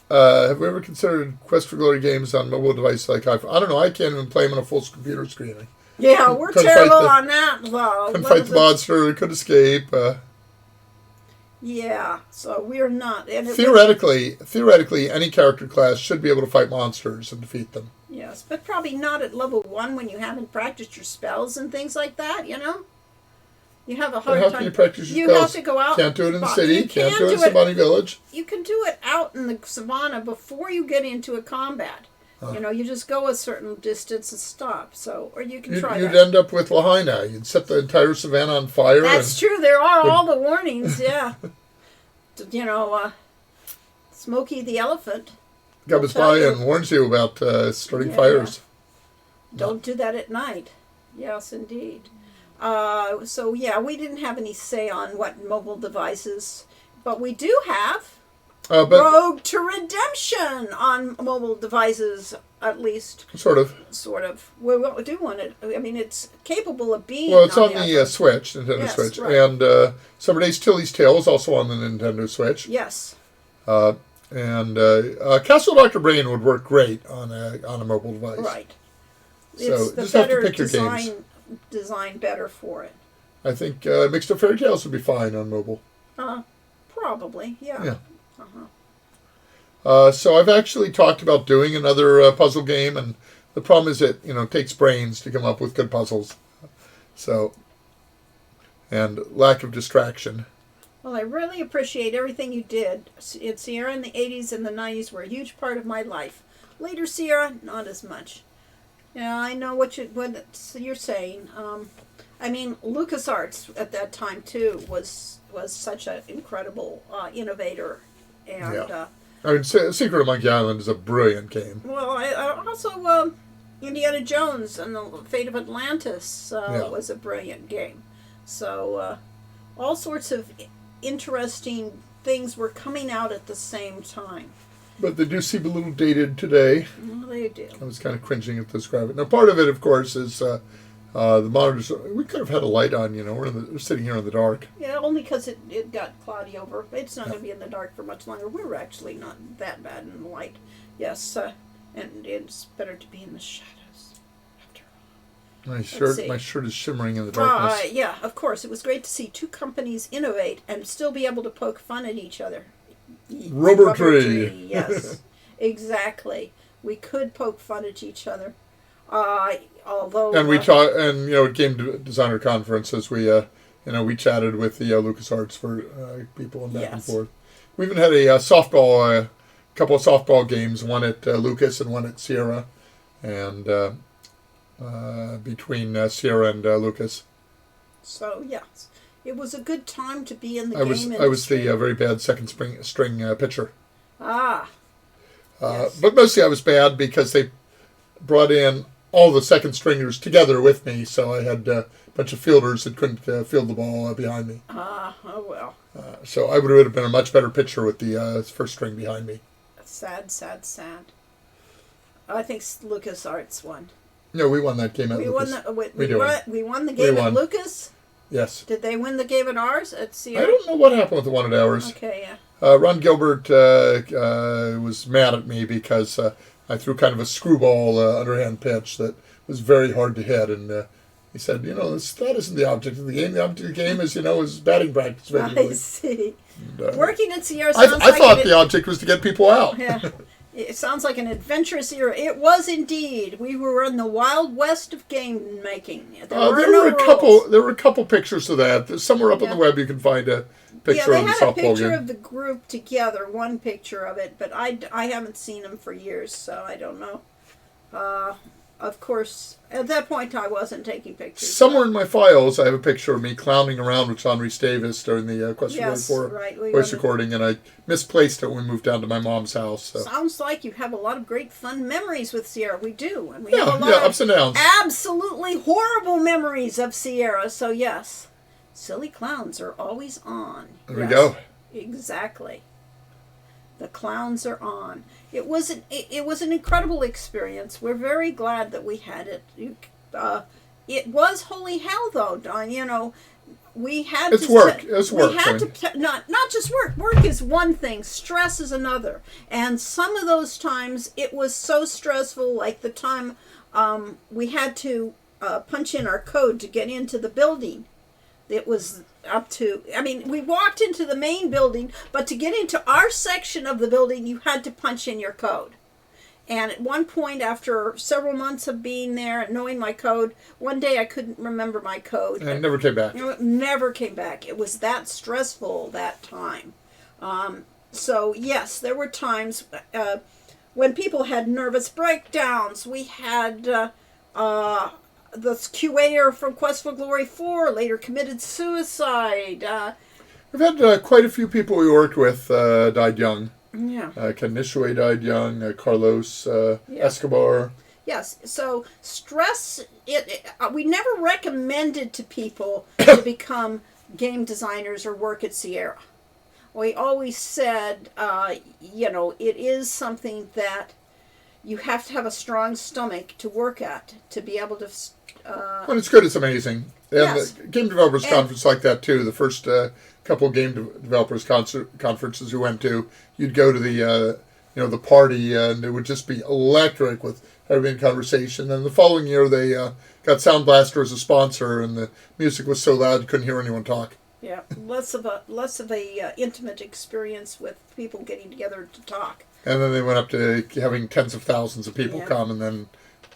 Have we ever considered Quest for Glory games on mobile device like I don't know, I can't even play them on a full computer screen. Yeah, we're terrible on that, though. Couldn't fight the monster, couldn't escape. Yeah, so we're not. And theoretically, any character class should be able to fight monsters and defeat them. Yes, but probably not at level 1 when you haven't practiced your spells and things like that, You have a hard time. How can you practice your You spells? have to go out. Can't do it in the city. Can't do it in it, Sabani Village. You can do it out in the savannah before you get into a combat. You just go a certain distance and stop. So, or you can try You'd that. end up with Lahaina. You'd set the entire savannah on fire. That's true. There are all the warnings, yeah. Smokey the elephant. Comes by and warns you about starting fires. Don't do that at night. Yes, indeed. We didn't have any say on what mobile devices, but we do have Road to Redemption on mobile devices, at least. Sort of. We do want it. I mean, it's capable of being. Well, it's on the Switch, Nintendo Switch, right. and Summer Days Tilly's Tale is also on the Nintendo Switch. Yes. And Castle Dr. Brain would work great on a mobile device. Right. So it's the just have to better pick your games. Design better for it. I think Mixed Up Fairy Tales would be fine on mobile. Probably, yeah. Yeah. So I've actually talked about doing another puzzle game, and the problem is it takes brains to come up with good puzzles. So, and lack of distraction. Well, I really appreciate everything you did. Sierra in the 80s and the 90s were a huge part of my life. Later Sierra, not as much. I know what you're saying. I mean, LucasArts at that time too was such an incredible innovator, and Secret of Monkey Island is a brilliant game. Well, I also Indiana Jones and the Fate of Atlantis was a brilliant game. So all sorts of interesting things were coming out at the same time. But they do seem a little dated today. Well, they do. I was kind of cringing at this graphic. Now, part of it, of course, is the monitors. We could have had a light on, we're sitting here in the dark. Yeah, only because it got cloudy over. It's not going to be in the dark for much longer. We're actually not that bad in the light. Yes, and it's better to be in the shadows, after all. My shirt is shimmering in the darkness. Yeah, of course. It was great to see two companies innovate and still be able to poke fun at each other. Rubber tree. Yes, exactly. We could poke fun at each other. Although we talk, and at game designer conferences, we chatted with the LucasArts for people and back and forth. We even had a couple of softball games, one at Lucas and one at Sierra, and between Sierra and Lucas. So yes. It was a good time to be in the game industry. I was the very bad second string pitcher. Yes. But mostly I was bad because they brought in all the second stringers together with me, so I had a bunch of fielders that couldn't field the ball behind me. Oh well. So I would have been a much better pitcher with the first string behind me. Sad. I think LucasArts won. No, we won that game at Lucas. We won the game at Lucas? Yes. Did they win the game at ours? At Sierra? I don't know what happened with the one at ours. Okay, yeah. Ron Gilbert was mad at me because I threw kind of a screwball underhand pitch that was very hard to hit, and he said, that isn't the object of the game. The object of the game is batting practice. Basically. I see. And, Working at Sierra I thought the object was to get people out. Yeah. It sounds like an adventurous era. It was indeed. We were in the wild west of game making. There were a couple pictures of that. Somewhere up on the web you can find a picture of the softball game. They had a picture of the group together, one picture of it, but I haven't seen them for years, so I don't know. Of course, at that point I wasn't taking pictures. Somewhere in my files I have a picture of me clowning around with Henri Davis during the Quest for Glory 4 voice recording, and I misplaced it when we moved down to my mom's house. So. Sounds like you have a lot of great fun memories with Sierra. We do. And we have a lot of ups and downs. Absolutely horrible memories of Sierra, so yes. Silly clowns are always on. There we go. Exactly. The clowns are on. It was an incredible experience. We're very glad that we had it. It was holy hell, though, Don. You know, we had it's to. Work. It's work. We had to not just work. Work is one thing. Stress is another. And some of those times it was so stressful. Like the time we had to punch in our code to get into the building. It was up to, I mean, we walked into the main building, but to get into our section of the building, you had to punch in your code. And at one point, after several months of being there and knowing my code, one day I couldn't remember my code. And it never came back. It never came back. It was that stressful that time. So, yes, there were times when people had nervous breakdowns. We had the QAer from Quest for Glory 4 later committed suicide. We've had quite a few people we worked with died young. Yeah. Ken Nishue died young. Carlos Escobar. Yes. So stress. We never recommended to people to become game designers or work at Sierra. We always said, it is something that you have to have a strong stomach to work at to be able to. When it's good, it's amazing. And Yes. the Game Developers Conference like that, too. The first couple game developers conferences we went to, you'd go to the party, and it would just be electric with having a conversation. And the following year, they got Sound Blaster as a sponsor, and the music was so loud you couldn't hear anyone talk. Yeah, less of a intimate experience with people getting together to talk. And then they went up to having tens of thousands of people come, and then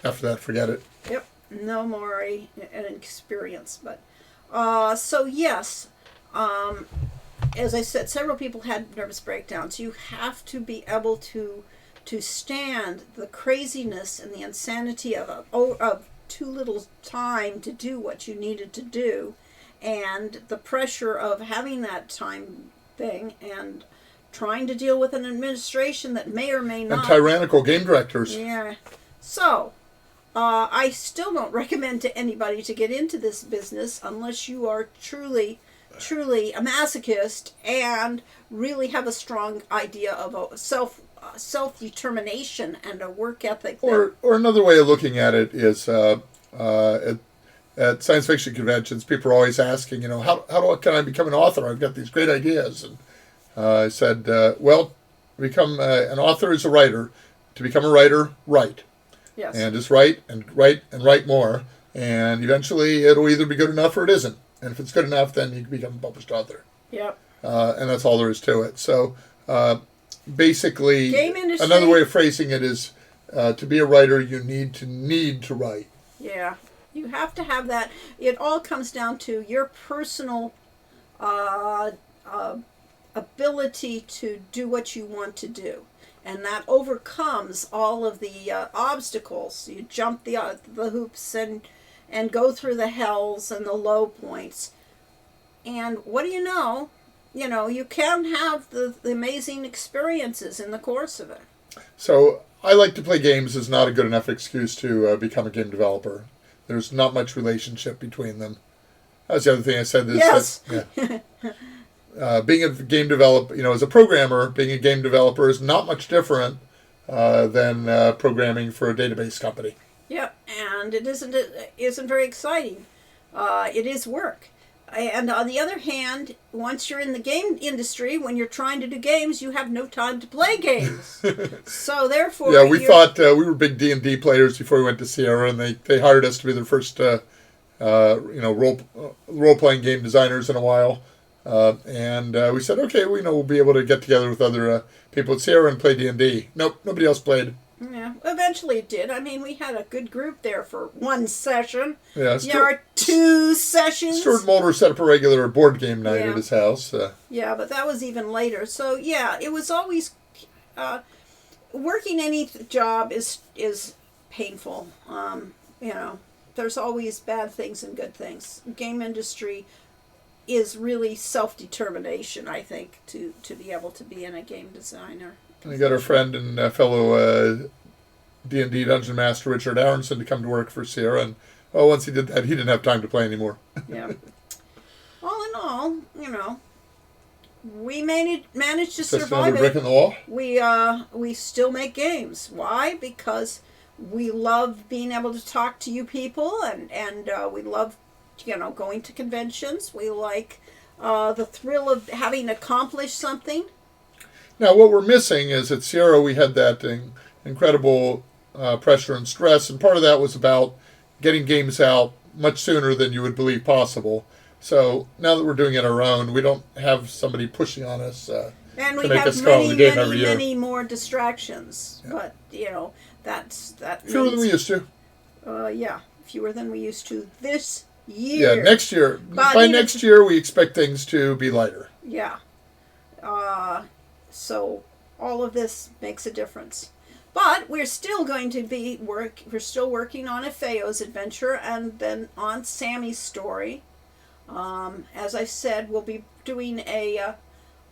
after that, forget it. Yep, no more an experience. But so yes, as I said, several people had nervous breakdowns. You have to be able to stand the craziness and the insanity of too little time to do what you needed to do, and the pressure of having that time thing and trying to deal with an administration that may or may not. And tyrannical game directors. Yeah. So, I still don't recommend to anybody to get into this business unless you are truly a masochist and really have a strong idea of a self-determination and a work ethic. Or another way of looking at it is at science fiction conventions, people are always asking, can I become an author? I've got these great ideas. And I said, become an author is a writer. To become a writer, write. Yes. And just write and write and write more. And eventually it'll either be good enough or it isn't. And if it's good enough, then you can become a published author. Yep. And that's all there is to it. So basically, game industry, another way of phrasing it is to be a writer, you need to write. Yeah. You have to have that. It all comes down to your personal ability to do what you want to do. And that overcomes all of the obstacles. You jump the hoops and go through the hells and the low points. And what do you know? You can have the amazing experiences in the course of it. So I like to play games is not a good enough excuse to become a game developer. There's not much relationship between them. That's the other thing I said. Yes. Being a game developer, as a programmer, being a game developer is not much different than programming for a database company. Yep, and it isn't very exciting. It is work. And on the other hand, once you're in the game industry, when you're trying to do games, you have no time to play games. So therefore, yeah, we thought we were big D&D players before we went to Sierra, and they hired us to be their first role-playing game designers in a while. And we said, okay, we'll be able to get together with other people at Sierra and play D&D. Nope, nobody else played. Yeah, eventually it did. I mean, we had a good group there for one session. Yeah, or 2 sessions. Stuart Mulder set up a regular board game night at his house. Yeah, but that was even later. So yeah, it was always working any job is painful. There's always bad things and good things. Game industry is really self-determination, I think, to be able to be in a game designer. We got our friend and fellow D&D Dungeon Master Richard Aronson to come to work for Sierra, and once he did that, he didn't have time to play anymore. Yeah. All all, we managed to Just another survive brick in it. the wall. We still make games. Why? Because we love being able to talk to you people, and we love, going to conventions. We like the thrill of having accomplished something. Now, what we're missing is at Sierra we had that incredible pressure and stress, and part of that was about getting games out much sooner than you would believe possible. So now that we're doing it our own, we don't have somebody pushing on us And to we make have us go every day and many, every year. many more distractions. Yeah. But, that Fewer than we used to. Yeah, fewer than we used to this year. Yeah, next year. But by next year, we expect things to be lighter. Yeah. So all of this makes a difference. But we're still going to we're still working on Efeo's adventure and then on Sammy's story. As I said, we'll be doing a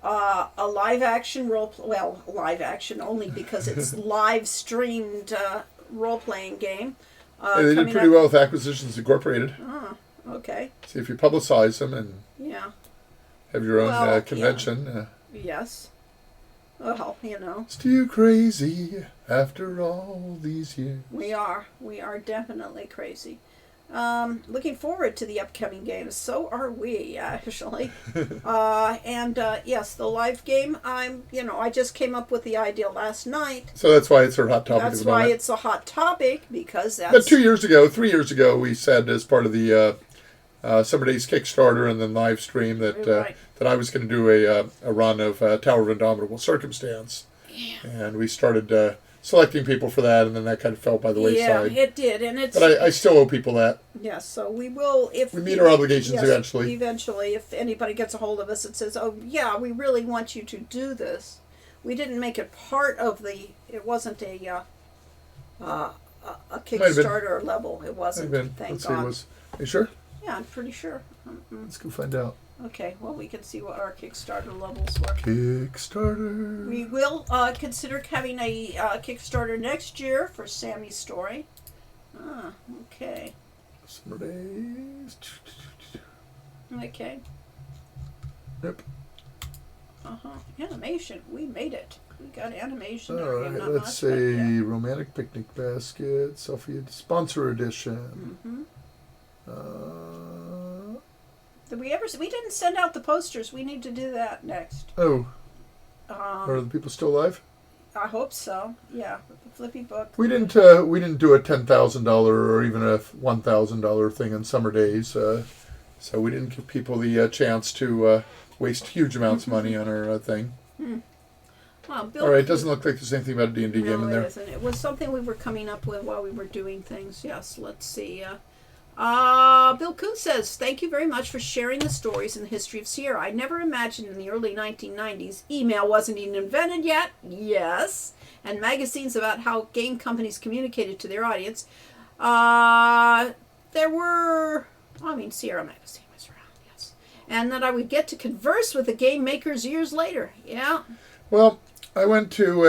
live action live action only because it's live streamed role playing game. They did pretty well with Acquisitions Incorporated. Oh, okay. See if you publicize them and have your own convention. Yes. Well, It's too crazy after all these years. We are definitely crazy. Looking forward to the upcoming games. So are we, actually. Yes, the live game. I just came up with the idea last night. So that's why it's our hot topic. That's why it's a hot topic, because that's. But 3 years ago, we said as part of the Summer Daze Kickstarter and then live stream that that I was going to do a run of Tower of Indomitable Circumstance, and we started selecting people for that, and then that kind of fell by the wayside. Yeah, it did, and it's. But I still owe people that. Yes, so we will if we meet our obligations eventually. Eventually, if anybody gets a hold of us and says, "Oh, yeah, we really want you to do this," we didn't make it part of the. It wasn't a Kickstarter level. It wasn't. Thank God. Are you sure? Yeah, I'm pretty sure. Let's go find out. Okay, well, we can see what our Kickstarter levels were. Kickstarter. We will consider having a Kickstarter next year for Sammy's story. Okay. Summer Daze. Okay. Yep. Animation. We made it. We got animation. All right, let's see. Romantic Picnic Basket, Selfie Sponsor Edition. Mm-hmm. Did we didn't send out the posters. We need to do that next. Oh. Are the people still alive? I hope so. Yeah, the Flippy book. We didn't do a $10,000 or even a $1,000 thing on Summer Daze, so we didn't give people the chance to waste huge amounts of money on our thing. Well, Bill, all right, doesn't look like there's anything about a D&D game in there. Isn't. It was something we were coming up with while we were doing things. Yes, let's see. Bill Kuhn says, thank you very much for sharing the stories and the history of Sierra. I never imagined in the early 1990s email wasn't even invented yet. Yes. And magazines about how game companies communicated to their audience. Sierra Magazine was around, yes. And that I would get to converse with the game makers years later. Yeah. Well, I went to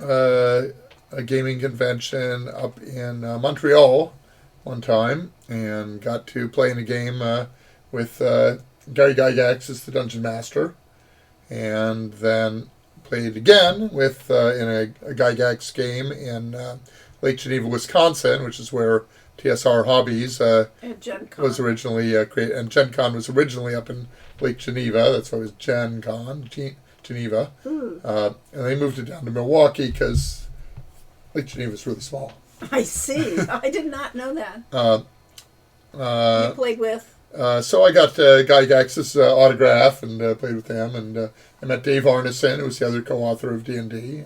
a gaming convention up in Montreal one time and got to play in a game with Gary Gygax as the Dungeon Master, and then played again with in a Gygax game in Lake Geneva, Wisconsin, which is where TSR Hobbies was originally created, and Gen Con was originally up in Lake Geneva. That's why it was Gen Con, Geneva, and they moved it down to Milwaukee because Lake Geneva is really small. I see. I did not know that. You played with? So I got Gygax's autograph and played with him, and I met Dave Arneson, who was the other co-author of D&D.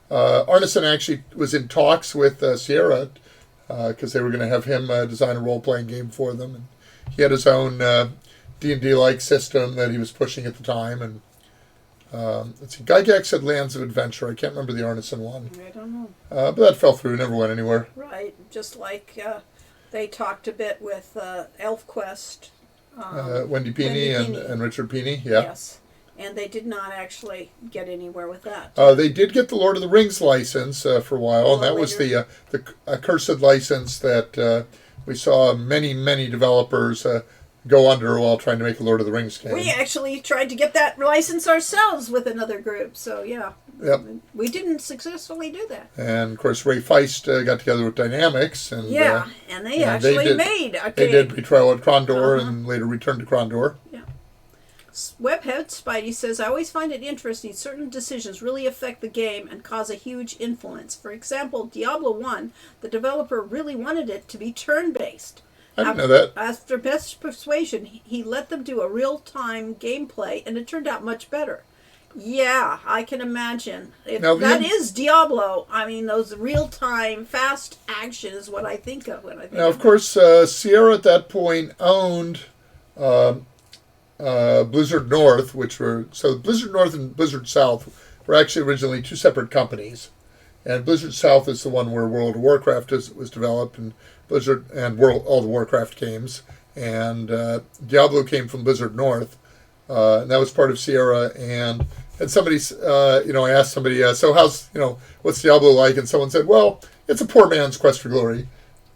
Arneson actually was in talks with Sierra because they were going to have him design a role-playing game for them. And he had his own D&D-like system that he was pushing at the time, and let's see, Gygax had Lands of Adventure. I can't remember the Arneson one. I don't know. But that fell through, never went anywhere. Right, just like they talked a bit with ElfQuest. Wendy Peeney and Richard Peeney, yeah. Yes, and they did not actually get anywhere with that. They did get the Lord of the Rings license for a while, and that was the accursed license that we saw many developers go under while trying to make a Lord of the Rings game. We actually tried to get that license ourselves with another group, so yeah. Yep. We didn't successfully do that. And of course, Ray Feist got together with Dynamics, and and they actually made a game. They did Retrial at Krondor, and later returned to Krondor. Yeah. Webhead Spidey says, I always find it interesting. Certain decisions really affect the game and cause a huge influence. For example, Diablo 1, the developer really wanted it to be turn-based. I didn't know that. After best persuasion, he let them do a real-time gameplay, and it turned out much better. Yeah, I can imagine. That is Diablo. I mean, those real-time, fast action is what I think of when I think of course, Sierra at that point owned Blizzard North, so Blizzard North and Blizzard South were actually originally two separate companies. And Blizzard South is the one where World of Warcraft was developed, and Blizzard and all the Warcraft games. And Diablo came from Blizzard North, and that was part of Sierra. And somebody, I asked somebody, so what's Diablo like? And someone said, well, it's a poor man's quest for glory.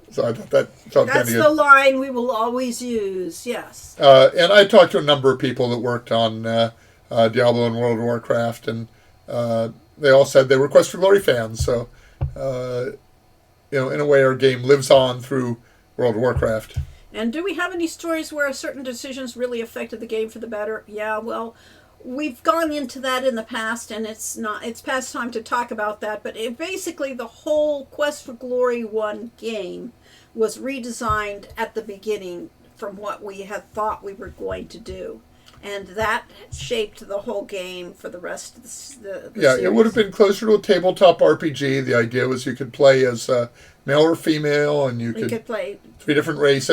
So I thought that felt kind of good. That's the line we will always use, yes. And I talked to a number of people that worked on Diablo and World of Warcraft, and they all said they were Quest for Glory fans. So, in a way, our game lives on through World of Warcraft. And do we have any stories where certain decisions really affected the game for the better? Yeah, well, we've gone into that in the past, and it's past time to talk about that. But basically, the whole Quest for Glory 1 game was redesigned at the beginning from what we had thought we were going to do. And that shaped the whole game for the rest of the series. It would have been closer to a tabletop RPG. The idea was you could play as male or female, and you could play three different races.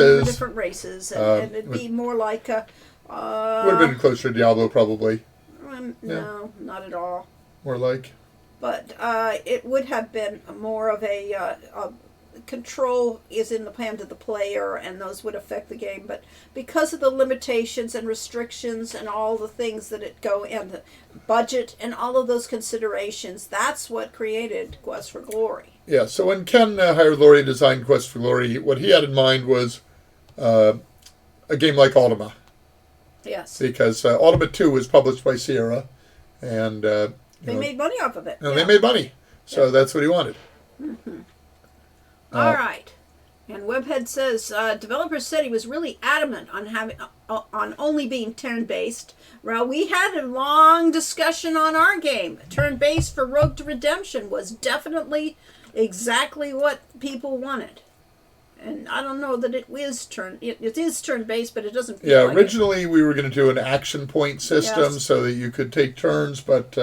And it'd be more like a... would have been closer to Diablo, probably. No, not at all. More like? But it would have been more of a control is in the hand of the player, and those would affect the game. But because of the limitations and restrictions and all the things that and the budget and all of those considerations, that's what created Quest for Glory. Yeah, so when Ken Hyrelori designed Quest for Glory, what he had in mind was a game like Ultima. Yes. Because Ultima 2 was published by Sierra, and... they made money off of it. And they made money. So that's what he wanted. Mm-hmm. All right. And Webhead says, developers said he was really adamant on only being turn-based. Well, we had a long discussion on our game. Turn-based for Road to Redemption was definitely exactly what people wanted. And I don't know that it is turn-based, but it doesn't feel like originally we were going to do an action point system so that you could take turns, but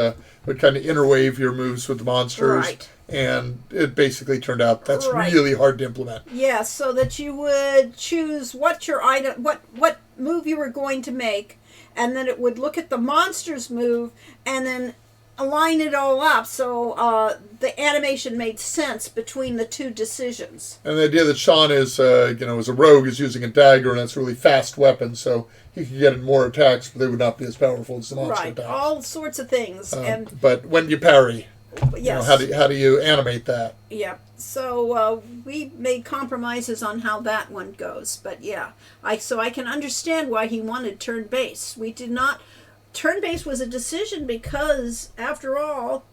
would kind of interwave your moves with the monsters. Right. And it basically turned out that's really hard to implement. Yeah, so that you would choose what move you were going to make, and then it would look at the monster's move, and then align it all up so the animation made sense between the two decisions. And the idea that Sean is, as a rogue, is using a dagger, and it's a really fast weapon, so he could get in more attacks, but they would not be as powerful as the monster attacks. All sorts of things. But when you parry, yes. How do you animate that? Yeah. So we made compromises on how that one goes. But yeah, I can understand why he wanted turn-based. We did not... Turn-based was a decision because, after all,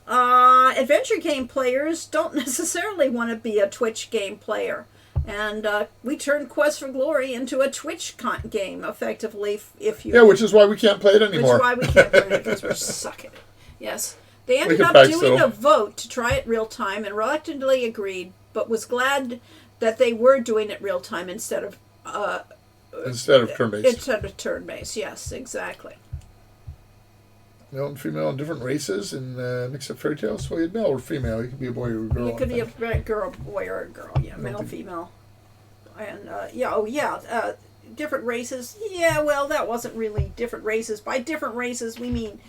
adventure game players don't necessarily want to be a Twitch game player. And we turned Quest for Glory into a Twitch game, effectively, which is why we can't play it anymore. Which is why we can't play it, because we're suck at it. Yes. They ended up doing a vote to try it real-time and reluctantly agreed, but was glad that they were doing it real-time instead of turn-based. Instead of turn-based, yes, exactly. Male and female in different races, and mix up fairy tales. Well, you're male or female. You could be a boy or a girl. You could be a boy or a girl. Yeah, male, female, and different races. Yeah, well, that wasn't really different races. By different races, we mean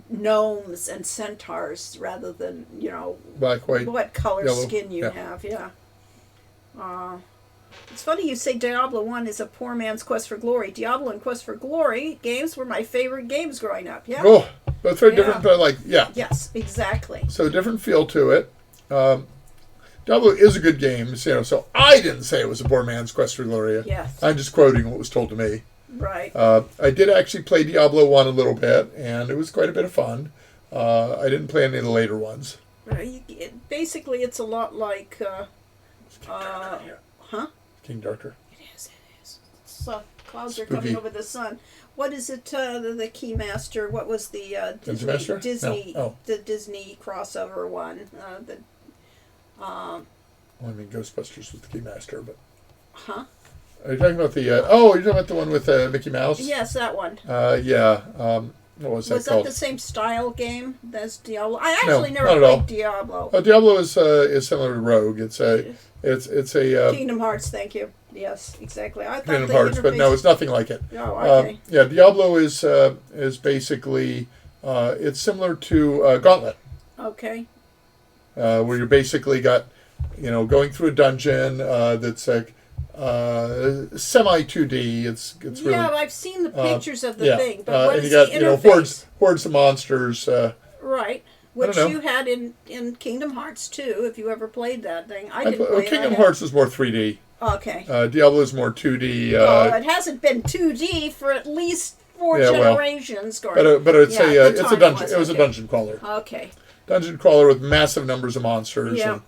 gnomes and centaurs rather than black, white, what color yellow. Skin you have. Yeah. It's funny you say Diablo 1 is a poor man's Quest for Glory. Diablo and Quest for Glory games were my favorite games growing up. Yeah. Oh, both very different, but Yes, exactly. So different feel to it. Diablo is a good game, so I didn't say it was a poor man's Quest for Gloria. Yes. I'm just quoting what was told to me. Right. I did actually play Diablo 1 a little bit, and it was quite a bit of fun. I didn't play any of the later ones. Basically, it's a lot like... King Darker. It is. It's, clouds Spooky. are coming over the sun. What is it, the Keymaster? What was the Disney, No. Oh. the Disney crossover one? Well, I mean, Ghostbusters with the Keymaster, but... Huh? Are you talking about the... you're talking about the one with Mickey Mouse? Yes, that one. Yeah. What was that called? Was that the same style game as Diablo? I actually No, never not at all. played Diablo. Diablo is similar to Rogue. It's a Kingdom Hearts, thank you. Yes, exactly. I thought Kingdom the Hearts, but no, it's nothing like it. Oh, okay. Yeah, Diablo is basically it's similar to Gauntlet, Okay. where you're basically got going through a dungeon that's like semi 2D. It's really Yeah, I've seen the pictures of the yeah. thing, but what and is you got the interface? hordes of monsters. Right. Which know. you had in Kingdom Hearts 2, if you ever played that thing. I didn't play it. Kingdom Hearts is more 3D. Okay. Diablo is more 2D. Well, it hasn't been 2D for at least four generations. But it's it's a dungeon. It was a okay. dungeon crawler. Okay. Dungeon crawler with massive numbers of monsters. Yeah.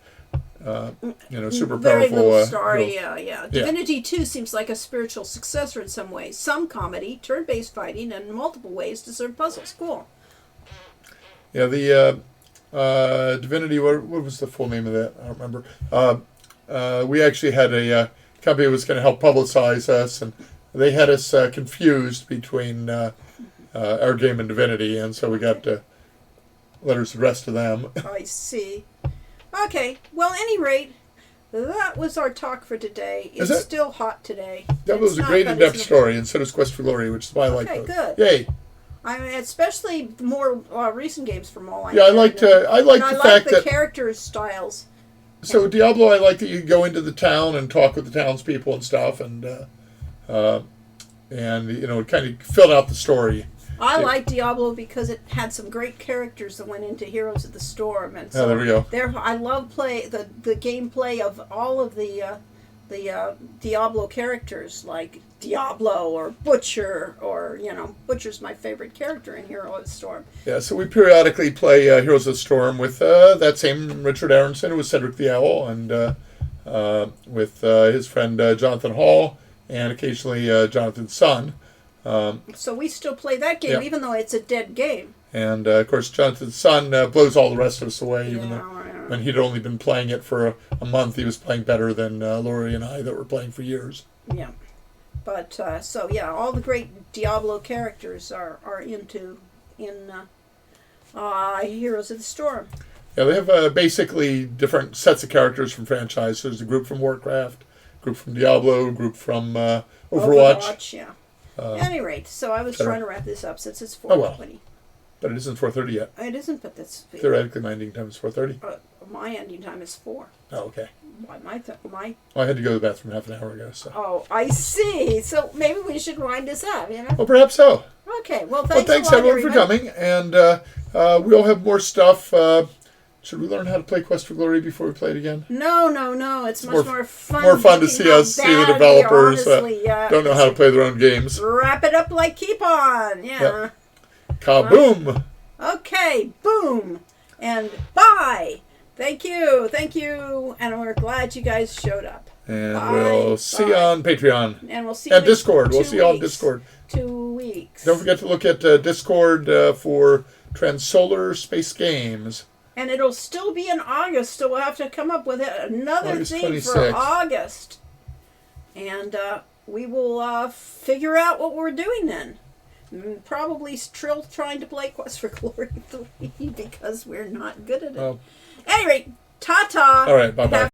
And, super Very powerful. little story. Yeah. Divinity 2 seems like a spiritual successor in some ways. Some comedy, turn-based fighting, and multiple ways to solve puzzles. Cool. Yeah, the Divinity. What was the full name of that? I don't remember. We actually had a company that was going to help publicize us, and they had us confused between our game and Divinity, and so we got letters addressed to them. I see. Okay. Well, at any rate, that was our talk for today. It's still hot today. That was a great in-depth story, and so does Quest for Glory, which is why I like those. Good. Yay! I mean, especially the more recent games from all I I like the fact that character styles. So Diablo, I like that you go into the town and talk with the townspeople and stuff, and it kind of filled out the story. I like Diablo because it had some great characters that went into Heroes of the Storm, and so there we go. I love the gameplay of all of the Diablo characters, like Diablo or Butcher, or Butcher's my favorite character in Hero of the Storm. Yeah, so we periodically play Heroes of the Storm with that same Richard Aronson, who was Cedric the Owl, and with his friend Jonathan Hall, and occasionally Jonathan's son. So we still play that game, even though it's a dead game. And, of course, Jonathan's son blows all the rest of us away, even though when he'd only been playing it for a month, he was playing better than Lori and I that were playing for years. Yeah. But, all the great Diablo characters are in Heroes of the Storm. Yeah, they have basically different sets of characters from franchise. There's a group from Warcraft, a group from Diablo, a group from Overwatch. Yeah. At any rate, so I was trying to wrap this up since it's 4:20. Oh, well. But it isn't 4:30 yet. It isn't, but that's... Theoretically, my ending time is 4:30. My ending time is 4. Oh, okay. Why, Well, I had to go to the bathroom half an hour ago, so... Oh, I see. So maybe we should wind this up, Well, perhaps so. Okay, well, thanks thanks a lot, everyone for coming, and we'll have more stuff. Should we learn how to play Quest for Glory before we play it again? No. It's much more fun. More fun to see the developers don't know how to play their own games. Wrap it up like Keep On. Yeah. Yep. Kaboom! Okay, boom. And bye. Thank you. And we're glad you guys showed up. And we'll see you on Patreon. And we'll see you and Discord. We'll see you on weeks. Discord. 2 weeks. Don't forget to look at Discord for Transsolar Space Games. And it'll still be in August, so we'll have to come up with another August theme 26th. for August. And we will figure out what we're doing then. Probably still trying to play Quest for Glory 3 because we're not good at it. Well, Anyway, ta-ta. all right, bye-bye.